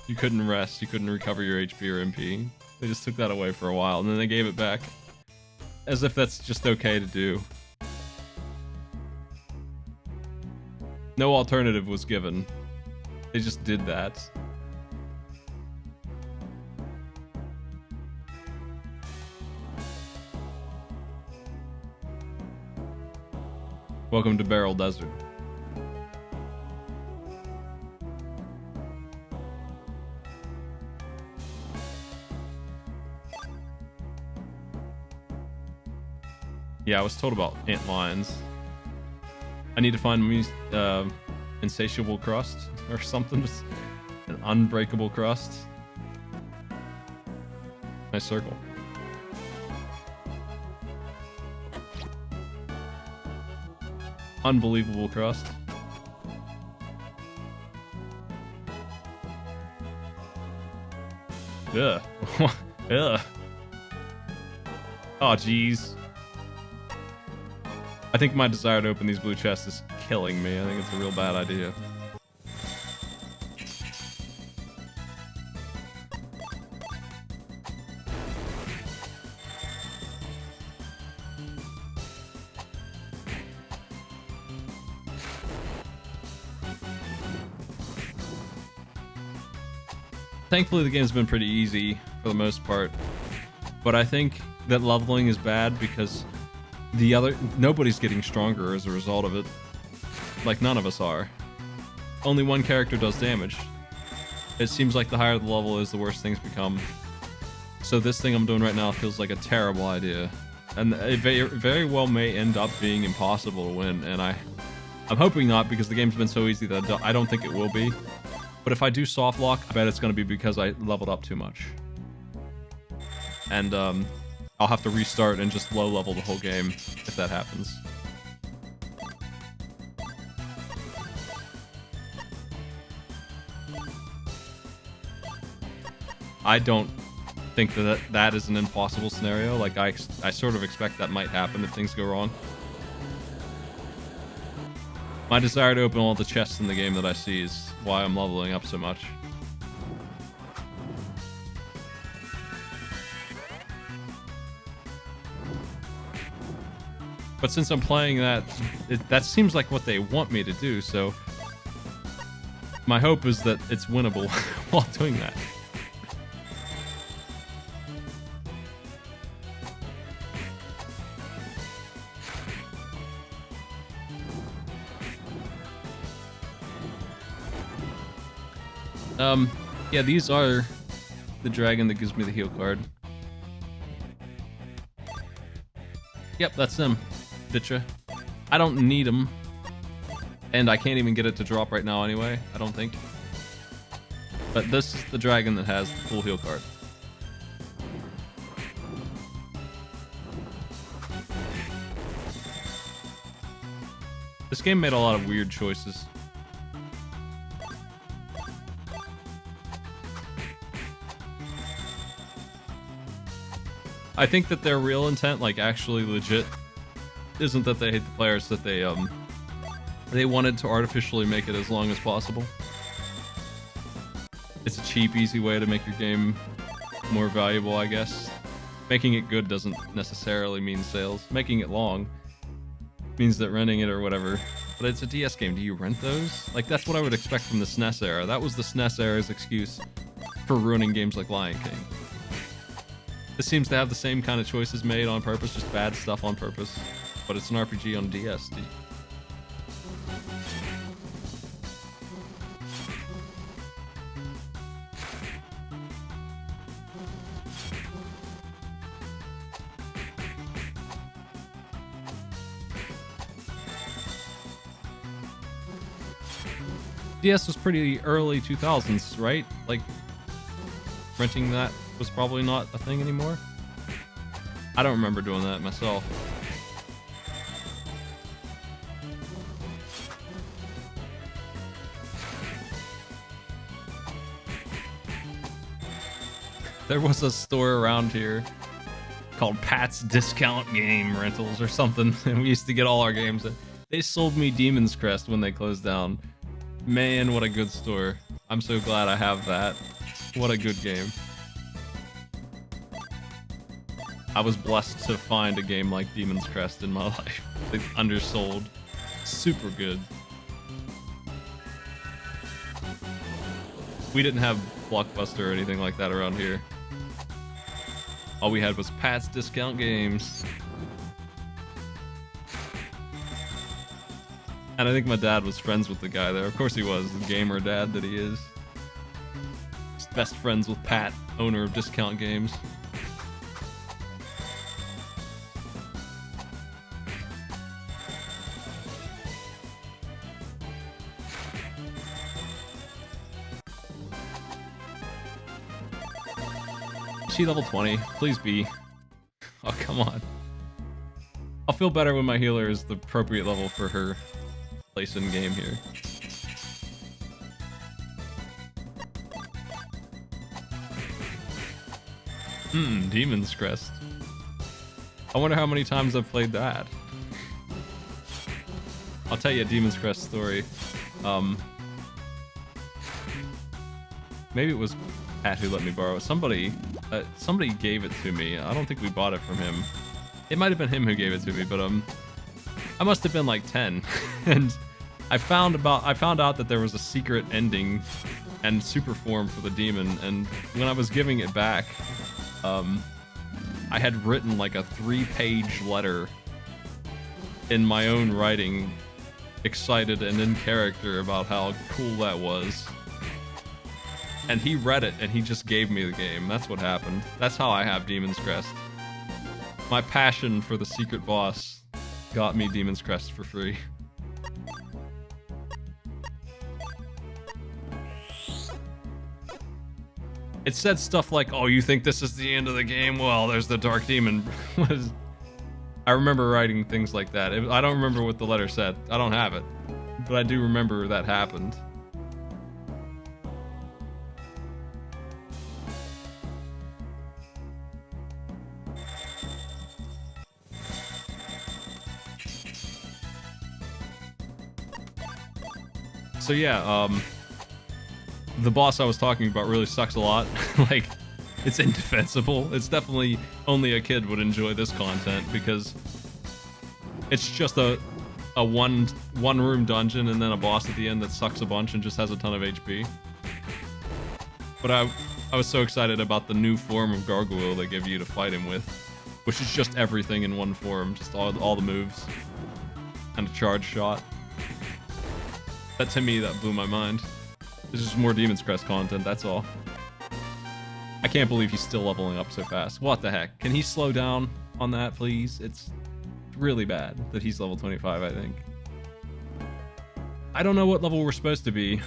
You couldn't rest, you couldn't recover your HP or MP. They just took that away for a while, and then they gave it back. As if that's just okay to do. No alternative was given. They just did that. Welcome to Barrel Desert. Yeah, I was told about ant lions. I need to find me insatiable crust or something. Just an unbreakable crust. Nice circle. Unbelievable crust. Ugh. Ugh. Oh, jeez. I think my desire to open these blue chests is killing me. I think it's a real bad idea. Thankfully, the game's been pretty easy for the most part, but I think that leveling is bad because nobody's getting stronger as a result of it. Like, none of us are. Only one character does damage. It seems like the higher the level is, the worse things become. So this thing I'm doing right now feels like a terrible idea. And it very well may end up being impossible to win, and I'm hoping not, because the game's been so easy that I don't think it will be. But if I do soft lock, I bet it's going to be because I leveled up too much. And I'll have to restart and just low level the whole game if that happens. I don't think that is an impossible scenario. Like, I sort of expect that might happen if things go wrong. My desire to open all the chests in the game that I see is why I'm leveling up so much. But since I'm playing that, that seems like what they want me to do, so my hope is that it's winnable while doing that. Yeah, these are the dragon that gives me the heal card. Yep, that's them. Ditcha. I don't need them. And I can't even get it to drop right now anyway, I don't think. But this is the dragon that has the full heal card. This game made a lot of weird choices. I think that their real intent, like actually legit, isn't that they hate the players, that they wanted to artificially make it as long as possible. It's a cheap, easy way to make your game more valuable, I guess. Making it good doesn't necessarily mean sales. Making it long means that renting it or whatever. But it's a DS game. Do you rent those? Like, that's what I would expect from the SNES era. That was the SNES era's excuse for ruining games like Lion King. This seems to have the same kind of choices made on purpose, just bad stuff on purpose. But it's an RPG on DS. DS was pretty early 2000s, right? Like, renting that was probably not a thing anymore. I don't remember doing that myself. There was a store around here called Pat's Discount Game Rentals or something, and we used to get all our games. They sold me Demon's Crest when they closed down. Man, what a good store. I'm so glad I have that. What a good game. I was blessed to find a game like Demon's Crest in my life. It's undersold. Super good. We didn't have Blockbuster or anything like that around here. All we had was Pat's Discount Games. And I think my dad was friends with the guy there. Of course he was, the gamer dad that he is. He's best friends with Pat, owner of Discount Games. Is she level 20? Please be. Oh, come on. I'll feel better when my healer is the appropriate level for her place in game here. Demon's Crest. I wonder how many times I've played that. I'll tell you a Demon's Crest story. Maybe it was Pat who let me borrow it. Somebody gave it to me. I don't think we bought it from him. It might have been him who gave it to me, but I must have been like 10, and I found out that there was a secret ending and super form for the demon, and when I was giving it back, I had written like a 3-page letter in my own writing, excited and in character about how cool that was. And he read it and he just gave me the game. That's what happened. That's how I have Demon's Crest. My passion for the secret boss got me Demon's Crest for free. It said stuff like, oh, you think this is the end of the game? Well, there's the Dark Demon. I remember writing things like that. I don't remember what the letter said. I don't have it. But I do remember that happened. So yeah, the boss I was talking about really sucks a lot. Like, it's indefensible. It's definitely only a kid would enjoy this content because it's just a one room dungeon and then a boss at the end that sucks a bunch and just has a ton of HP. But I was so excited about the new form of gargoyle they give you to fight him with, which is just everything in one form, just all the moves and a charge shot. That, to me, that blew my mind. There's just more Demon's Crest content, that's all. I can't believe he's still leveling up so fast. What the heck? Can he slow down on that, please? It's really bad that he's level 25, I think. I don't know what level we're supposed to be.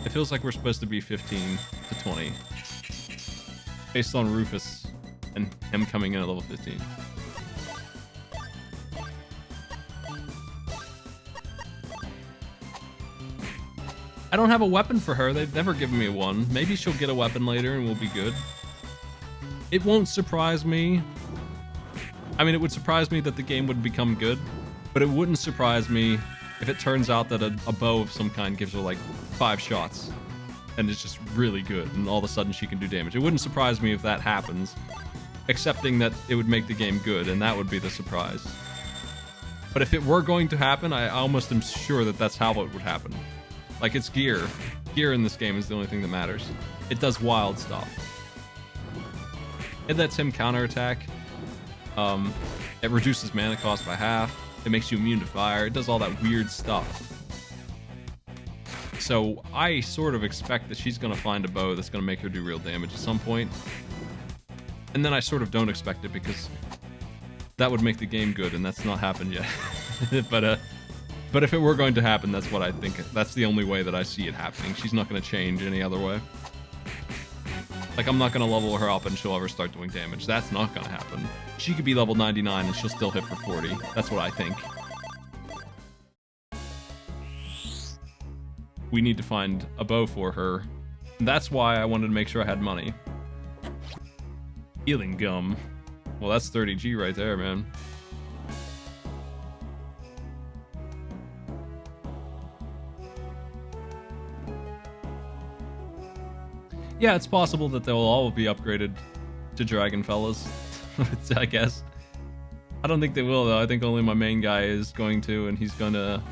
It feels like we're supposed to be 15 to 20. Based on Rufus and him coming in at level 15. I don't have a weapon for her. They've never given me one. Maybe she'll get a weapon later and we'll be good. It won't surprise me. I mean, it would surprise me that the game would become good, but it wouldn't surprise me if it turns out that a bow of some kind gives her like 5 shots and it's just really good and all of a sudden she can do damage. It wouldn't surprise me if that happens, accepting that it would make the game good, and that would be the surprise. But if it were going to happen, I almost am sure that that's how it would happen. Like, it's gear. Gear in this game is the only thing that matters. It does wild stuff. It lets him counterattack. It reduces mana cost by half. It makes you immune to fire. It does all that weird stuff. So I sort of expect that she's going to find a bow that's going to make her do real damage at some point. And then I sort of don't expect it because that would make the game good, and that's not happened yet. But if it were going to happen, that's what I think. That's the only way that I see it happening. She's not going to change any other way. Like, I'm not going to level her up and she'll ever start doing damage. That's not going to happen. She could be level 99 and she'll still hit for 40. That's what I think. We need to find a bow for her. And that's why I wanted to make sure I had money. Healing gum. Well, that's 30G right there, man. Yeah, it's possible that they'll all be upgraded to Dragon Fellas, I guess. I don't think they will, though. I think only my main guy is going to, and he's gonna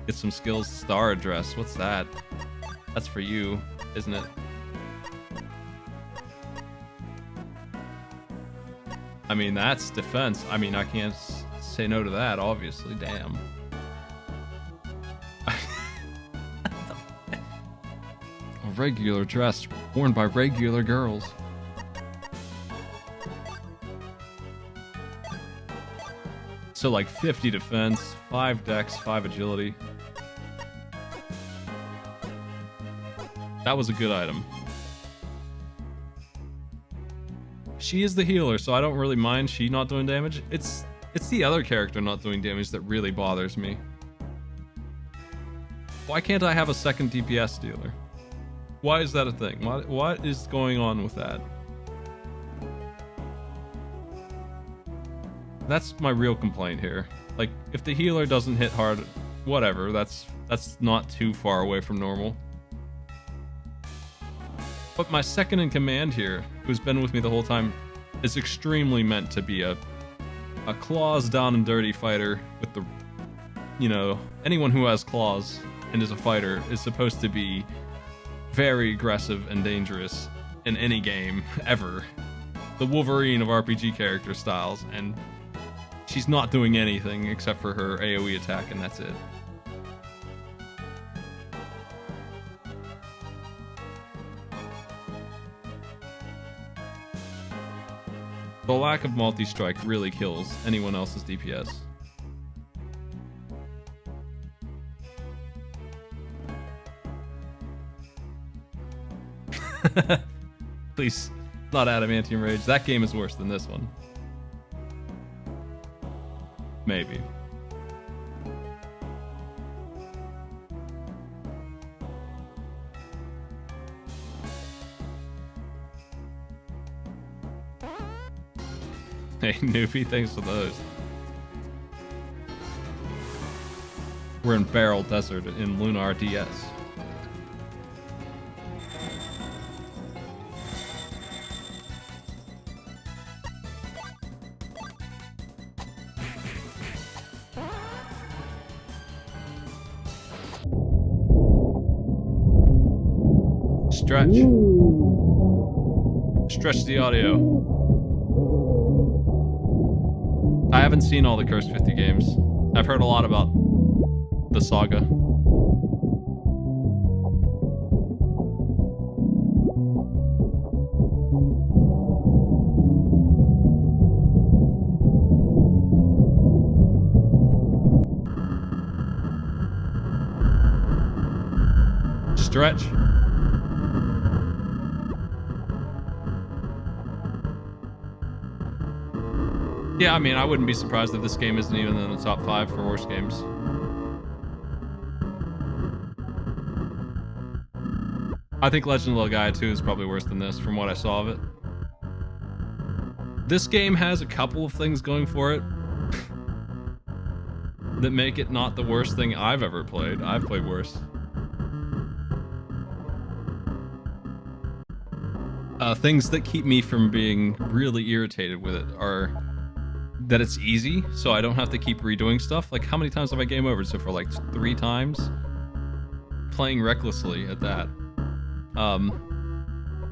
get some skills. Star Address, what's that? That's for you, isn't it? I mean, that's defense. I mean, I can't say no to that, obviously. Damn. Regular dress worn by regular girls. So like 50 defense, 5 dex, 5 agility. That was a good item. She is the healer, so I don't really mind she not doing damage. It's the other character not doing damage that really bothers me. Why can't I have a second DPS dealer? Why is that a thing? What is going on with that? That's my real complaint here. Like, if the healer doesn't hit hard, whatever, that's not too far away from normal. But my second in command here, who's been with me the whole time, is extremely meant to be a claws down and dirty fighter with the, you know, anyone who has claws and is a fighter is supposed to be very aggressive and dangerous in any game ever. The Wolverine of RPG character styles, and she's not doing anything except for her AoE attack, and that's it. The lack of multi-strike really kills anyone else's DPS. Please, not Adamantium Rage. That game is worse than this one. Maybe. Hey, newbie, thanks for those. We're in Barrel Desert in Lunar DS. Stretch. Stretch the audio. I haven't seen all the Cursed50 games. I've heard a lot about the saga. Stretch. Yeah, I mean, I wouldn't be surprised if this game isn't even in the top 5 for worst games. I think Legend of Legaia 2 is probably worse than this from what I saw of it. This game has a couple of things going for it that make it not the worst thing I've ever played. I've played worse. Things that keep me from being really irritated with it are that it's easy, so I don't have to keep redoing stuff. Like, how many times have I game overed so far? Like 3 times? Playing recklessly at that.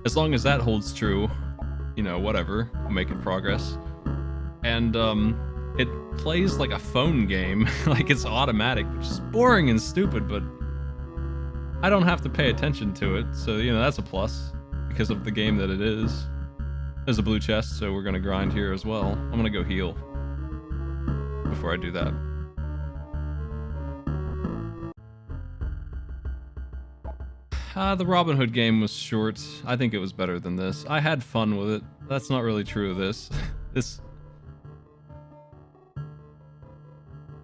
As long as that holds true, you know, whatever, I'm making progress. And it plays like a phone game, like it's automatic, which is boring and stupid, but I don't have to pay attention to it, so, you know, that's a plus because of the game that it is. There's a blue chest, so we're gonna grind here as well. I'm gonna go heal before I do that. The Robin Hood game was short. I think it was better than this. I had fun with it. That's not really true of this.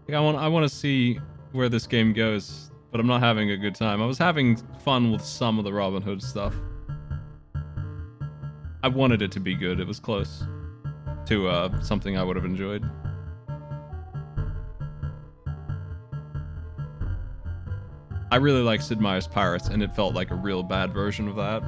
Like, I want to see where this game goes, but I'm not having a good time. I was having fun with some of the Robin Hood stuff. I wanted it to be good. It was close to something I would have enjoyed. I really like Sid Meier's Pirates, and it felt like a real bad version of that.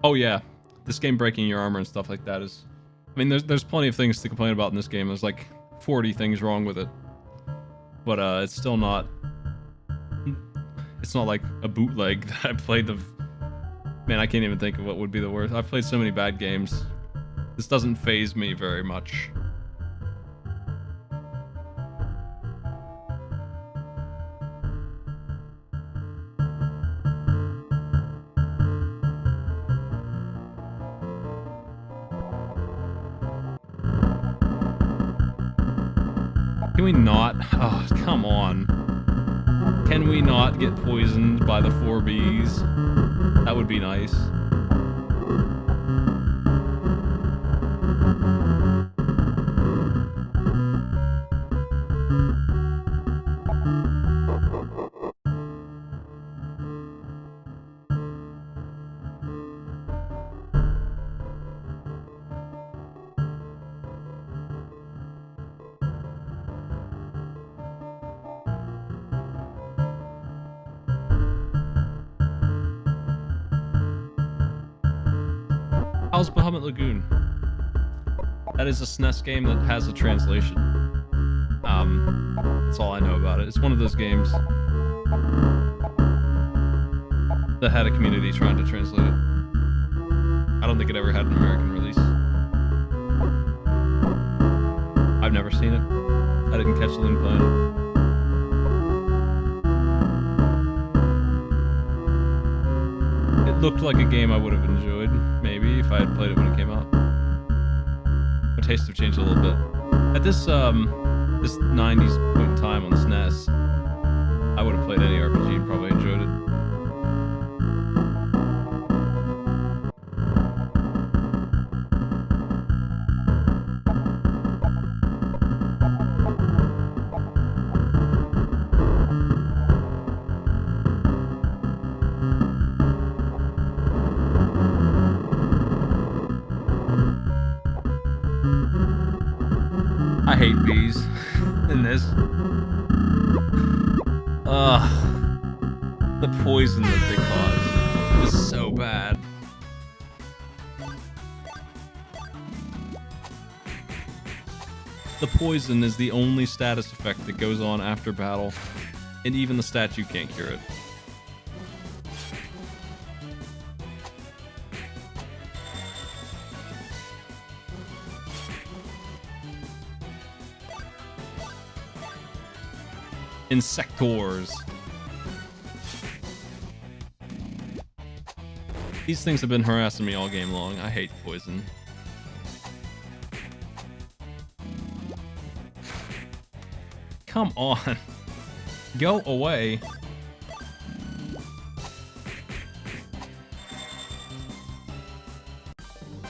Oh yeah, this game breaking your armor and stuff like that is... I mean, there's plenty of things to complain about in this game. There's like 40 things wrong with it. But it's still not... It's not like a bootleg that I played the... Man, I can't even think of what would be the worst. I've played so many bad games. This doesn't faze me very much. Can we not? Oh, come on. Can we not get poisoned by the 4 bees? That would be nice. How's Bahamut Lagoon? That is a SNES game that has a translation. That's all I know about it. It's one of those games that had a community trying to translate it. I don't think it ever had an American release. I've never seen it. I didn't catch Loon playing it. It looked like a game I would have enjoyed, maybe, if I had played it when it came out. My tastes have changed a little bit. At this 90s point in time on the SNES, I would have played any RPG and probably enjoyed it. I hate bees in this. The poison that they cause is so bad. The poison is the only status effect that goes on after battle, and even the statue can't cure it. Insectors. These things have been harassing me all game long. I hate poison. Come on. Go away.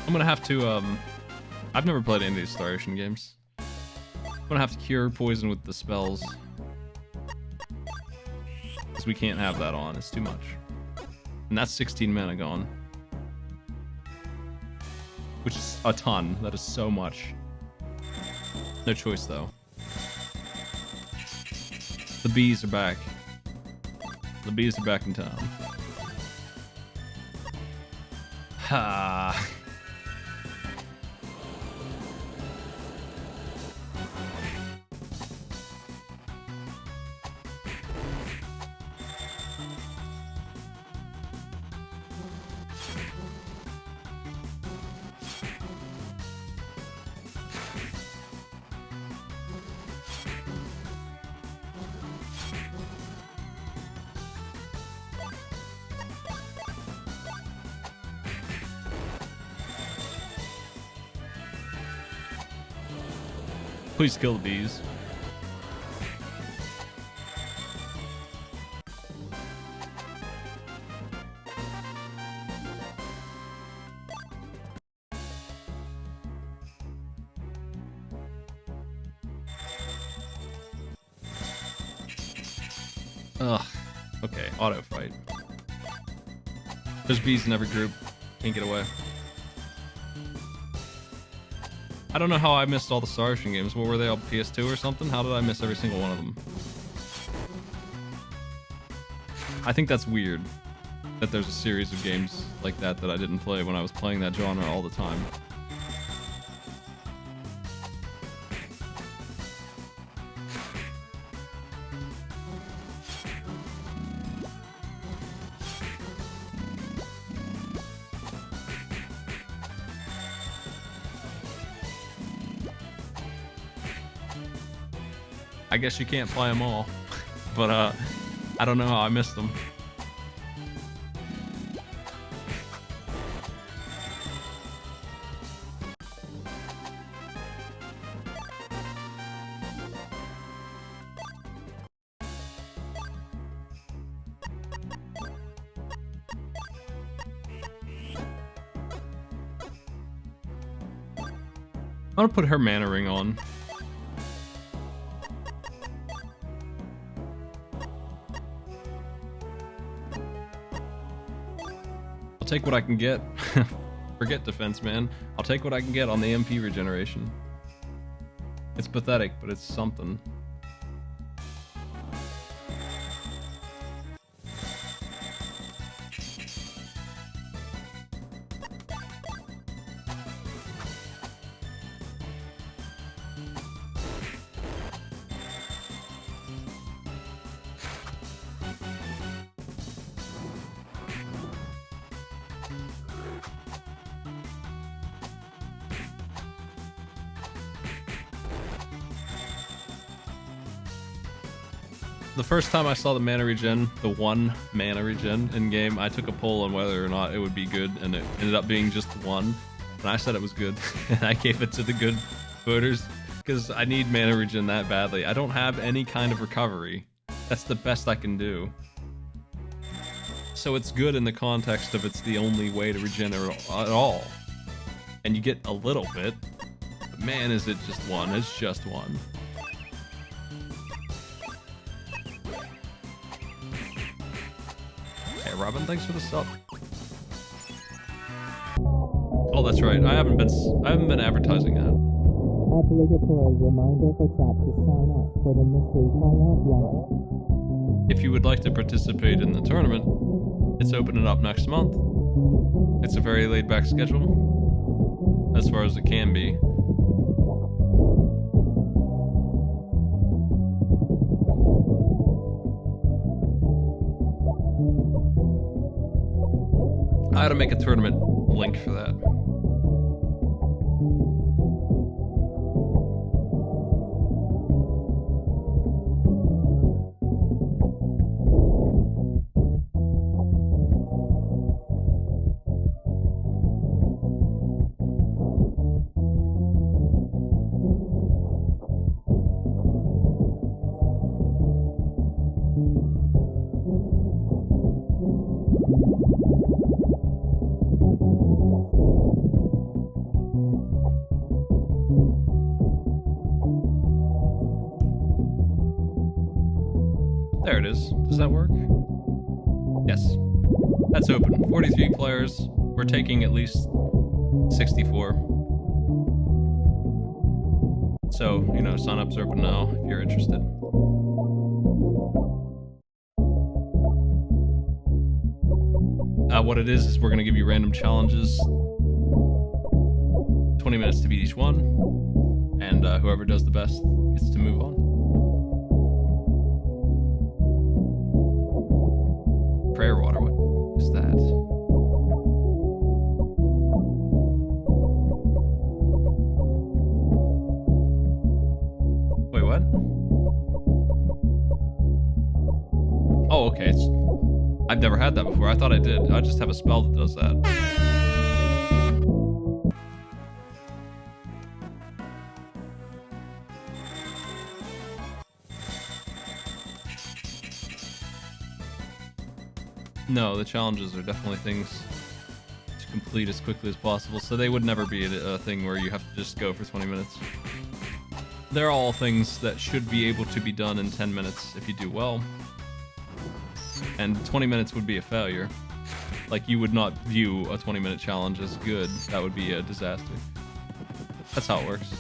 I'm gonna have to, I've never played any of these Star Ocean games. I'm gonna have to cure poison with the spells. Because we can't have that on, it's too much. And that's 16 mana gone. Which is a ton, that is so much. No choice though. The bees are back. The bees are back in town. Ha. Please kill the bees. Ugh. Okay, auto fight. There's bees in every group. Can't get away. I don't know how I missed all the Star Ocean games. What were they, all PS2 or something? How did I miss every single one of them? I think that's weird. That there's a series of games like that that I didn't play when I was playing that genre all the time. I guess you can't play them all, but I don't know how I missed them. I'm gonna put her mana ring on. I'll take what I can get. Forget defense, man. I'll take what I can get on the MP regeneration. It's pathetic, but it's something. The first time I saw the mana regen, the 1 mana regen in game, I took a poll on whether or not it would be good, and it ended up being just 1. And I said it was good, and I gave it to the good voters because I need mana regen that badly. I don't have any kind of recovery. That's the best I can do. So it's good in the context of it's the only way to regenerate at all. And you get a little bit, but man, is it just 1. It's just 1. Robin, thanks for the sub. Oh, that's right. I haven't been advertising that. Obligatory reminder for chat to sign up for the mystery triathlon. If you would like to participate in the tournament, it's opening up next month. It's a very laid-back schedule, as far as it can be. I had to make a tournament link for that. There it is. Does that work? Yes. That's open. 43 players. We're taking at least 64. So, you know, sign-up's open now if you're interested. What it is we're going to give you random challenges. 20 minutes to beat each one. And whoever does the best gets to move on. Prayer water, what is that? Wait, what? Oh, okay. I've never had that before. I thought I did. I just have a spell that does that. No, the challenges are definitely things to complete as quickly as possible, so they would never be a thing where you have to just go for 20 minutes. They're all things that should be able to be done in 10 minutes if you do well. And 20 minutes would be a failure. Like, you would not view a 20-minute challenge as good. That would be a disaster. That's how it works.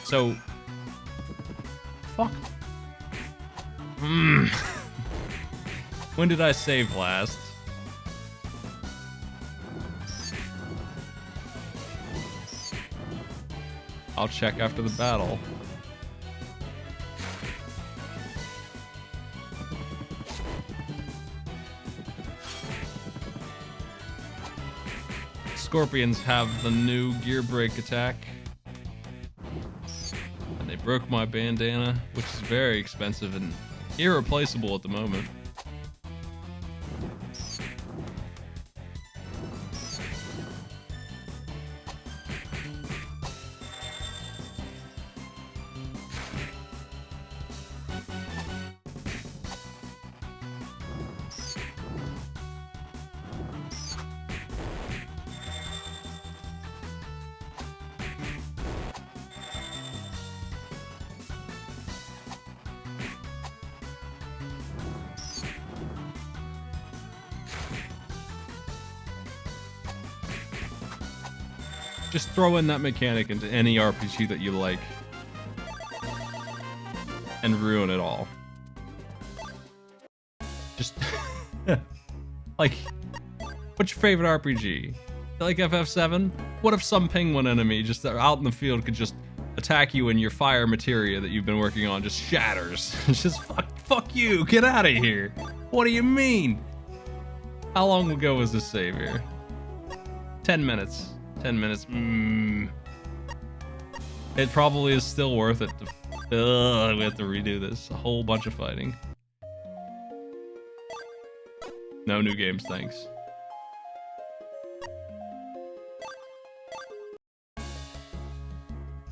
So... Fuck. When did I save last? I'll check after the battle. Scorpions have the new gear break attack. And they broke my bandana, which is very expensive and irreplaceable at the moment. Just throw in that mechanic into any RPG that you like and ruin it all. Just like, what's your favorite RPG? Like FF7? What if some penguin enemy just out in the field could just attack you and your fire materia that you've been working on just shatters? It's just fuck you, get out of here. What do you mean? How long ago was this save here? 10 minutes. 10 minutes. It probably is still worth it to... we have to redo this. A whole bunch of fighting. No new games, thanks.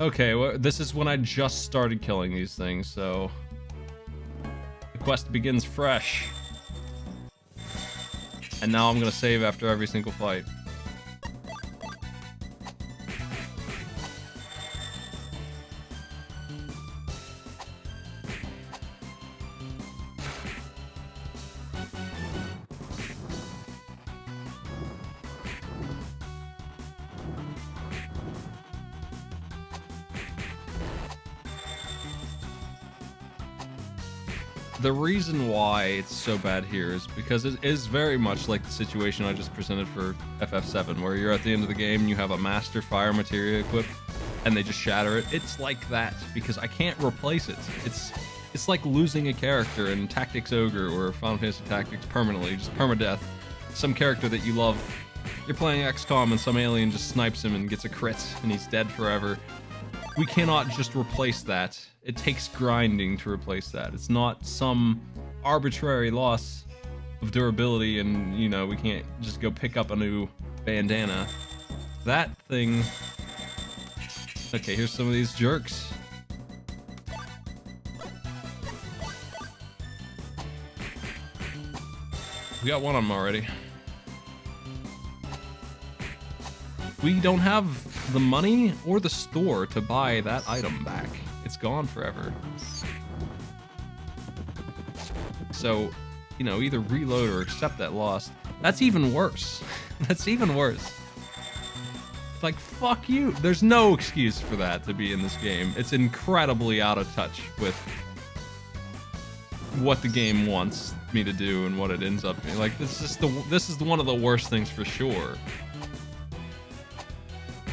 Okay, well, this is when I just started killing these things, so... The quest begins fresh. And now I'm gonna save after every single fight. The reason why it's so bad here is because it is very much like the situation I just presented for FF7, where you're at the end of the game and you have a master fire materia equipped and they just shatter it. It's like that because I can't replace it. It's like losing a character in Tactics Ogre or Final Fantasy Tactics permanently, just permadeath. Some character that you love. You're playing XCOM and some alien just snipes him and gets a crit and he's dead forever. We cannot just replace that. It takes grinding to replace that. It's not some arbitrary loss of durability and, you know, we can't just go pick up a new bandana. That thing... Okay, here's some of these jerks. We got one of them already. We don't have the money or the store to buy that item back. It's gone forever. So, you know, either reload or accept that loss. That's even worse. That's even worse. Like, fuck you. There's no excuse for that to be in this game. It's incredibly out of touch with what the game wants me to do and what it ends up being. Like, this is one of the worst things for sure.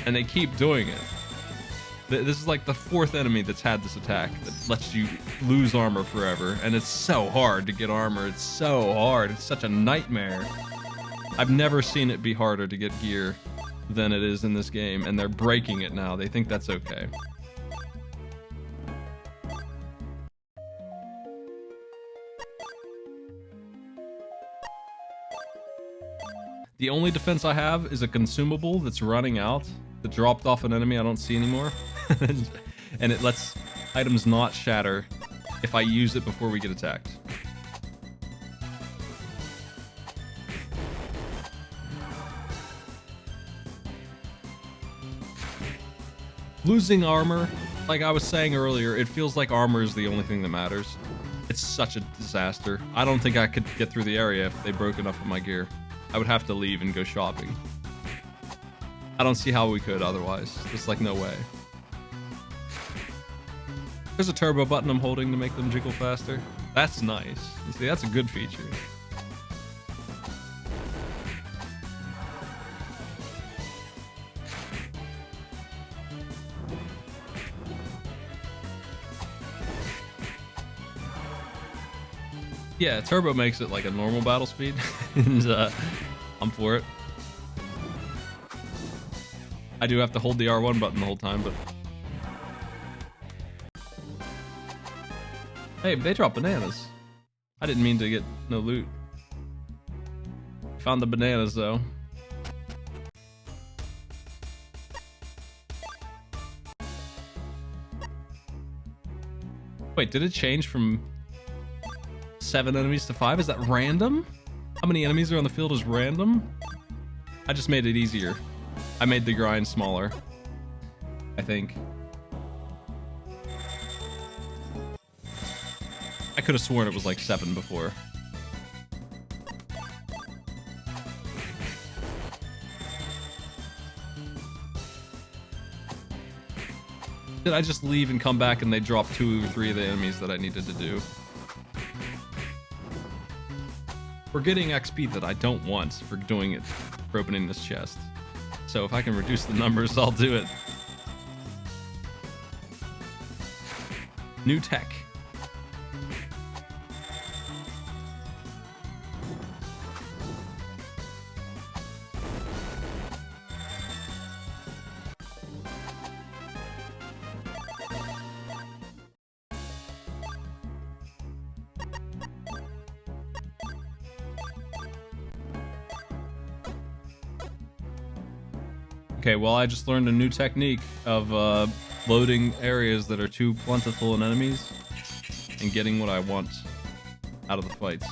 And they keep doing it. This is like the 4th enemy that's had this attack that lets you lose armor forever. And it's so hard to get armor. It's so hard. It's such a nightmare. I've never seen it be harder to get gear than it is in this game. And they're breaking it now. They think that's okay. The only defense I have is a consumable that's running out, that dropped off an enemy I don't see anymore. And it lets items not shatter if I use it before we get attacked. Losing armor, like I was saying earlier, it feels like armor is the only thing that matters. It's such a disaster. I don't think I could get through the area if they broke enough of my gear. I would have to leave and go shopping. I don't see how we could otherwise. There's like no way. There's a turbo button I'm holding to make them jiggle faster. That's nice. You see, that's a good feature. Yeah, turbo makes it like a normal battle speed, and I'm for it. I do have to hold the R1 button the whole time, but... Hey, they drop bananas. I didn't mean to get no loot. Found the bananas, though. Wait, did it change from 7 enemies to 5? Is that random? How many enemies are on the field is random? I just made it easier. I made the grind smaller, I think. I could have sworn it was like 7 before. Did I just leave and come back and they dropped 2 or 3 of the enemies that I needed to do? We're getting XP that I don't want for doing it, for opening this chest. So if I can reduce the numbers, I'll do it. New tech. Okay, well, I just learned a new technique of loading areas that are too plentiful in enemies and getting what I want out of the fights.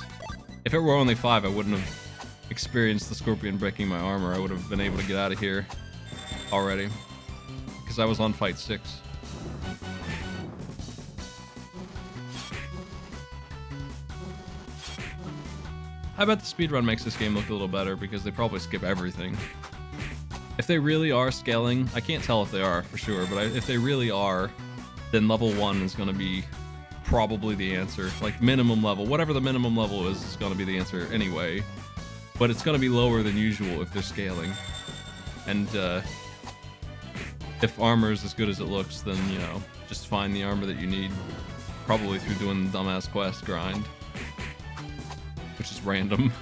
If it were only 5, I wouldn't have experienced the scorpion breaking my armor. I would have been able to get out of here already because I was on fight 6. I bet the speedrun makes this game look a little better because they probably skip everything. If they really are scaling, I can't tell if they are for sure, but if they really are, then level 1 is going to be probably the answer. Like minimum level, whatever the minimum level is going to be the answer anyway. But it's going to be lower than usual if they're scaling. And if armor is as good as it looks, then, you know, just find the armor that you need. Probably through doing the dumbass quest grind, which is random.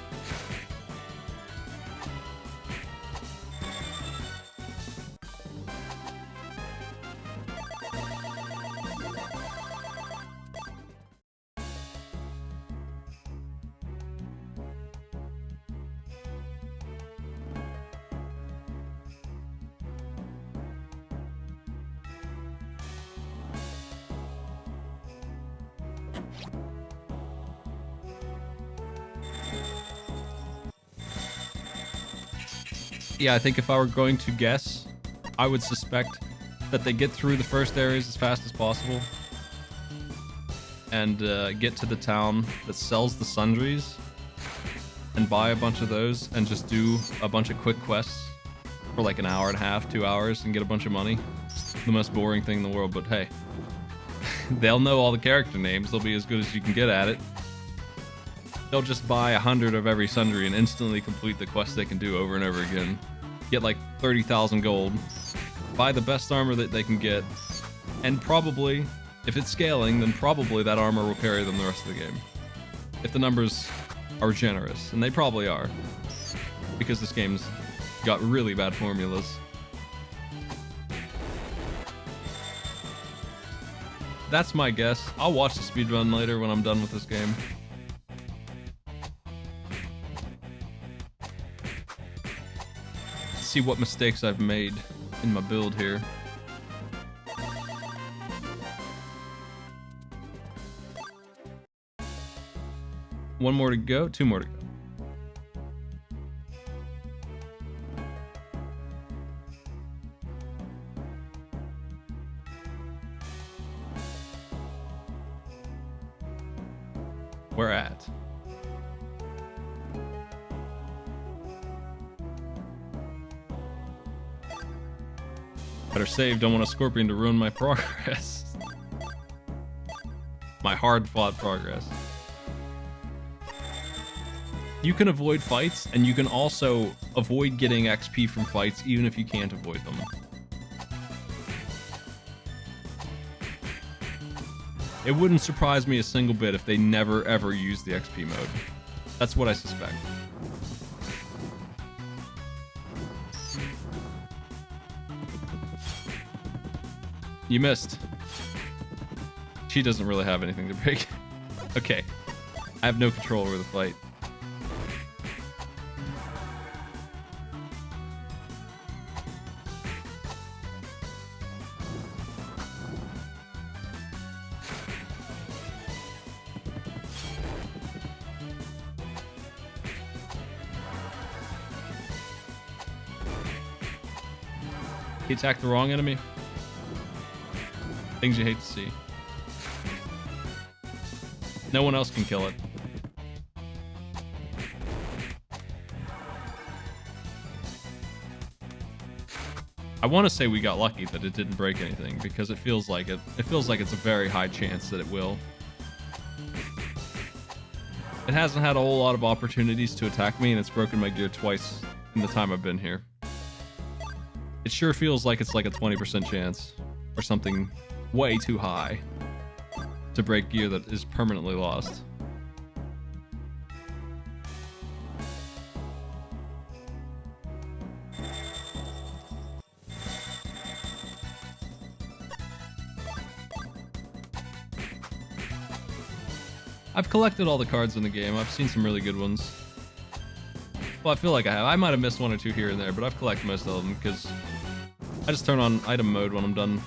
Yeah, I think if I were going to guess, I would suspect that they get through the first areas as fast as possible and get to the town that sells the sundries and buy a bunch of those and just do a bunch of quick quests for like an hour and a half, 2 hours, and get a bunch of money. It's the most boring thing in the world, but hey, they'll know all the character names. They'll be as good as you can get at it. They'll just buy 100 of every sundry and instantly complete the quest they can do over and over again. Get like 30,000 gold, buy the best armor that they can get, and probably, if it's scaling, then probably that armor will carry them the rest of the game. If the numbers are generous, and they probably are, because this game's got really bad formulas. That's my guess. I'll watch the speedrun later when I'm done with this game. See what mistakes I've made in my build here. One more to go, 2 more to go. Where at? Better save, don't want a scorpion to ruin my progress. My hard-fought progress. You can avoid fights, and you can also avoid getting XP from fights even if you can't avoid them. It wouldn't surprise me a single bit if they never ever use the XP mode. That's what I suspect. You missed. She doesn't really have anything to break. Okay. I have no control over the fight. He attacked the wrong enemy. Things you hate to see. No one else can kill it. I want to say we got lucky that it didn't break anything because it feels like it. It feels like it's a very high chance that it will. It hasn't had a whole lot of opportunities to attack me, and it's broken my gear twice in the time I've been here. It sure feels like it's like a 20% chance or something way too high to break gear that is permanently lost. I've collected all the cards in the game. I've seen some really good ones. Well, I feel like I have. I might have missed 1 or 2 here and there, but I've collected most of them because I just turn on item mode when I'm done.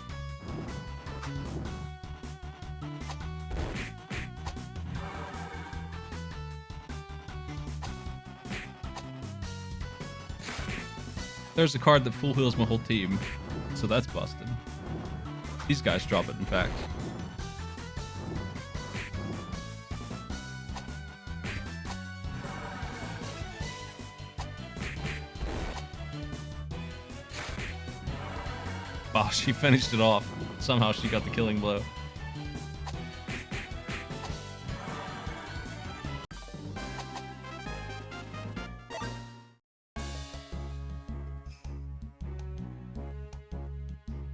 There's a card that full heals my whole team, so that's busted. These guys drop it, in fact. Oh, she finished it off. Somehow she got the killing blow.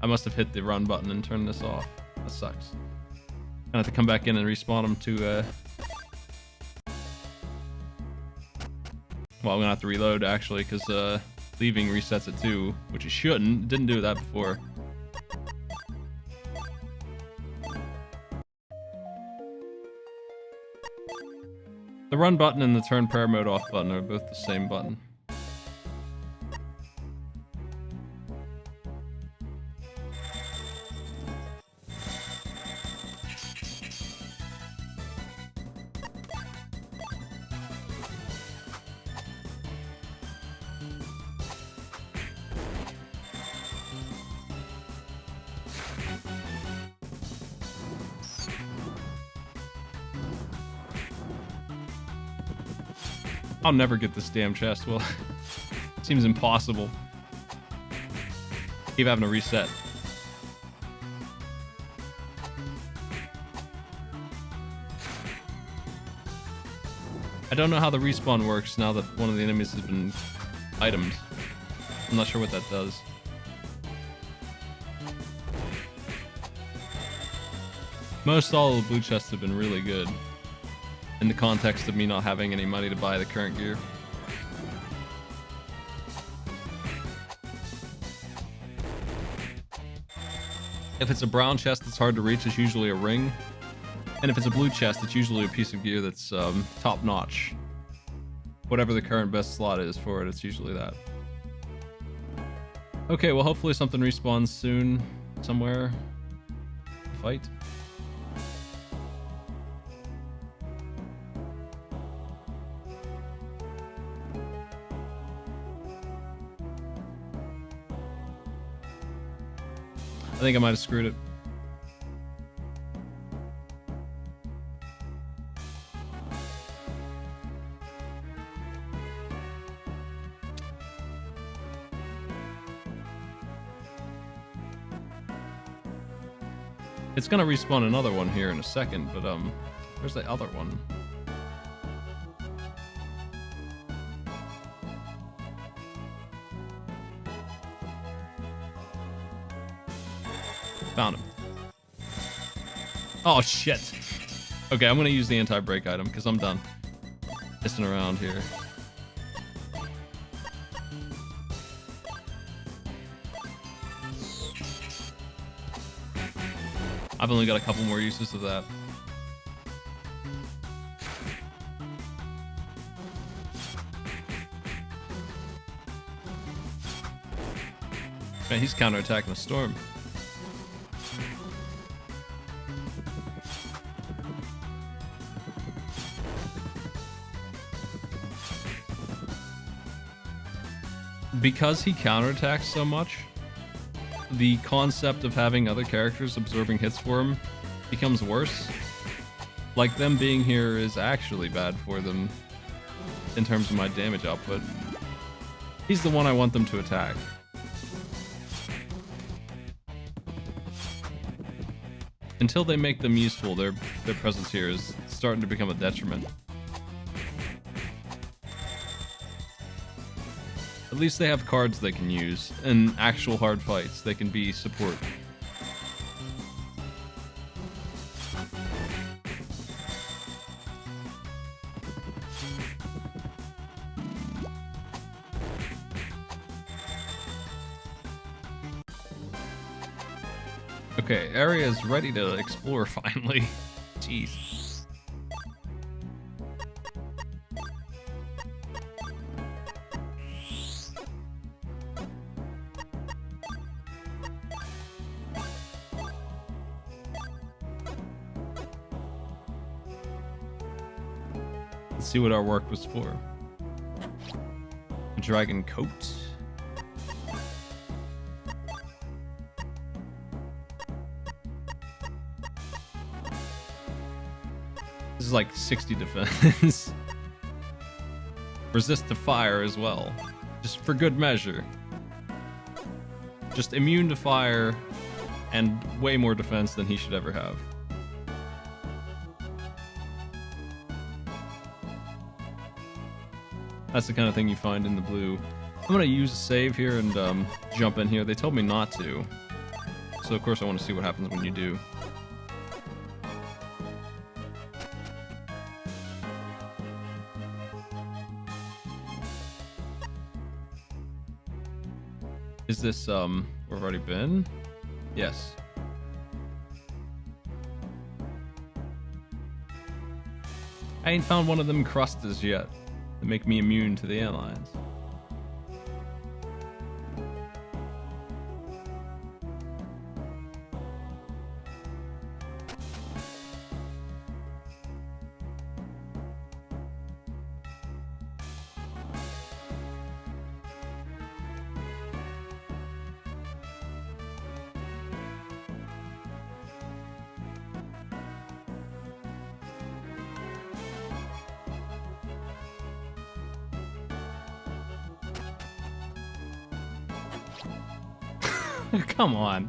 I must have hit the run button and turned this off. That sucks. Gonna have to come back in and respawn them to, well, I'm gonna have to reload, actually, because, leaving resets it too, which it shouldn't. Didn't do that before. The run button and the turn prayer mode off button are both the same button. I'll never get this damn chest. Well, seems impossible. Keep having to reset. I don't know how the respawn works now that one of the enemies has been itemed. I'm not sure what that does. Most all of the blue chests have been really good, in the context of me not having any money to buy the current gear. If it's a brown chest that's hard to reach, it's usually a ring. And if it's a blue chest, it's usually a piece of gear that's top notch. Whatever the current best slot is for it, it's usually that. Okay, well hopefully something respawns soon, somewhere. Fight. I think I might have screwed it. It's gonna respawn another one here in a second, but where's the other one? Found him. Oh shit. Okay, I'm gonna use the anti-break item because I'm done pissing around here. I've only got a couple more uses of that. Man, he's counterattacking a storm. Because he counterattacks so much, the concept of having other characters absorbing hits for him becomes worse. Like, them being here is actually bad for them in terms of my damage output. He's the one I want them to attack. Until they make them useful, their presence here is starting to become a detriment. At least they have cards they can use. In actual hard fights, they can be support. Okay, area is ready to explore finally. Jeez. Let's see what our work was for. A dragon coat. This is like 60 defense. Resist to fire as well. Just for good measure. Just immune to fire and way more defense than he should ever have. That's the kind of thing you find in the blue. I'm gonna use a save here and jump in here. They told me not to. so of course I want to see what happens when you do. Is this, we've already been? Yes. I ain't found one of them crustas yet that make me immune to the antlions. Come on.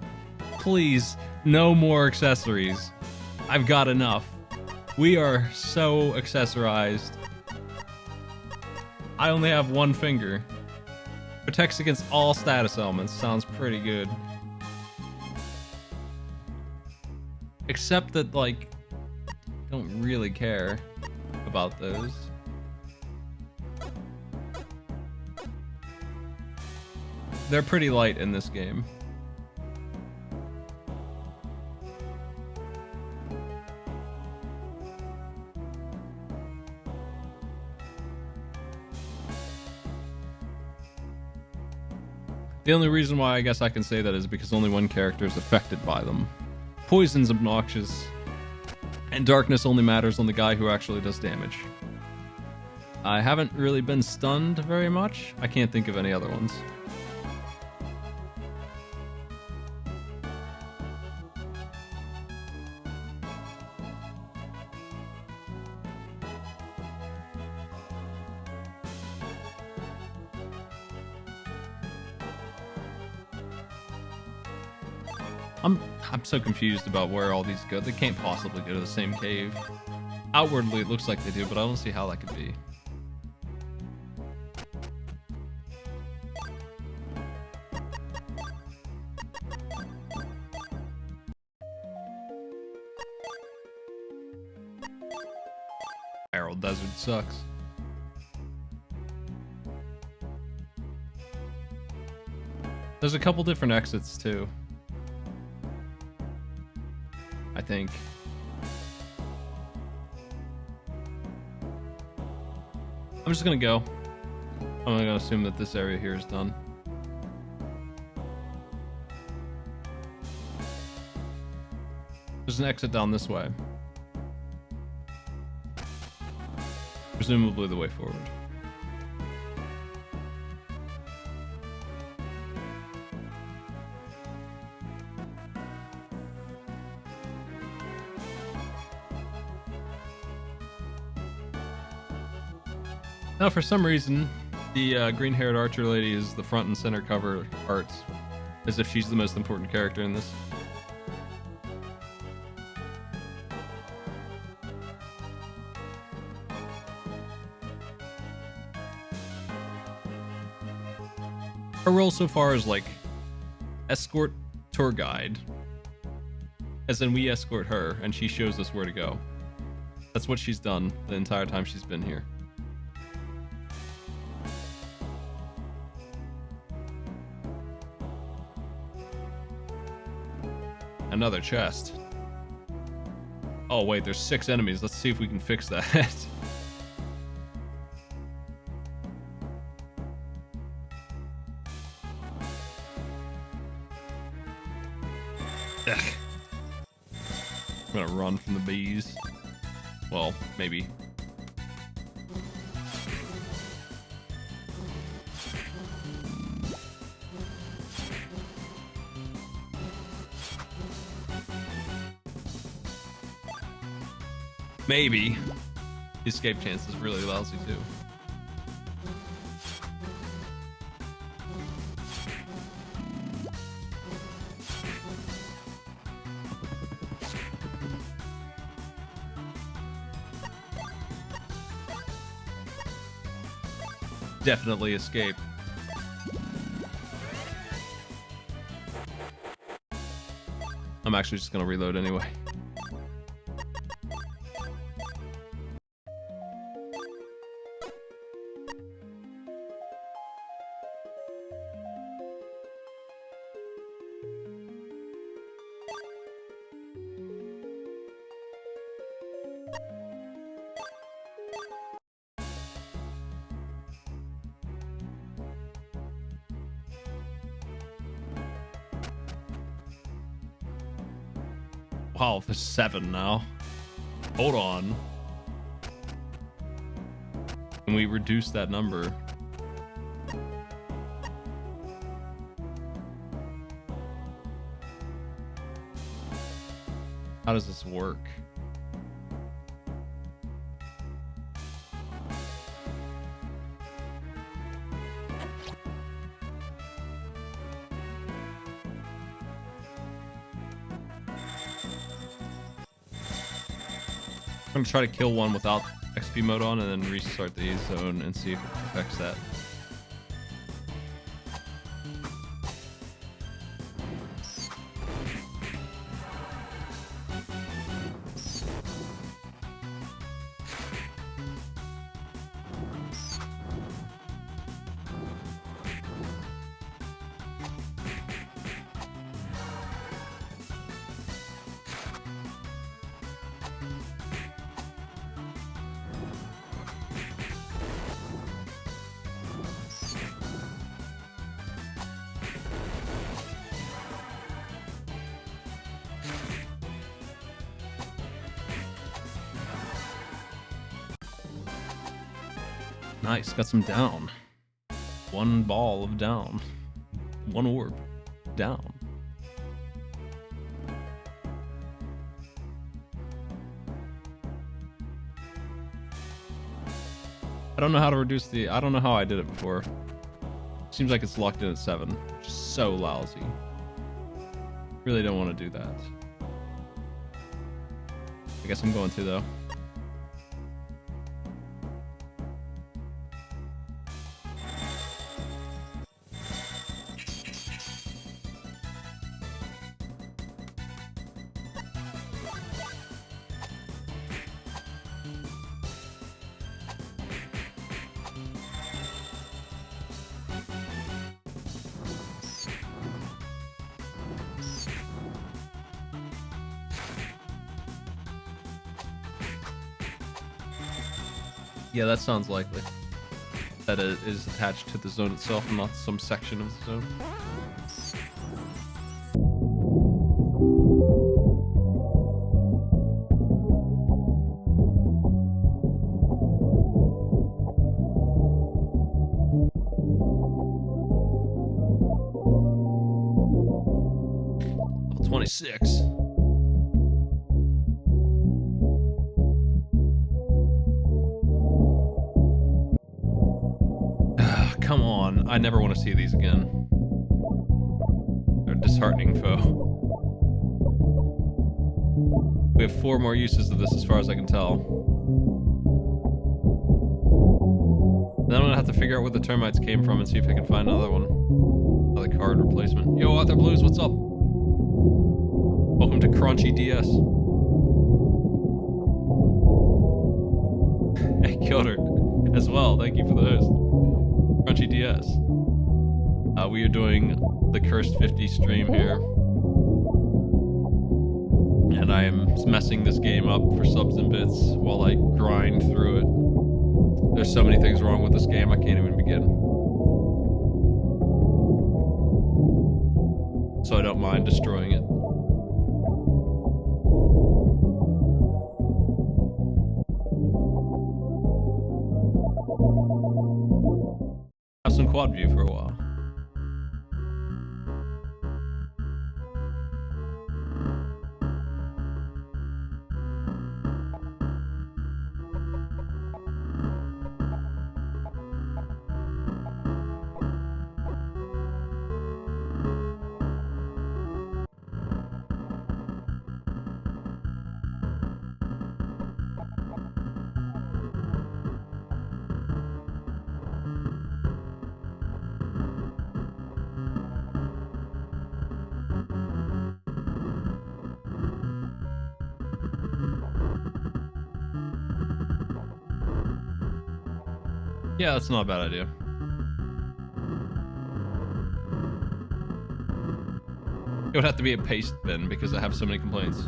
Please, no more accessories. I've got enough. We are so accessorized. I only have one finger. Protects against all status elements. Sounds pretty good. Except that, like, don't really care about those. They're pretty light in this game. The only reason why I guess I can say that is because only one character is affected by them. Poison's obnoxious, and darkness only matters on the guy who actually does damage. I haven't really been stunned very much. I can't think of any other ones. I'm so confused about where all these go. They can't possibly go to the same cave. Outwardly, it looks like they do, but I don't see how that could be. Spiral Desert sucks. There's a couple different exits too. I think. I'm just gonna go. I'm gonna assume that this area here is done. There's an exit down this way. Presumably the way forward. Now, for some reason, the green-haired archer lady is the front and center cover art, as if she's the most important character in this. Her role so far is like escort tour guide, as in we escort her and she shows us where to go. That's what she's done the entire time she's been here. Another chest. Oh wait, there's 6 enemies. Let's see if we can fix that. Ugh. I'm gonna run from the bees. Well, maybe. Maybe. Escape chance is really lousy too. Definitely escape. I'm actually just gonna reload anyway. Wow, there's 7 now. Hold on. Can we reduce that number? How does this work? I'm gonna try to kill one without XP mode on and then restart the zone and see if it affects that. Nice, got some down. 1 ball of down. 1 orb. Down. I don't know how to reduce the... I don't know how I did it before. Seems like it's locked in at 7. Which is so lousy. Really don't want to do that. I guess I'm going to, though. Yeah, that sounds likely. That it is attached to the zone itself and not some section of the zone. Level 26. Come on, I never want to see these again. They're disheartening foe. We have 4 more uses of this as far as I can tell. Then I'm gonna have to figure out where the termites came from and see if I can find another one. Another card replacement. Yo, Arthur Blues, what's up? Welcome to Crunchy DS. Hey, Kilder as well. Thank you for the host. Crunchy DS. We are doing the Cursed50 stream here. And I am messing this game up for subs and bits while I grind through it. There's so many things wrong with this game, I can't even begin. So I don't mind destroying it. Have some quad view for a while. Yeah, that's not a bad idea. It would have to be a paste bin because I have so many complaints.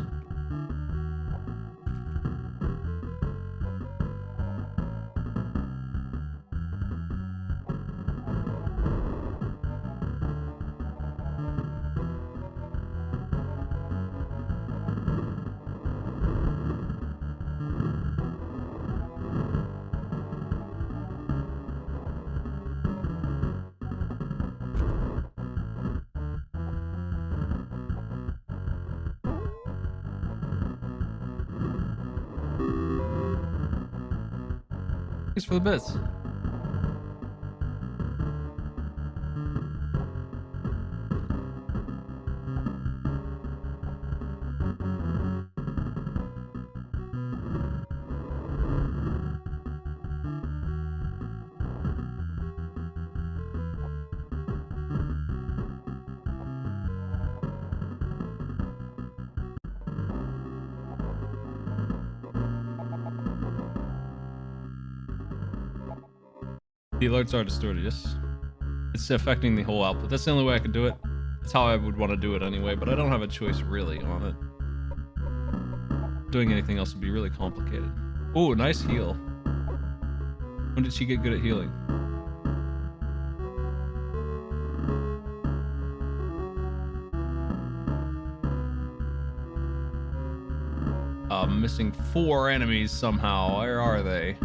Thanks for the bits. The alerts are distorted, yes. It's affecting the whole output. That's the only way I could do it. That's how I would want to do it anyway, but I don't have a choice really on it. Doing anything else would be really complicated. Oh, nice heal. When did she get good at healing? I'm missing 4 enemies somehow. Where are they?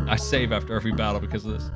I save after every battle because of this.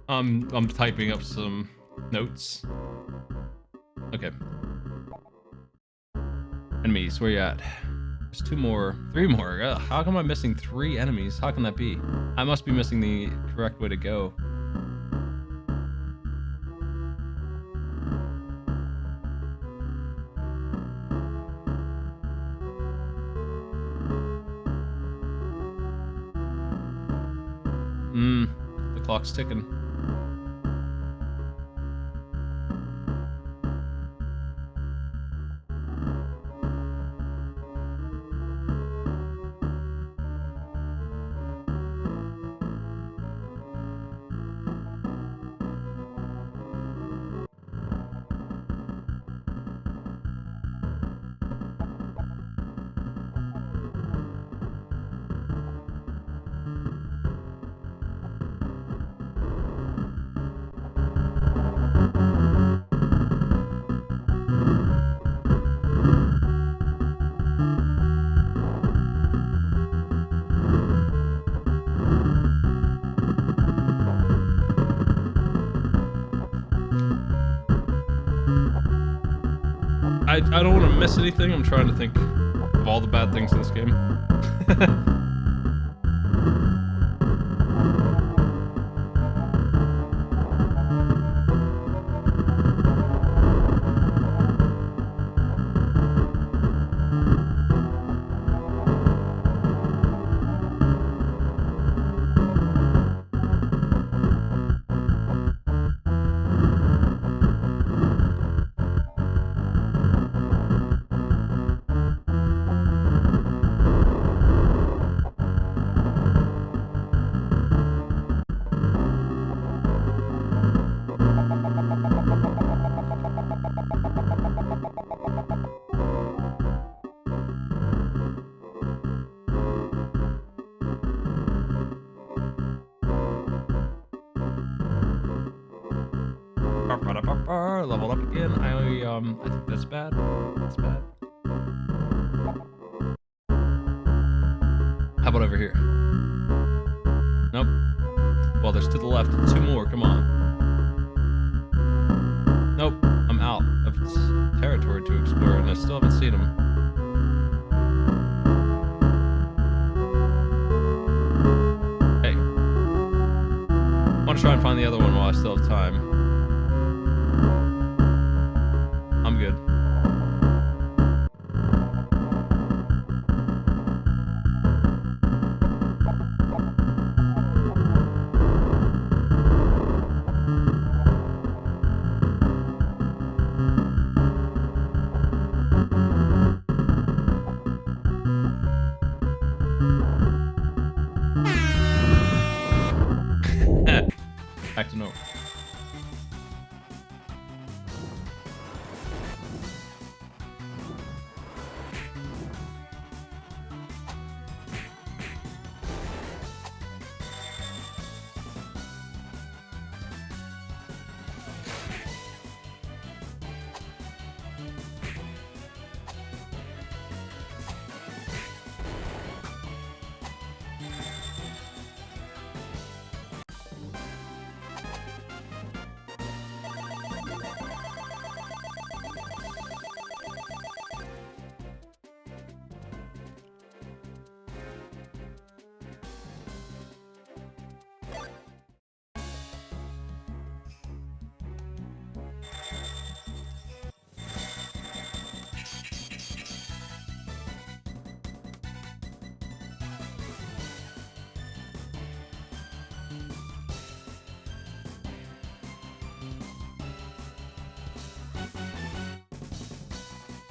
I'm typing up some notes. Okay. Enemies, where you at? There's 2 more, 3 more. Ugh, how come I'm missing 3 enemies? How can that be? I must be missing the correct way to go. The clock's ticking. I don't want to miss anything. I'm trying to think of all the bad things in this game. Leveled up again. I think that's bad. That's bad. How about over here? Nope. Well, there's to the left 2 more. Come on. Nope. I'm out of territory to explore, and I still haven't seen them. Hey. I want to try and find the other one while I still have time. I'm good. Back to normal.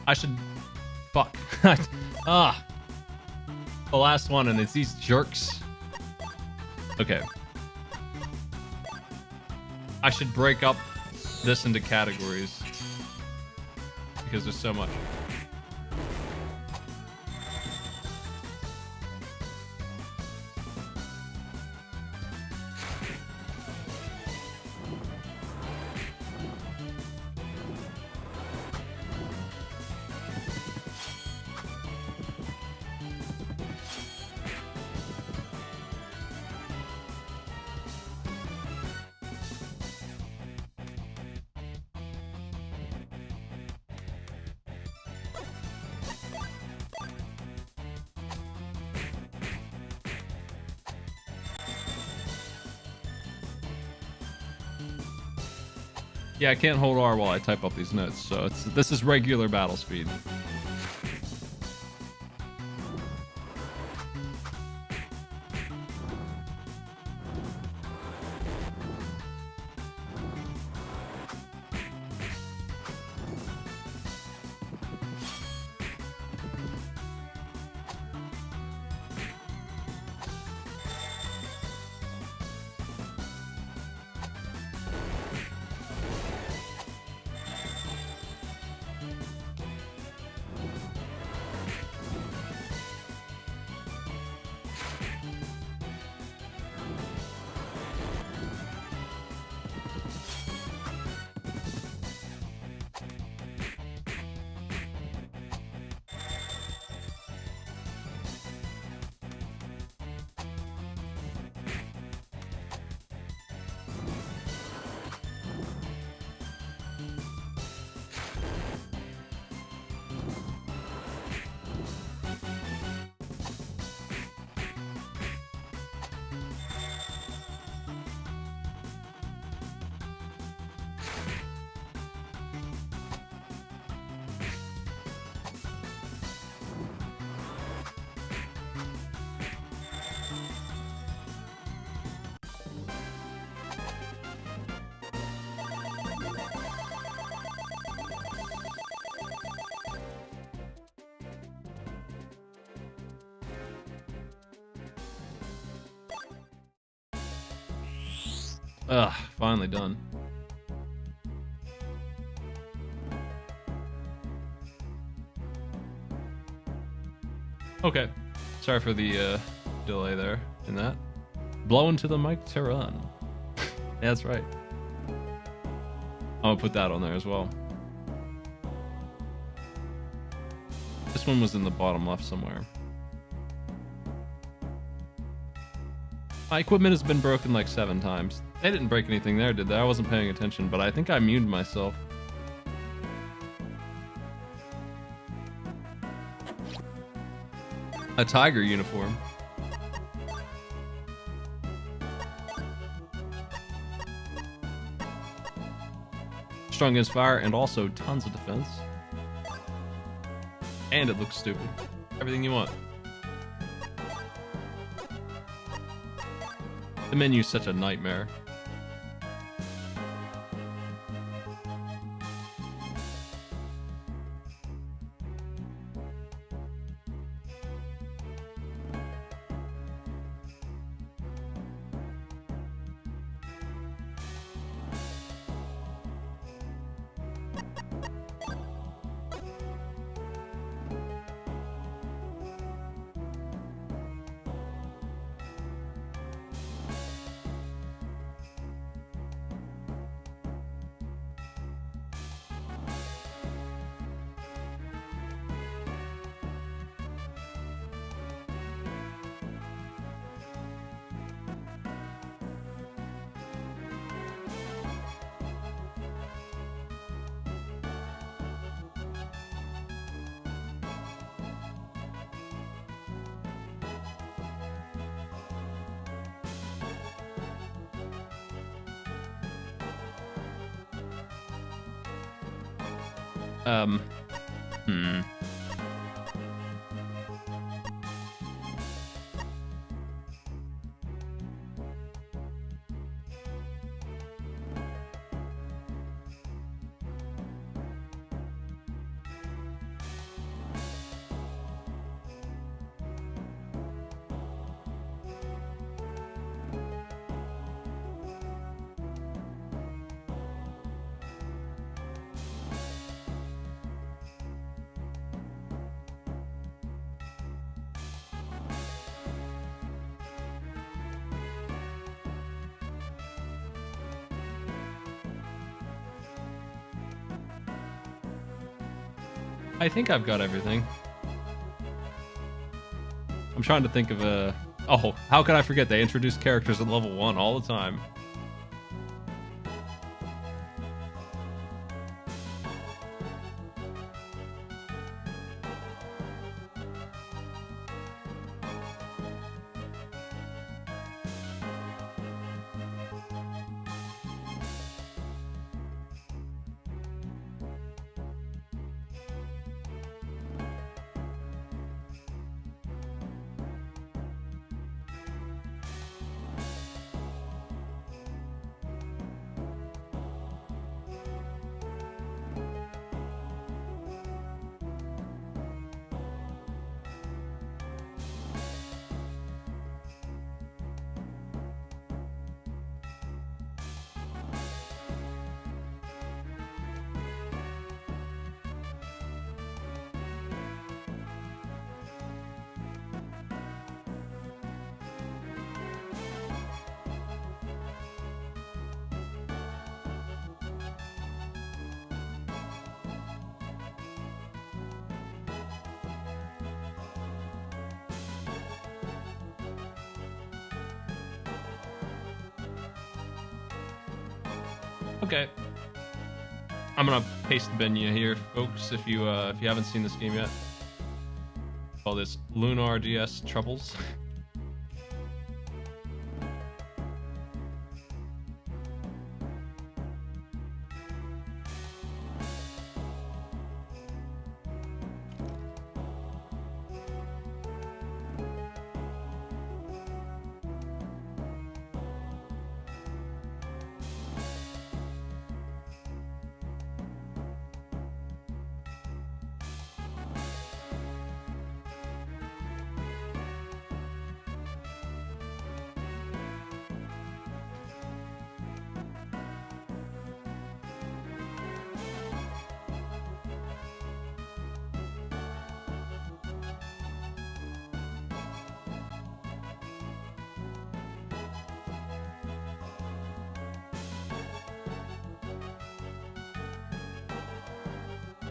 I should... Fuck. Ah. The last one, and it's these jerks. Okay. I should break up this into categories. Because there's so much. Yeah, I can't hold R while I type up these notes, so this is regular battle speed. Ugh, finally done. Okay. Sorry for the delay there in that. Blow into the mic to run. Yeah, that's right. I'm gonna put that on there as well. This one was in the bottom left somewhere. My equipment has been broken like 7 times. They didn't break anything there, did they? I wasn't paying attention, but I think I muted myself. A tiger uniform. Strong against fire and also tons of defense. And it looks stupid. Everything you want. The menu's such a nightmare. Hmm. I think I've got everything. I'm trying to think of a... Oh, how could I forget? They introduce characters at level 1 all the time. Okay. I'm gonna paste the menu here, folks. If you haven't seen this game yet, call this Lunar DS Troubles.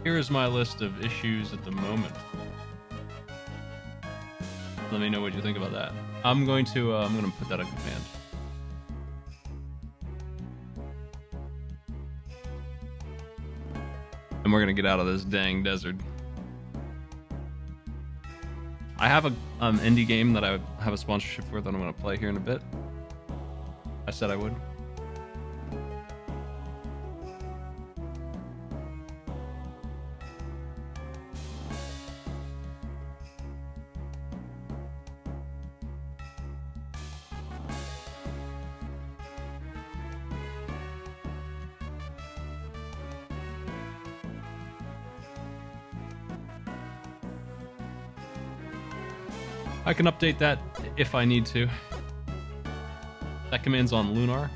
Here is my list of issues at the moment. Let me know what you think about that. I'm gonna put that on command. And we're gonna get out of this dang desert. I have a indie game that I have a sponsorship for that I'm gonna play here in a bit. I said I would. I can update that if I need to. That command's on Lunar.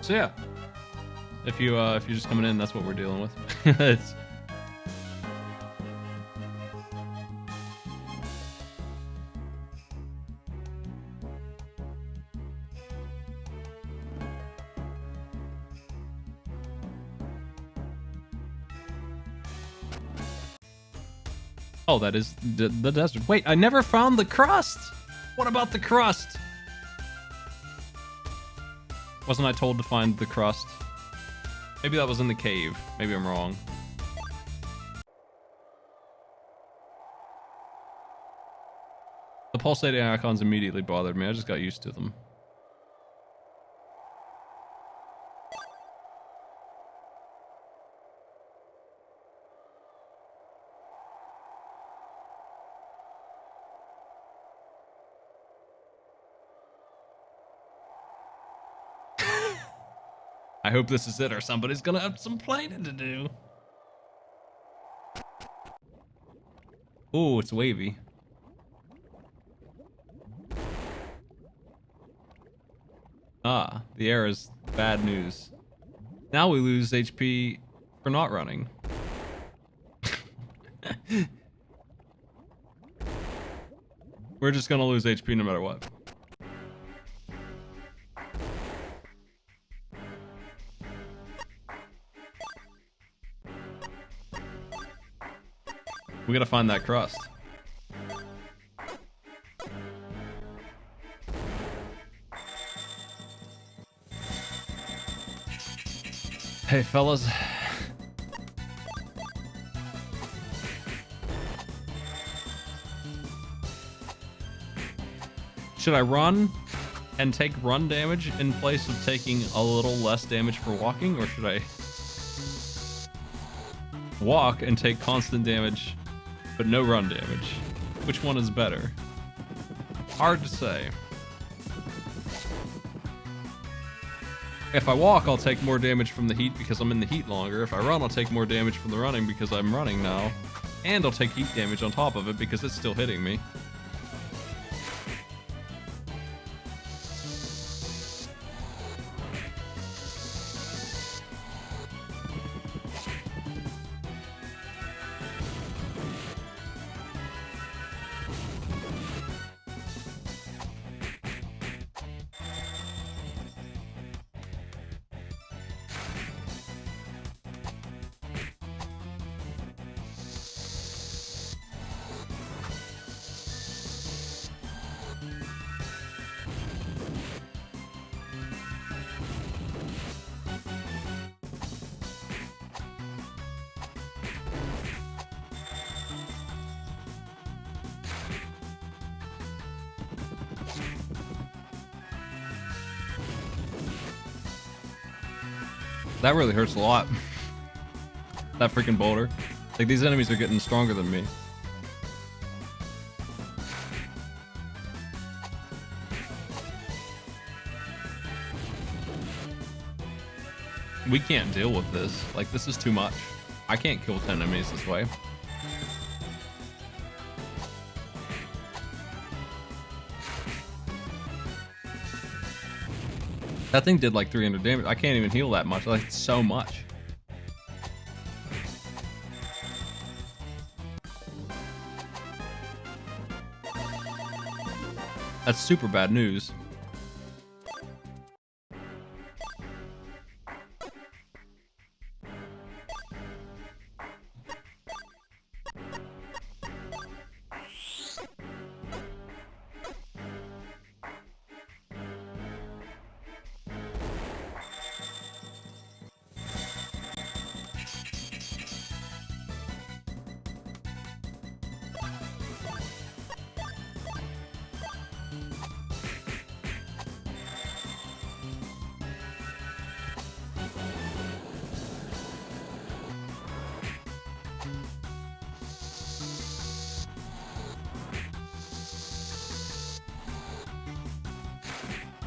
So yeah, if you're just coming in, that's what we're dealing with. It's, oh, that is the desert. Wait, I never found the crust. What about the crust? Wasn't I told to find the crust? Maybe that was in the cave. Maybe I'm wrong. The pulsating icons immediately bothered me. I just got used to them. I hope this is it or somebody's gonna have some planing to do. Ooh, it's wavy. Ah, the air is bad news. Now we lose HP for not running. We're just gonna lose HP no matter what. We gotta find that crust. Hey, fellas. Should I run and take run damage in place of taking a little less damage for walking, or should I walk and take constant damage but no run damage? Which one is better? Hard to say. If I walk, I'll take more damage from the heat because I'm in the heat longer. If I run, I'll take more damage from the running because I'm running now. And I'll take heat damage on top of it because it's still hitting me. That really hurts a lot. That freaking boulder. Like, these enemies are getting stronger than me. We can't deal with this. Like, this is too much. I can't kill 10 enemies this way. That thing did like 300 damage. I can't even heal that much. Like, it's so much. That's super bad news.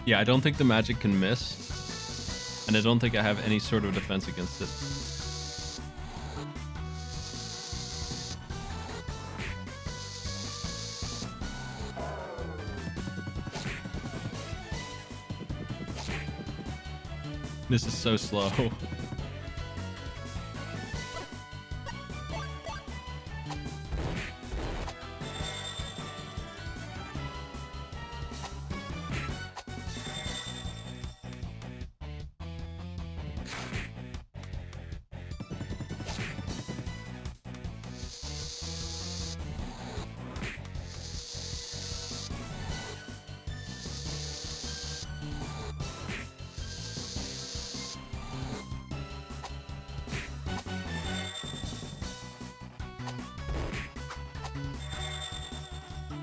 Yeah, I don't think the magic can miss, and I don't think I have any sort of defense against it. This is so slow.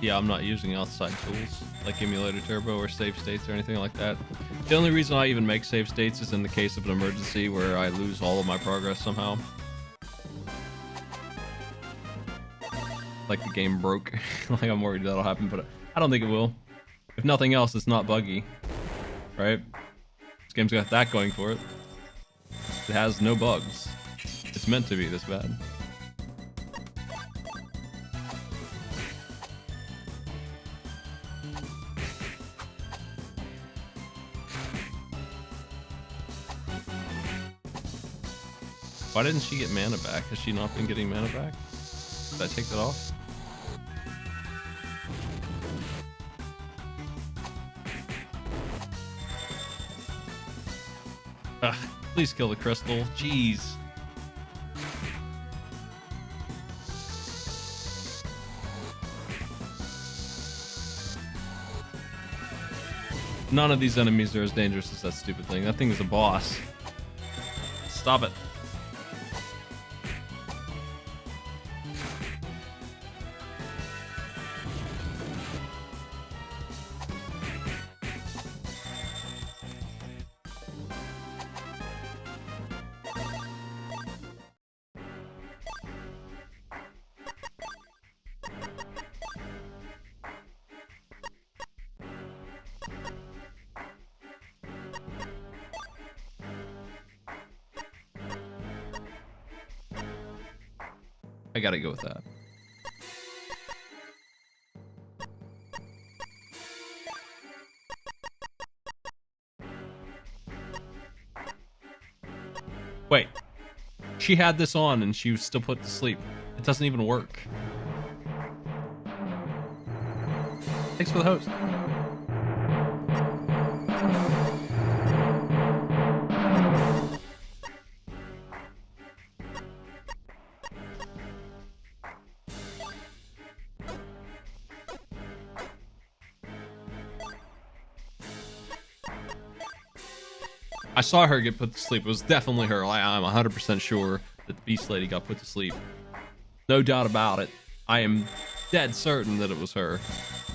Yeah, I'm not using outside tools like Emulator Turbo or save states or anything like that. The only reason I even make save states is in the case of an emergency where I lose all of my progress somehow. Like the game broke. Like I'm worried that'll happen, but I don't think it will. If nothing else, it's not buggy, right? This game's got that going for it. It has no bugs. It's meant to be this bad. Why didn't she get mana back? Has she not been getting mana back? Did I take that off? Ugh, please kill the crystal. Jeez. None of these enemies are as dangerous as that stupid thing. That thing is a boss. Stop it. I gotta go with that. Wait. She had this on and she was still put to sleep. It doesn't even work. Thanks for the host. I saw her get put to sleep. It was definitely her. I'm 100% sure that the Beast Lady got put to sleep. No doubt about it. I am dead certain that it was her.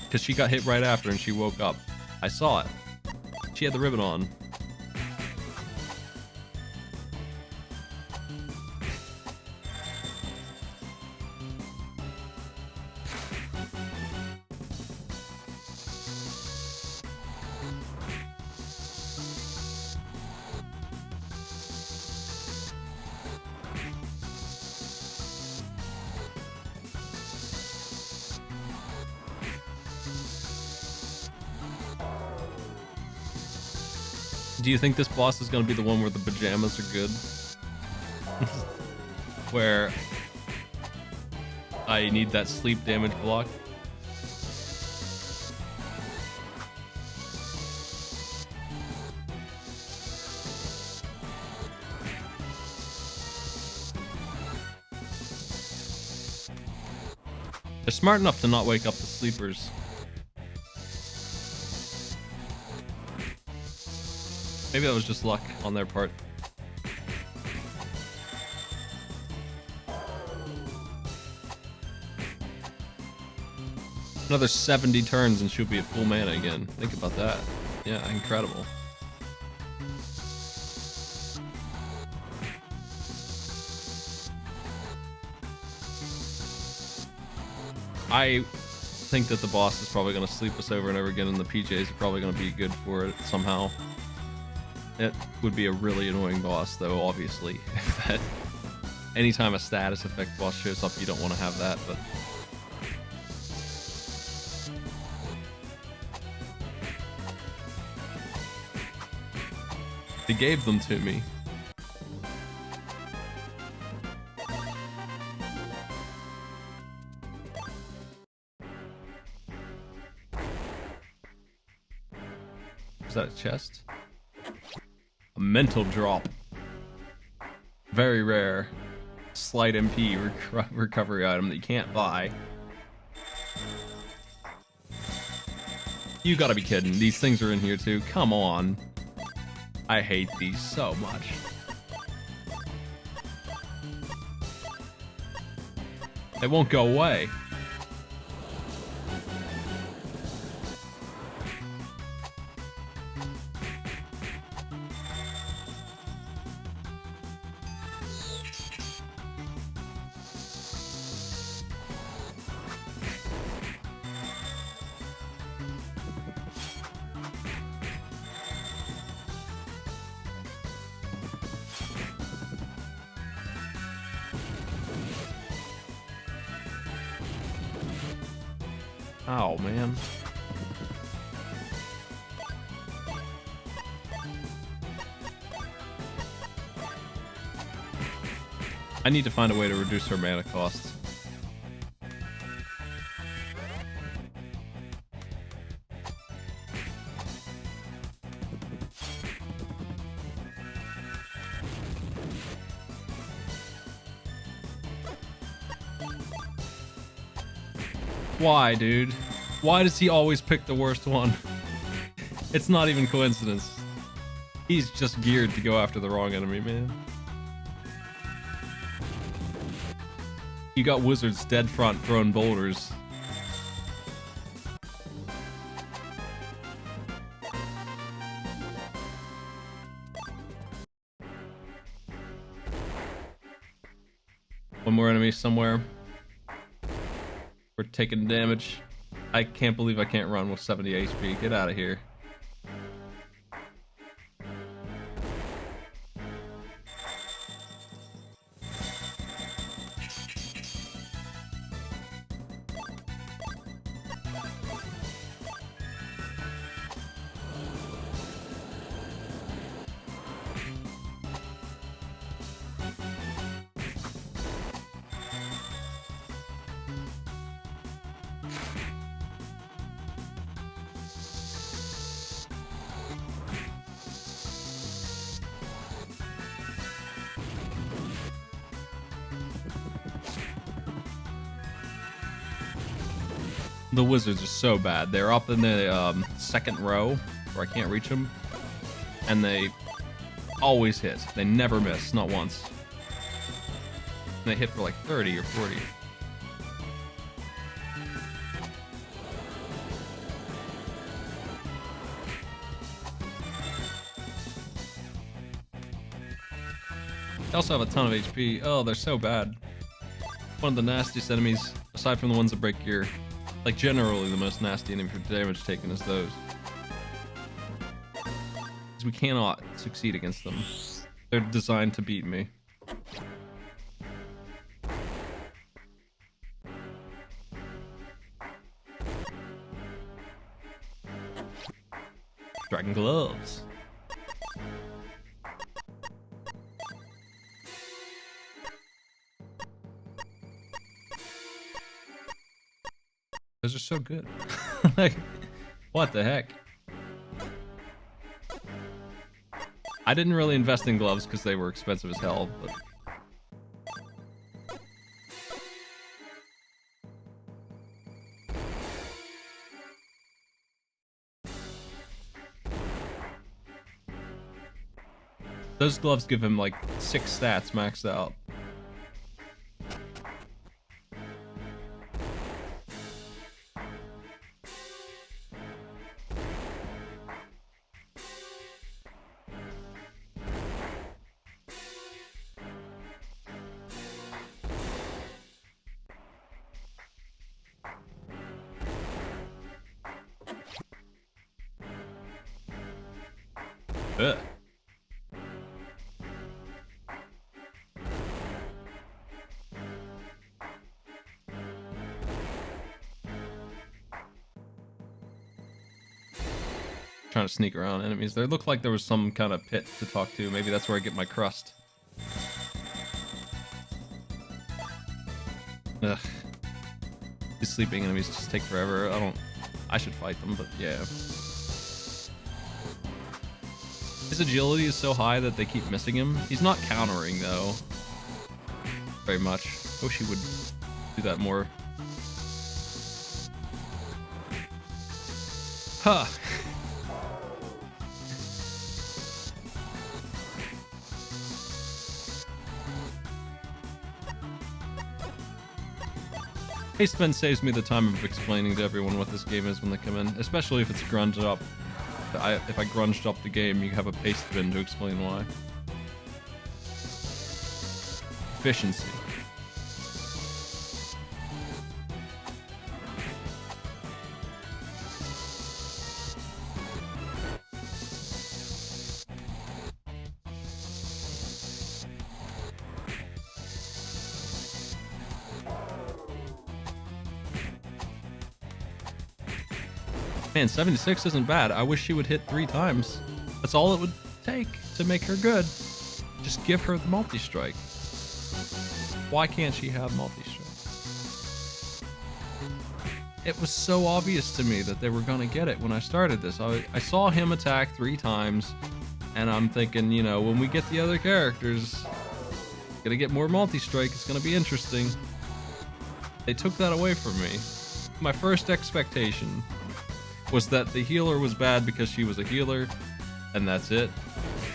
Because she got hit right after and she woke up. I saw it. She had the ribbon on. Do you think this boss is going to be the one where the pajamas are good? Where I need that sleep damage block? They're smart enough to not wake up the sleepers. Maybe that was just luck on their part. Another 70 turns and she'll be at full mana again. Think about that. Yeah, incredible. I think that the boss is probably going to sleep us over and over again, and the PJs are probably going to be good for it somehow. It would be a really annoying boss, though, obviously. That anytime a status effect boss shows up, you don't want to have that, but... They gave them to me. Is that a chest? A mental drop. Very rare. Slight MP recovery item that you can't buy. You gotta be kidding. These things are in here too. Come on. I hate these so much. They won't go away. Ow, man. I need to find a way to reduce her mana costs. Why, dude? Why does he always pick the worst one? It's not even coincidence. He's just geared to go after the wrong enemy, man. You got wizards dead front throwing boulders. One more enemy somewhere. We're taking damage. I can't believe I can't run with 70 HP. Get out of here. The wizards are so bad. They're up in the second row where I can't reach them, and they always hit. They never miss, not once. And they hit for like 30 or 40. They also have a ton of HP. Oh, they're so bad. One of the nastiest enemies, aside from the ones that break gear. Like, generally the most nasty enemy for damage taken is those. Because we cannot succeed against them. They're designed to beat me. Dragon gloves. Those are so good. Like, what the heck? I didn't really invest in gloves because they were expensive as hell, but... Those gloves give him like 6 stats maxed out. Ugh. Trying to sneak around enemies. There looked like there was some kind of pit to talk to. Maybe that's where I get my crust. Ugh. These sleeping enemies just take forever. I should fight them, but yeah. His agility is so high that they keep missing him. He's not countering though. Very much. I wish he would do that more. Huh. Haste Spin saves me the time of explaining to everyone what this game is when they come in, especially if it's grunged up. If I grunged up the game, you have a paste bin to explain why. Efficiency. Man, 76 isn't bad. I wish she would hit 3 times. That's all it would take to make her good. Just give her the multi-strike. Why can't she have multi-strike? It was so obvious to me that they were gonna get it when I started this. I saw him attack 3 times, and I'm thinking, you know, when we get the other characters, gonna get more multi-strike, it's gonna be interesting. They took that away from me. My first expectation was that the healer was bad because she was a healer, and that's it.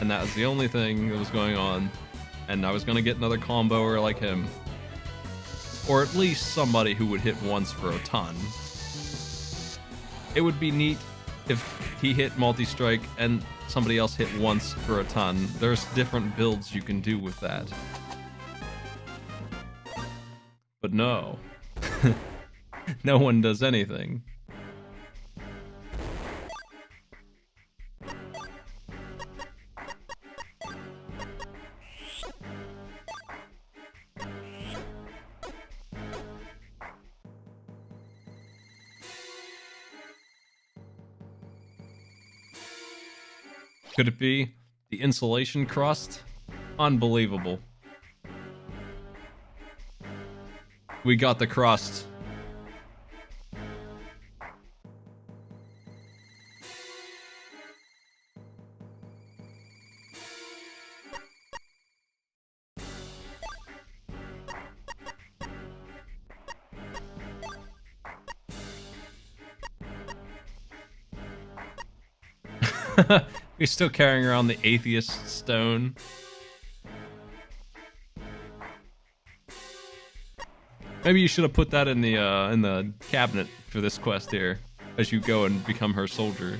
And that was the only thing that was going on. And I was gonna get another comboer like him. Or at least somebody who would hit once for a ton. It would be neat if he hit multi-strike and somebody else hit once for a ton. There's different builds you can do with that. But no. No one does anything. Could it be the insulation crust? Unbelievable. We got the crust. We're still carrying around the atheist stone. Maybe you should have put that in the cabinet for this quest here, as you go and become her soldier.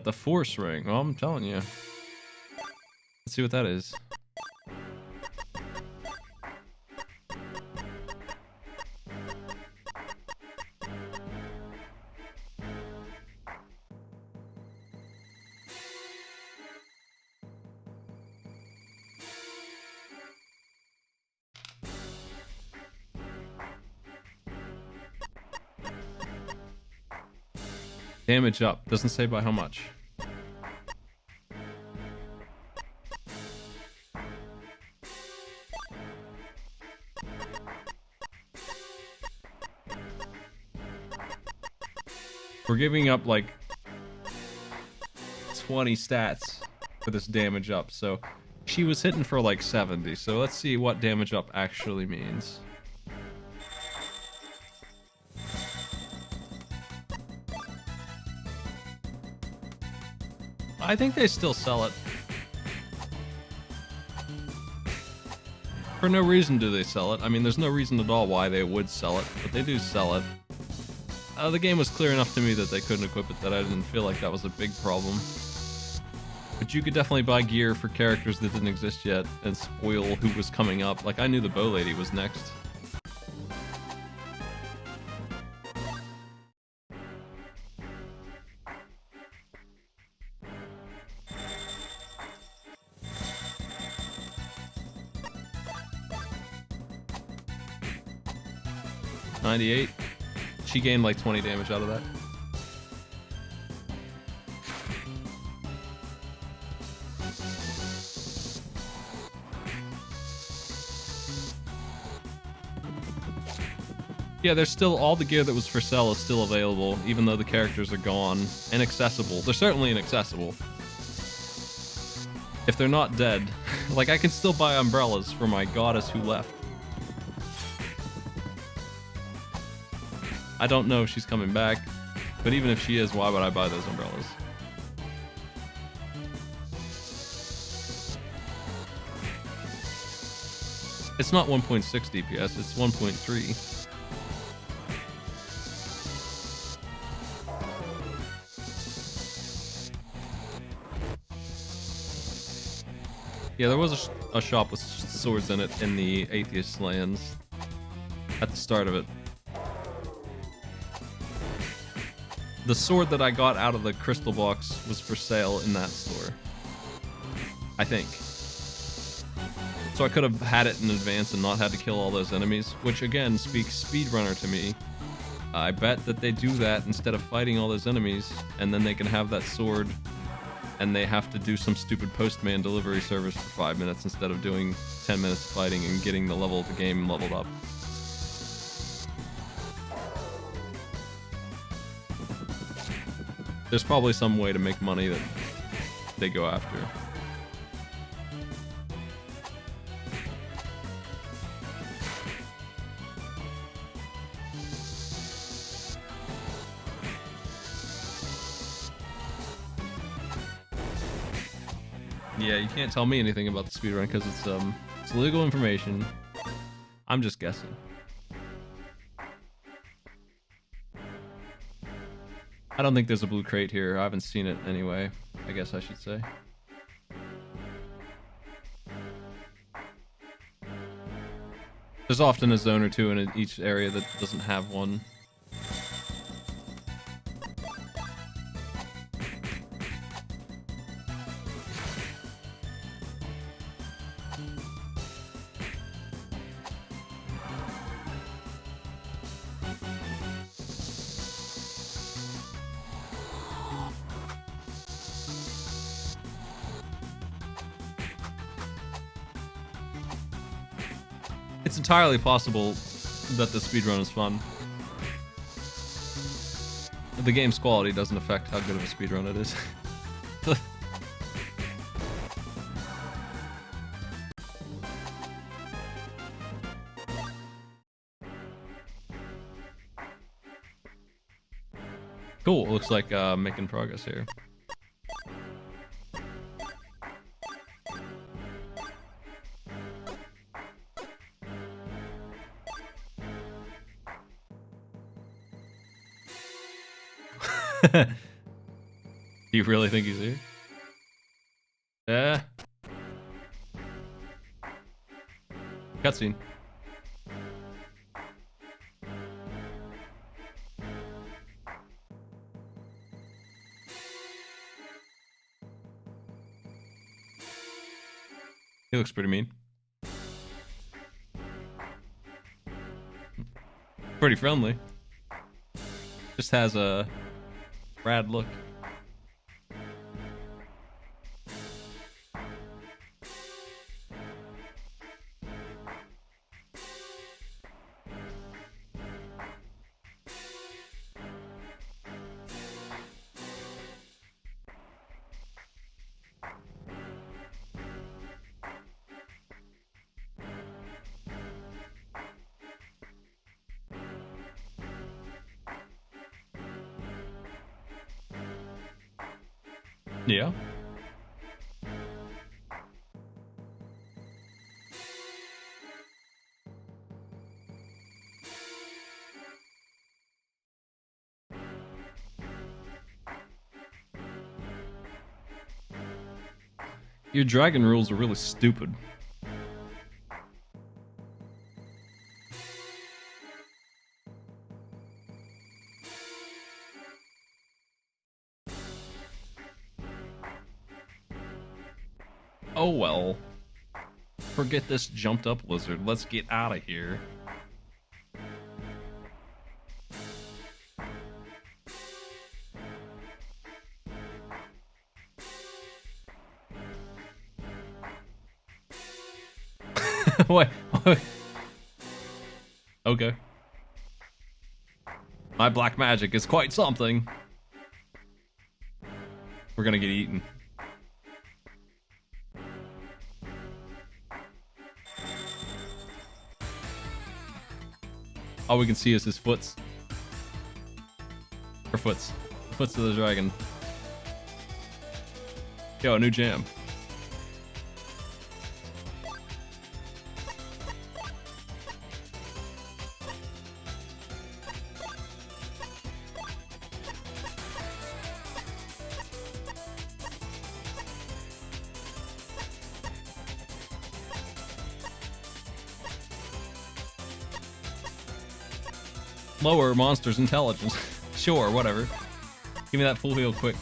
The force ring. Well, I'm telling you. Let's see what that is. Damage up. Doesn't say by how much. We're giving up like 20 stats for this damage up, so she was hitting for like 70, so let's see what damage up actually means. I think they still sell it. For no reason do they sell it. I mean, there's no reason at all why they would sell it, but they do sell it. The game was clear enough to me that they couldn't equip it that I didn't feel like that was a big problem. But you could definitely buy gear for characters that didn't exist yet and spoil who was coming up. Like, I knew the bow lady was next. $98. She gained like 20 damage out of that. Yeah, there's still all the gear that was for sale is still available, even though the characters are gone. Inaccessible. They're certainly inaccessible. If they're not dead. Like, I can still buy umbrellas for my goddess who left. I don't know if she's coming back, but even if she is, why would I buy those umbrellas? It's not 1.6 DPS, it's 1.3. Yeah, there was a shop with swords in it in the Atheist Lands at the start of it. The sword that I got out of the crystal box was for sale in that store, I think. So I could have had it in advance and not had to kill all those enemies, which again speaks speedrunner to me. I bet that they do that instead of fighting all those enemies, and then they can have that sword and they have to do some stupid postman delivery service for 5 minutes instead of doing 10 minutes of fighting and getting the level of the game leveled up. There's probably some way to make money that they go after. Yeah, you can't tell me anything about the speedrun because it's legal information. I'm just guessing. I don't think there's a blue crate here. I haven't seen it anyway, I guess I should say. There's often a zone or two in each area that doesn't have one. It's entirely possible that the speedrun is fun. The game's quality doesn't affect how good of a speedrun it is. Cool, looks like making progress here. Do you really think he's here? Yeah. Cutscene. He looks pretty mean. Pretty friendly. Just has a rad look. Yeah. Your dragon rules are really stupid. Oh well. Forget this jumped up lizard. Let's get out of here. wait, wait. Okay. My black magic is quite something. We're gonna get eaten. All we can see is his foots. Or foots. The foots of the dragon. Yo, a new jam. Lower monster's intelligence. Sure, whatever. Give me that full heal quick.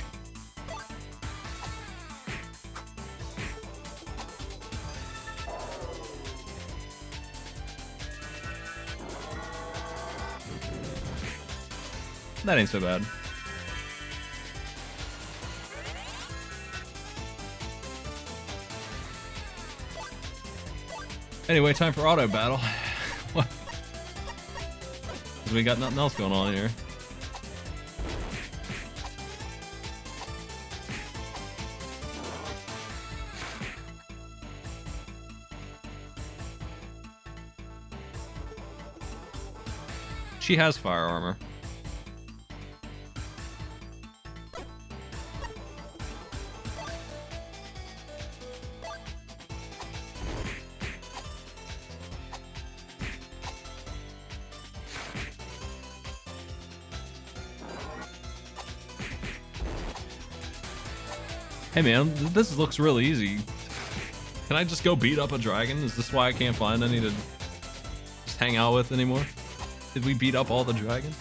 That ain't so bad. Anyway, time for auto battle. What? We got nothing else going on here. She has fire armor. Hey man, this looks really easy. Can I just go beat up a dragon? Is this why I can't find any to just hang out with anymore? Did we beat up all the dragons?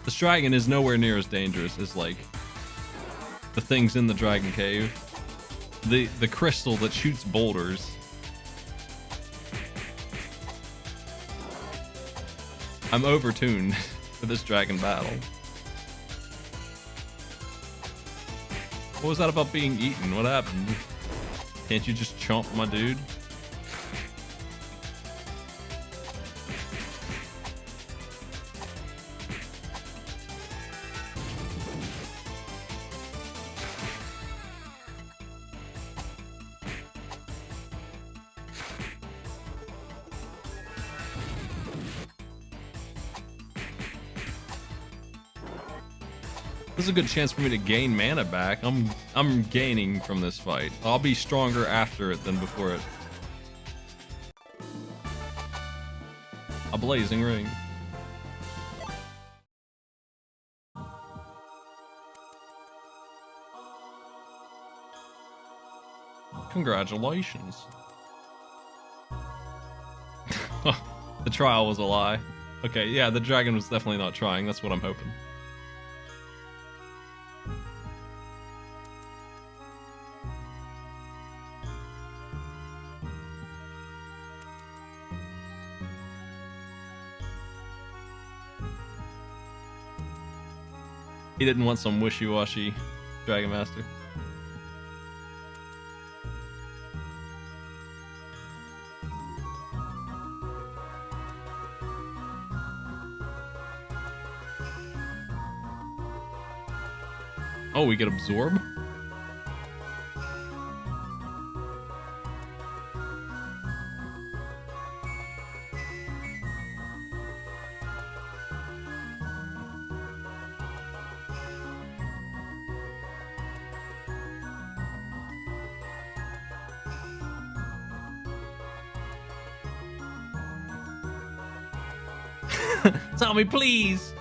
This dragon is nowhere near as dangerous as, like, the things in the dragon cave. The crystal that shoots boulders. I'm overtuned for this dragon battle. What was that about being eaten? What happened? Can't you just chomp my dude? This is a good chance for me to gain mana back. I'm gaining from this fight. I'll be stronger after it than before it. A blazing ring. Congratulations. The trial was a lie. Okay, yeah, the dragon was definitely not trying. That's what I'm hoping. He didn't want some wishy-washy Dragon Master. Oh, we get absorb? Tell me, please.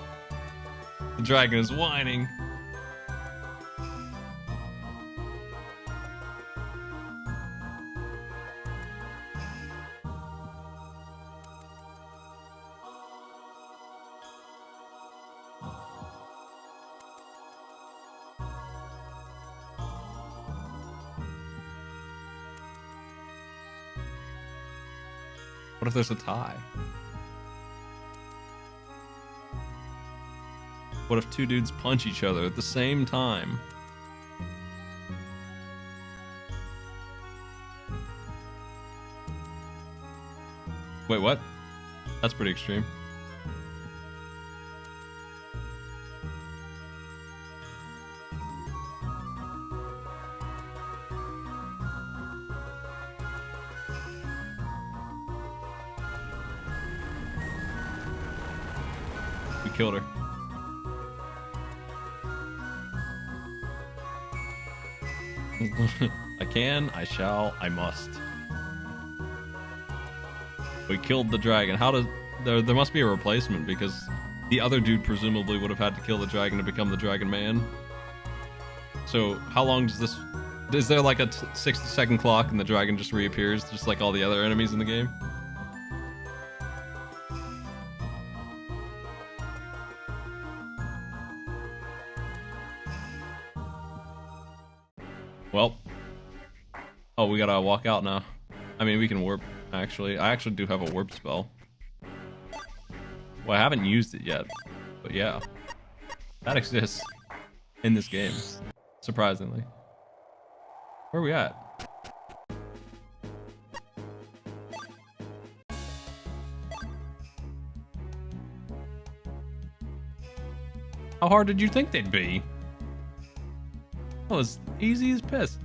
The dragon is whining. What if there's a tie? What if two dudes punch each other at the same time? Wait, what? That's pretty extreme. We killed her. I can, I shall, I must. We killed the dragon. How does... There must be a replacement, because the other dude presumably would have had to kill the dragon to become the Dragon Man. So, how long does this... Is there like a 60-second clock and the dragon just reappears, just like all the other enemies in the game? Well. Oh, we gotta walk out now. I mean, we can warp, actually. I actually do have a warp spell. Well, I haven't used it yet. But yeah. That exists in this game. Surprisingly. Where are we at? How hard did you think they'd be? That was easy as piss.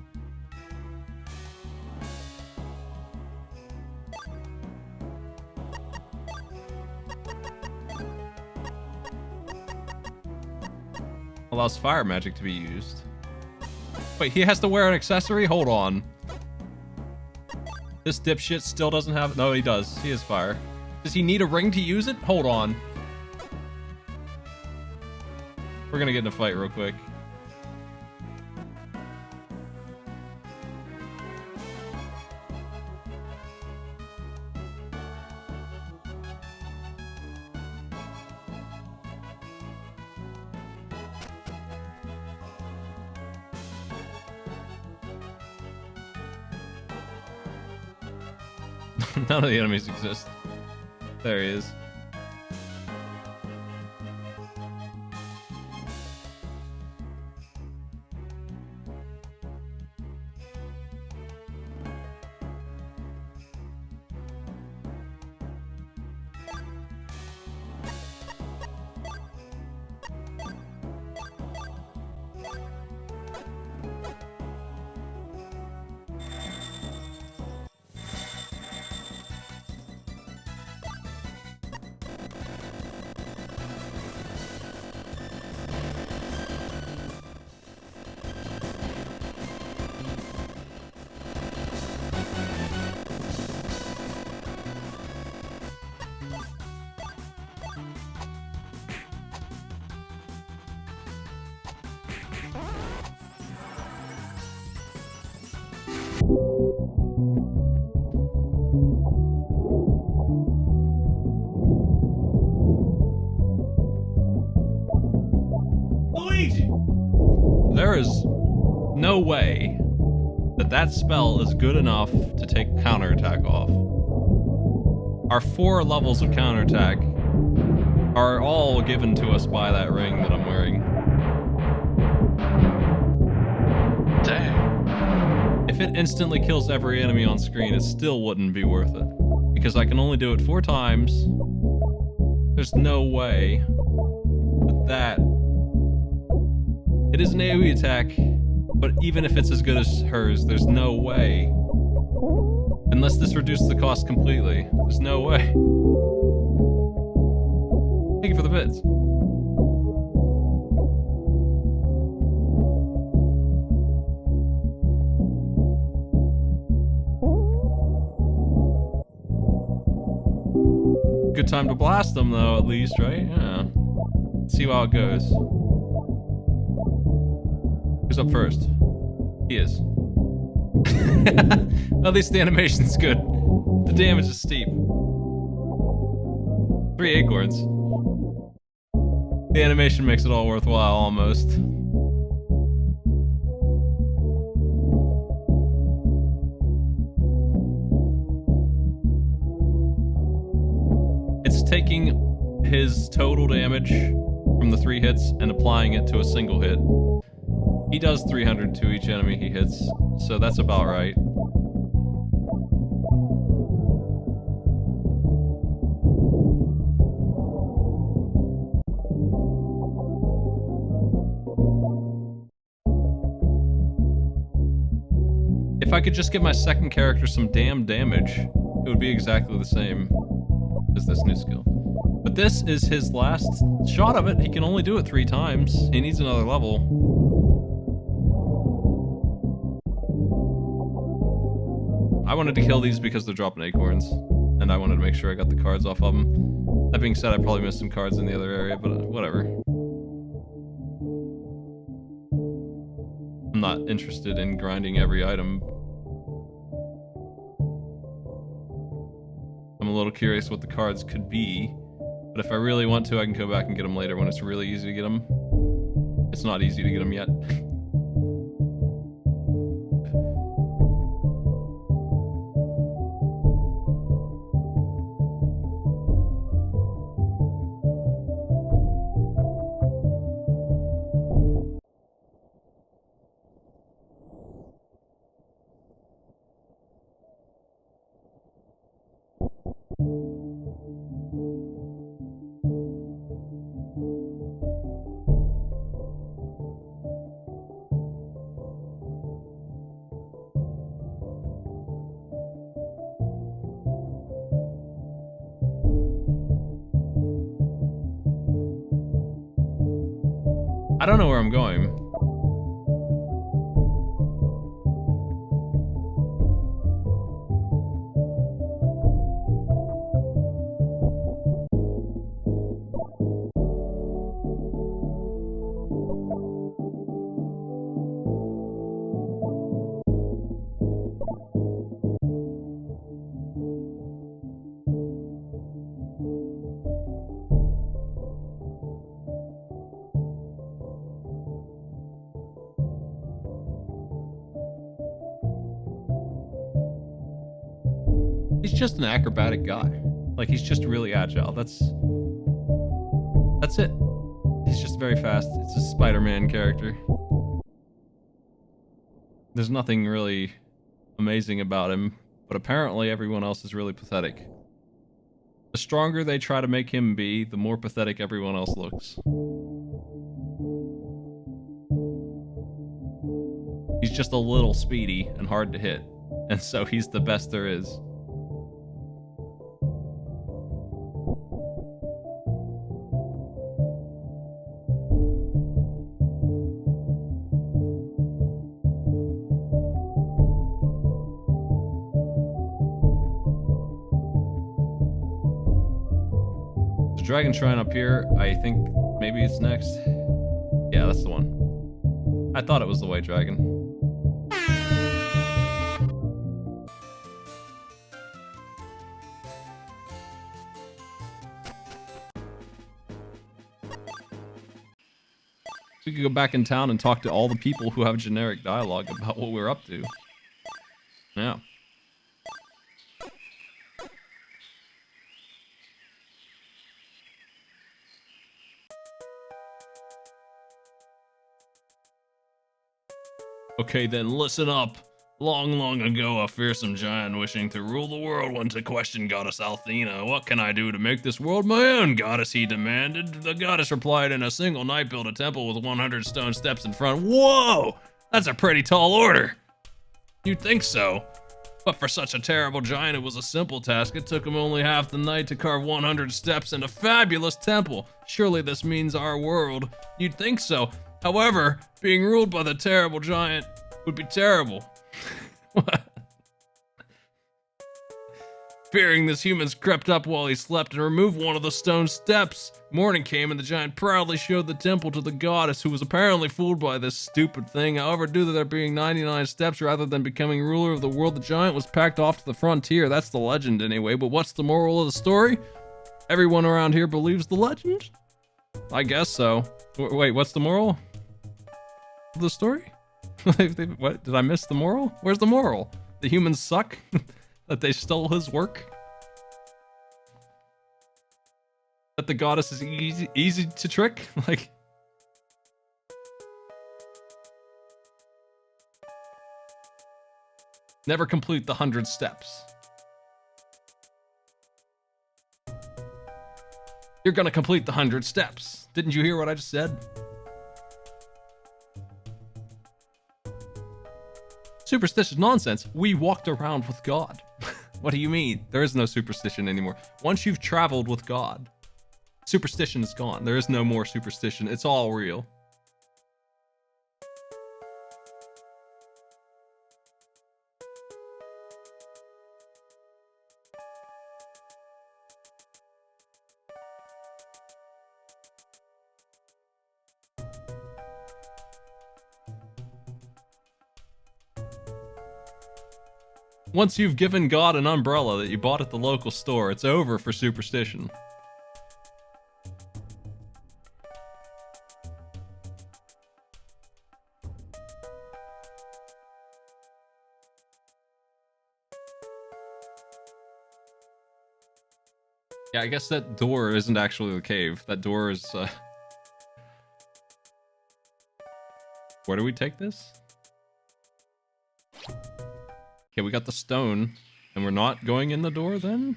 Allows fire magic to be used. Wait, he has to wear an accessory? Hold on. This dipshit still doesn't have... No, he does. He has fire. Does he need a ring to use it? Hold on. We're gonna get in a fight real quick. None of the enemies exist. There he is. There is no way that that spell is good enough to take counterattack off. Our 4 levels of counterattack are all given to us by that ring that I'm wearing. Dang. If it instantly kills every enemy on screen, it still wouldn't be worth it. Because I can only do it 4 times. There's no way that it is an AoE attack, but even if it's as good as hers, there's no way. Unless this reduces the cost completely, there's no way. Thank you for the bits. Good time to blast them, though, at least, right? Yeah. Let's see how it goes. Who's up first? He is. At least the animation's good. The damage is steep. 3 acorns. The animation makes it all worthwhile, almost. It's taking his total damage from the 3 hits and applying it to a single hit. He does 300 to each enemy he hits, so that's about right. If I could just give my second character some damn damage, it would be exactly the same as this new skill. But this is his last shot of it. He can only do it 3 times. He needs another level. I wanted to kill these because they're dropping acorns, and I wanted to make sure I got the cards off of them. That being said, I probably missed some cards in the other area, but whatever. I'm not interested in grinding every item. I'm a little curious what the cards could be, but if I really want to, I can go back and get them later when it's really easy to get them. It's not easy to get them yet. I don't know where I'm going. He's just an acrobatic guy. Like, he's just really agile. That's it. He's just very fast. It's a Spider-Man character. There's nothing really amazing about him, but apparently everyone else is really pathetic. The stronger they try to make him be, the more pathetic everyone else looks. He's just a little speedy and hard to hit, and so he's the best there is. Dragon Shrine up here, I think maybe it's next. Yeah, that's the one. I thought it was the White Dragon. So we could go back in town and talk to all the people who have generic dialogue about what we're up to. Yeah. Okay, then listen up. Long, long ago, a fearsome giant wishing to rule the world went to question goddess Althena. What can I do to make this world my own, goddess, he demanded. The goddess replied, in a single night build a temple with 100 stone steps in front. Whoa! That's a pretty tall order. You'd think so. But for such a terrible giant, it was a simple task. It took him only half the night to carve 100 steps in a fabulous temple. Surely this means our world. You'd think so. However, being ruled by the terrible giant would be terrible. What? Fearing this, humans crept up while he slept and removed one of the stone steps. Morning came and the giant proudly showed the temple to the goddess, who was apparently fooled by this stupid thing. However, due to there being 99 steps rather than becoming ruler of the world, the giant was packed off to the frontier. That's the legend anyway, but what's the moral of the story? Everyone around here believes the legend? I guess so. Wait, what's the moral of the story? What? Did I miss the moral? Where's the moral? The humans suck? That they stole his work? That the goddess is easy to trick? Like... Never complete the 100 steps. You're gonna complete the 100 steps. Didn't you hear what I just said? Superstitious nonsense. We walked around with God. What do you mean? There is no superstition anymore. Once you've traveled with God, superstition is gone. There is no more superstition. It's all real. Once you've given God an umbrella that you bought at the local store, it's over for superstition. Yeah, I guess that door isn't actually the cave. That door is, Where do we take this? Okay, we got the stone, and we're not going in the door then?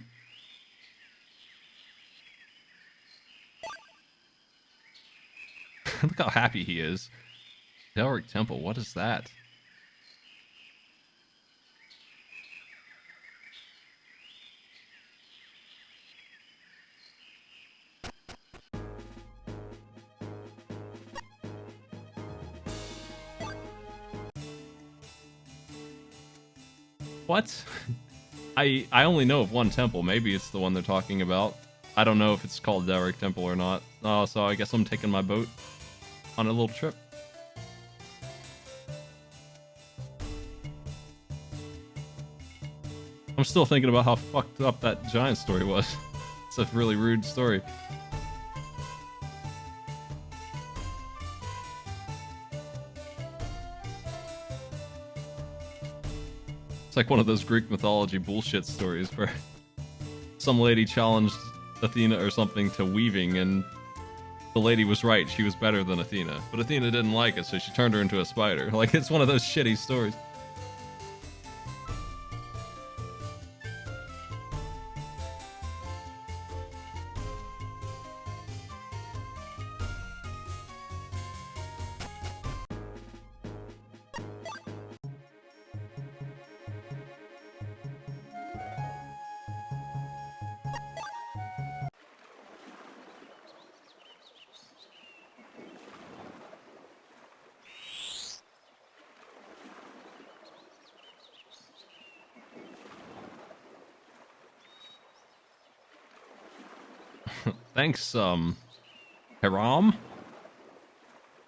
Look how happy he is. Delric Temple, what is that? What? I only know of one temple. Maybe it's the one they're talking about. I don't know if it's called Delric Temple or not. Oh, so I guess I'm taking my boat on a little trip. I'm still thinking about how fucked up that giant story was. It's a really rude story. It's like one of those Greek mythology bullshit stories where some lady challenged Athena or something to weaving, and the lady was right. She was better than Athena. But Athena didn't like it, so she turned her into a spider. Like, it's one of those shitty stories. Thanks, Hiram?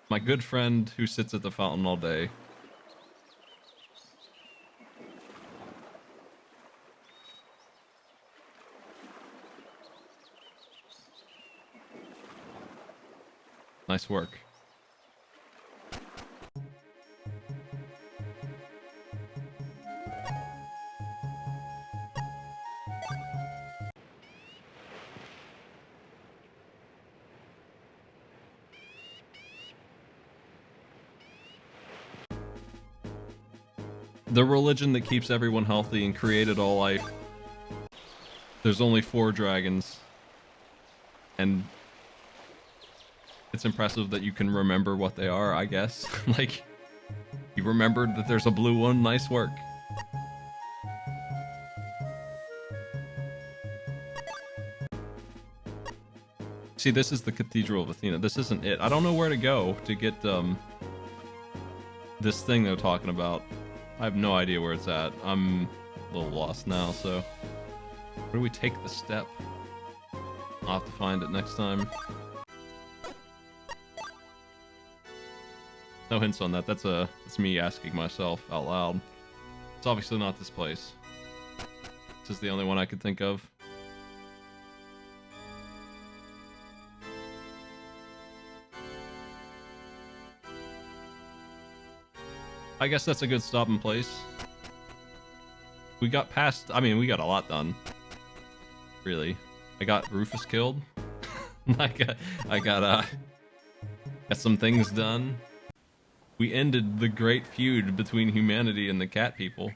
My good friend who sits at the fountain all day. Nice work. The religion that keeps everyone healthy and created all life. There's only 4 dragons. And it's impressive that you can remember what they are, I guess. Like, you remembered that there's a blue one. Nice work. See, this is the Cathedral of Athena. This isn't it. I don't know where to go to get this thing they're talking about. I have no idea where it's at. I'm a little lost now, so... Where do we take the step? I'll have to find it next time. No hints on that. That's me asking myself out loud. It's obviously not this place. This is the only one I could think of. I guess that's a good stopping place. We got past... I mean, we got a lot done. Really. I got Rufus killed. I got some things done. We ended the great feud between humanity and the cat people.